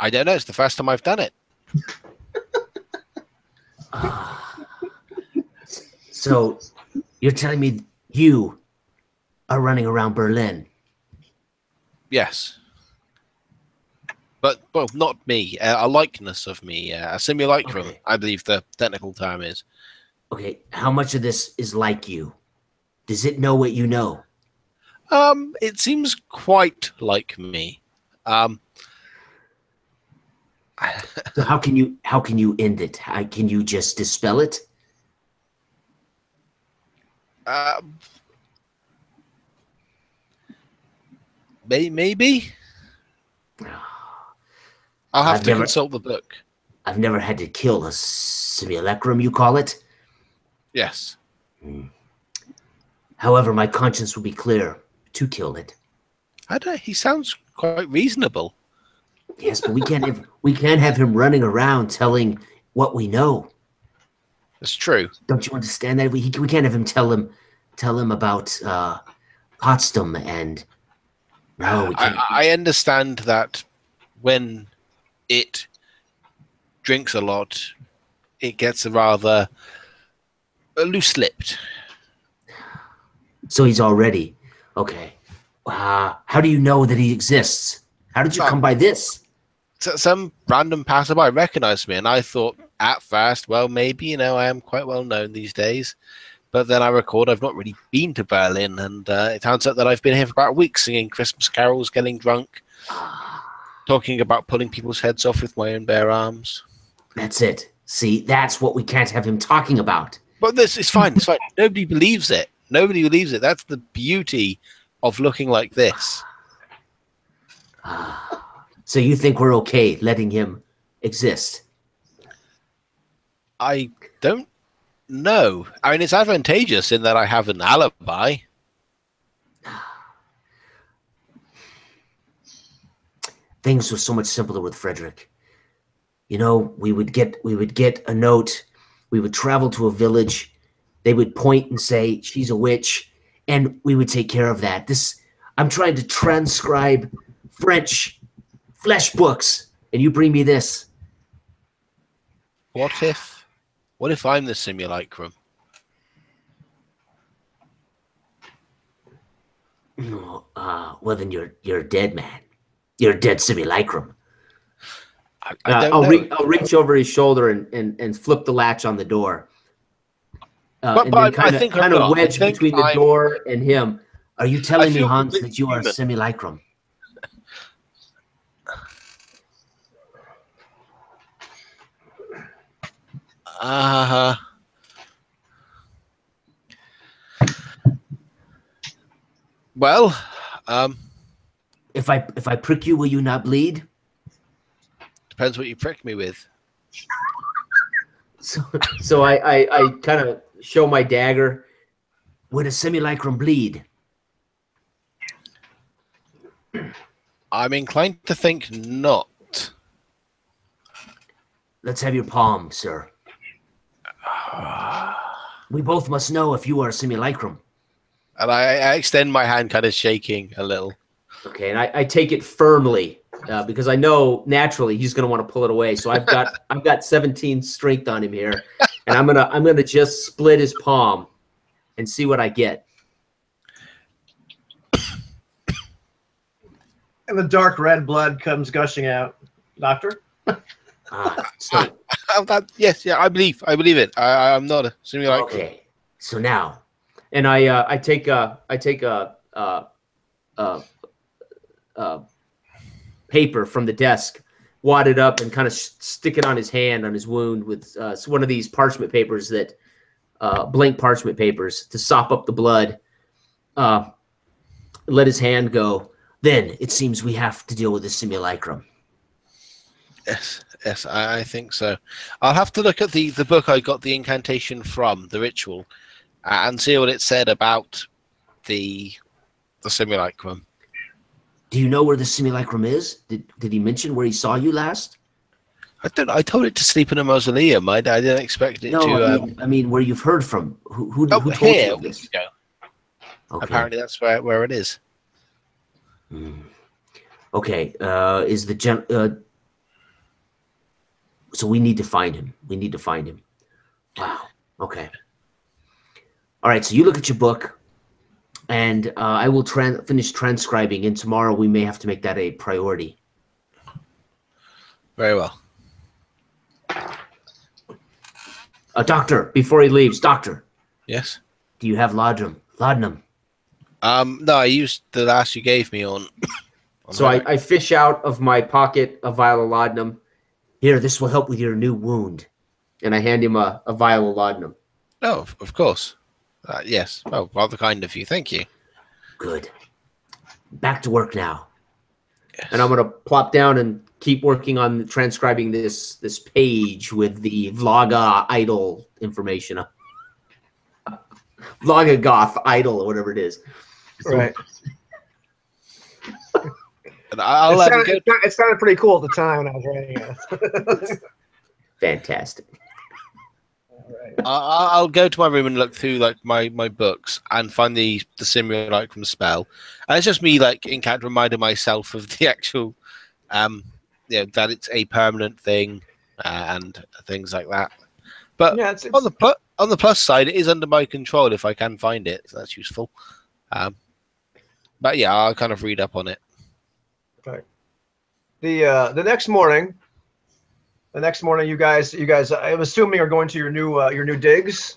[SPEAKER 2] I don't know. It's the first time I've done it.
[SPEAKER 3] So you're telling me you are running around Berlin?
[SPEAKER 2] Yes. But not me. A likeness of me. A simulacrum, okay. I believe the technical term is.
[SPEAKER 3] Okay. How much of this is like you? Does it know what you know?
[SPEAKER 2] It seems quite like me.
[SPEAKER 3] So how can you end it? Can you just dispel it?
[SPEAKER 2] Maybe. I'll have to consult the book.
[SPEAKER 3] I've never had to kill a simulacrum, you call it?
[SPEAKER 2] Yes.
[SPEAKER 3] However, my conscience will be clear to kill it.
[SPEAKER 2] He sounds quite reasonable.
[SPEAKER 3] Yes, but we can't have him running around telling what we know.
[SPEAKER 2] That's true.
[SPEAKER 3] Don't you understand that? We can't have him tell him about Potsdam and no. We can't.
[SPEAKER 2] I understand that when it drinks a lot, it gets rather loose-lipped.
[SPEAKER 3] So he's already okay. How do you know that he exists? How did you come by this?
[SPEAKER 2] Some random passerby recognized me, and I thought at first, well, maybe I am quite well known these days. But then I recalled I've not really been to Berlin, and it turns out that I've been here for about a week, singing Christmas carols, getting drunk, talking about pulling people's heads off with my own bare arms.
[SPEAKER 3] That's it. See, that's what we can't have him talking about.
[SPEAKER 2] But this is fine. It's fine. Nobody believes it. Nobody believes it. That's the beauty of looking like this.
[SPEAKER 3] So you think we're okay letting him exist?
[SPEAKER 2] I don't know. I mean, it's advantageous in that I have an alibi.
[SPEAKER 3] Things were so much simpler with Frederick. We would get a note. We would travel to a village. They would point and say, she's a witch. And we would take care of that. I'm trying to transcribe French flesh books, and you bring me this.
[SPEAKER 2] What if I'm the simulacrum?
[SPEAKER 3] Well, then you're a dead man. You're a dead simulacrum.
[SPEAKER 2] I'll
[SPEAKER 3] reach over his shoulder and flip the latch on the door.
[SPEAKER 2] But I think
[SPEAKER 3] kind of wedge between the door and him. Are you telling me, Hans, that you are a simulacrum?
[SPEAKER 2] Well,
[SPEAKER 3] if I prick you, will you not bleed?
[SPEAKER 2] Depends what you prick me with.
[SPEAKER 3] So I kind of show my dagger. Would a simulacrum bleed?
[SPEAKER 2] I'm inclined to think not.
[SPEAKER 3] Let's have your palm, sir. We both must know if you are a simulacrum.
[SPEAKER 2] And I extend my hand, kind of shaking a little.
[SPEAKER 3] Okay, and I take it firmly because I know naturally he's going to want to pull it away. So I've got 17 strength on him here, and I'm gonna just split his palm and see what I get.
[SPEAKER 1] And the dark red blood comes gushing out. Doctor?
[SPEAKER 2] Yes, I believe it. I'm not a simulacrum.
[SPEAKER 3] Okay, so now, and I take a paper from the desk, wad it up, and kind of stick it on his hand, on his wound, with one of these parchment papers that blank parchment papers to sop up the blood. Let his hand go. Then it seems we have to deal with the simulacrum.
[SPEAKER 2] Yes, I think so. I'll have to look at the book I got the incantation from, the ritual, and see what it said about the simulacrum.
[SPEAKER 3] Do you know where the simulacrum is? Did he mention where he saw you last?
[SPEAKER 2] I told it to sleep in a mausoleum. I didn't expect it to.
[SPEAKER 3] No, I mean where you've heard from. Who told you of this?
[SPEAKER 2] Okay. Apparently that's where it is.
[SPEAKER 3] Okay. Is the so we need to find him. Wow. Okay. All right. So you look at your book, and I will finish transcribing. And tomorrow we may have to make that a priority.
[SPEAKER 2] Very well.
[SPEAKER 3] Doctor, before he leaves, doctor.
[SPEAKER 2] Yes.
[SPEAKER 3] Do you have laudanum?
[SPEAKER 2] No, I used the last you gave me on
[SPEAKER 3] so I fish out of my pocket a vial of laudanum. Here, this will help with your new wound. And I hand him a vial of laudanum.
[SPEAKER 2] Oh, of course. Yes. Oh, rather kind of you. Thank you.
[SPEAKER 3] Good. Back to work now.
[SPEAKER 2] Yes.
[SPEAKER 3] And I'm going to plop down and keep working on transcribing this page with the Vloga idol information. Vloga goth idol or whatever it is.
[SPEAKER 1] Right.
[SPEAKER 2] And I'll
[SPEAKER 1] it sounded pretty cool at the time when I was writing it.
[SPEAKER 3] Fantastic.
[SPEAKER 2] I'll go to my room and look through my books and find the simulacrum spell. And it's just me reminding myself of the actual that it's a permanent thing and things like that. But
[SPEAKER 1] yeah,
[SPEAKER 2] on the plus side, it is under my control if I can find it. So that's useful. But yeah, I'll kind of read up on it.
[SPEAKER 1] Okay. The next morning, you guys, I'm assuming are going to your new digs.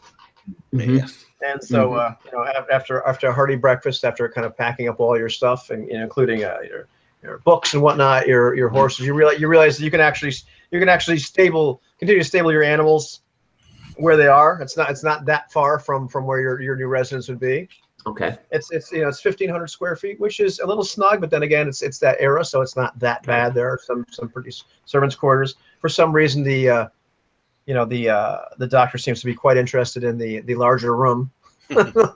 [SPEAKER 3] Mhm.
[SPEAKER 2] Yes.
[SPEAKER 1] And so, after a hearty breakfast, after kind of packing up all your stuff, and including your books and whatnot, your horses, you realize that you can actually continue to stable your animals where they are. It's not that far from where your new residence would be.
[SPEAKER 3] Okay.
[SPEAKER 1] It's 1,500 square feet, which is a little snug, but then again, it's that era, so it's not that bad. There are some pretty servants' quarters. For some reason, the doctor seems to be quite interested in the larger room. But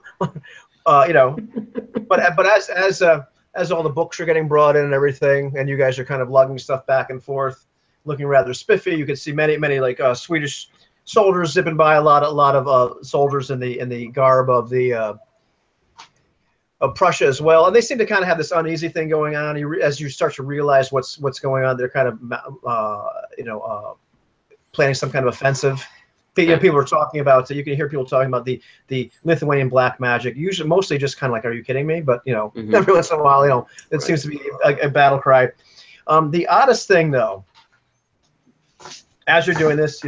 [SPEAKER 1] as all the books are getting brought in and everything, and you guys are kind of lugging stuff back and forth, looking rather spiffy. You can see many like Swedish soldiers zipping by. A lot of soldiers in the garb of Prussia as well, and they seem to kind of have this uneasy thing going on. As you start to realize what's going on, they're kind of planning some kind of offensive. People are talking about. You can hear people talking about the Lithuanian black magic. Usually, mostly just kind of like, "Are you kidding me?" But every once in a while, it seems to be a battle cry. The oddest thing, though, as you're doing this,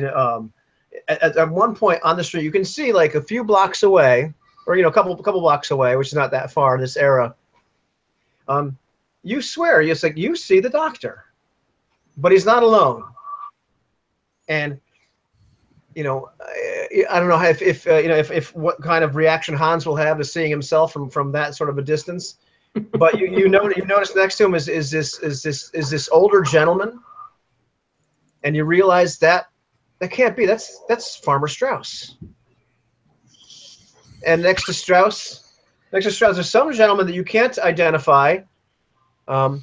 [SPEAKER 1] at one point on the street, you can see like a few blocks away, or a couple blocks away, which is not that far in this era. You swear, it's like you see the doctor, but he's not alone. And I don't know if what kind of reaction Hans will have to seeing himself from that sort of a distance. But you notice next to him is this older gentleman, and you realize that can't be. That's Farmer Strauss. And next to Strauss, there's some gentleman that you can't identify, and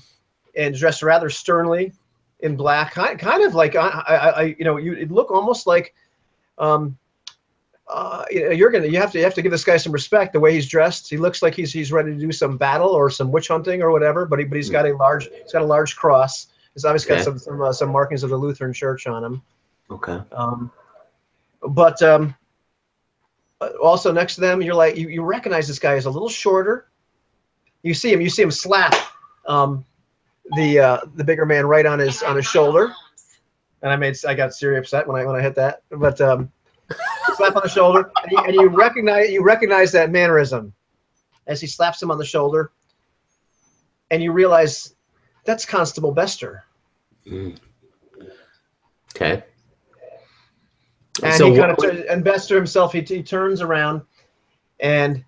[SPEAKER 1] dressed rather sternly in black, kind of like you'd look almost like, you have to give this guy some respect. The way he's dressed, he looks like he's ready to do some battle or some witch hunting or whatever. But he's got a large cross. He's obviously got some markings of the Lutheran Church on him.
[SPEAKER 3] Okay.
[SPEAKER 1] But also next to them, you're like you recognize this guy is a little shorter. You see him slap the bigger man right on his shoulder, and I got seriously upset when I hit that. But slap on the shoulder, and you recognize that mannerism as he slaps him on the shoulder, and you realize that's Constable Bester.
[SPEAKER 3] Okay.
[SPEAKER 1] And
[SPEAKER 3] so
[SPEAKER 1] and Bester himself, he turns around, and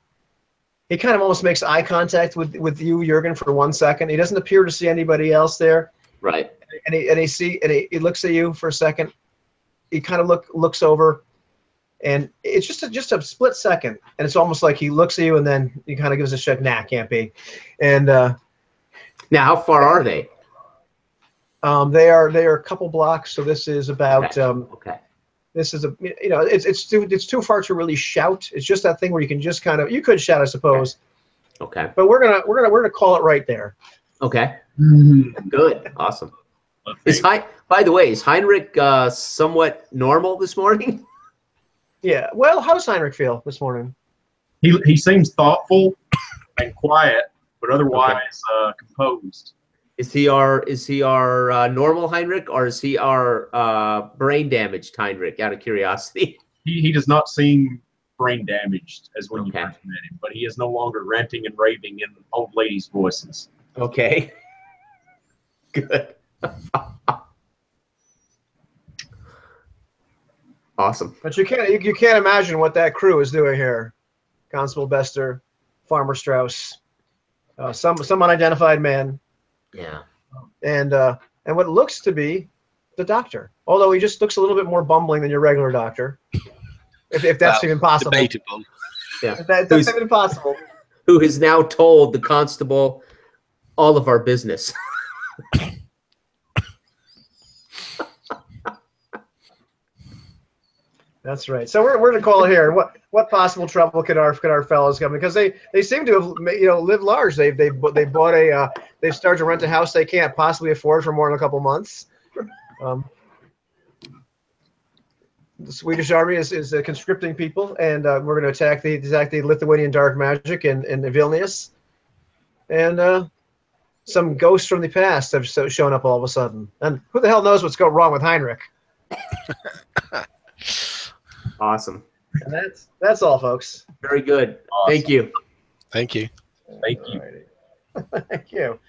[SPEAKER 1] he kind of almost makes eye contact with you, Jurgen, for 1 second. He doesn't appear to see anybody else there.
[SPEAKER 3] Right.
[SPEAKER 1] And he looks at you for a second. He kind of looks over, and it's just a split second, and it's almost like he looks at you, and then he kind of gives a shake. Nah, can't be. And
[SPEAKER 3] now, how far are they?
[SPEAKER 1] They are a couple blocks. So this is about
[SPEAKER 3] okay.
[SPEAKER 1] This is it's too far to really shout. It's just that thing where you can just you could shout, I suppose.
[SPEAKER 3] Okay.
[SPEAKER 1] But we're gonna call it right there.
[SPEAKER 3] Okay. Good. Awesome. By the way, is Heinrich somewhat normal this morning?
[SPEAKER 1] Yeah. Well, how does Heinrich feel this morning?
[SPEAKER 4] He seems thoughtful and quiet, but otherwise composed.
[SPEAKER 3] Is he our normal Heinrich, or is he our brain damaged Heinrich? Out of curiosity.
[SPEAKER 4] He does not seem brain damaged as when you
[SPEAKER 3] Okay.
[SPEAKER 4] first met him, but he is no longer ranting and raving in old ladies' voices.
[SPEAKER 3] Okay. Good. Awesome.
[SPEAKER 1] But you can't imagine what that crew is doing here. Constable Bester, Farmer Strauss, some unidentified man.
[SPEAKER 3] Yeah.
[SPEAKER 1] And what looks to be the doctor, although he just looks a little bit more bumbling than your regular doctor, if that's even possible.
[SPEAKER 2] Debatable.
[SPEAKER 3] Yeah.
[SPEAKER 1] If that's even possible.
[SPEAKER 3] Who has now told the constable all of our business?
[SPEAKER 1] That's right. So we're gonna call it here. What possible trouble could our fellows come? Because they seem to have lived large. They've started to rent a house they can't possibly afford for more than a couple months. the Swedish army is conscripting people, and we're going to attack the Lithuanian dark magic in Vilnius. And some ghosts from the past have shown up all of a sudden. And who the hell knows what's going wrong with Heinrich?
[SPEAKER 3] Awesome.
[SPEAKER 1] And that's all, folks.
[SPEAKER 3] Very good.
[SPEAKER 4] Awesome.
[SPEAKER 3] Thank you.
[SPEAKER 2] Thank you.
[SPEAKER 4] Thank you.
[SPEAKER 1] Alrighty. Thank you.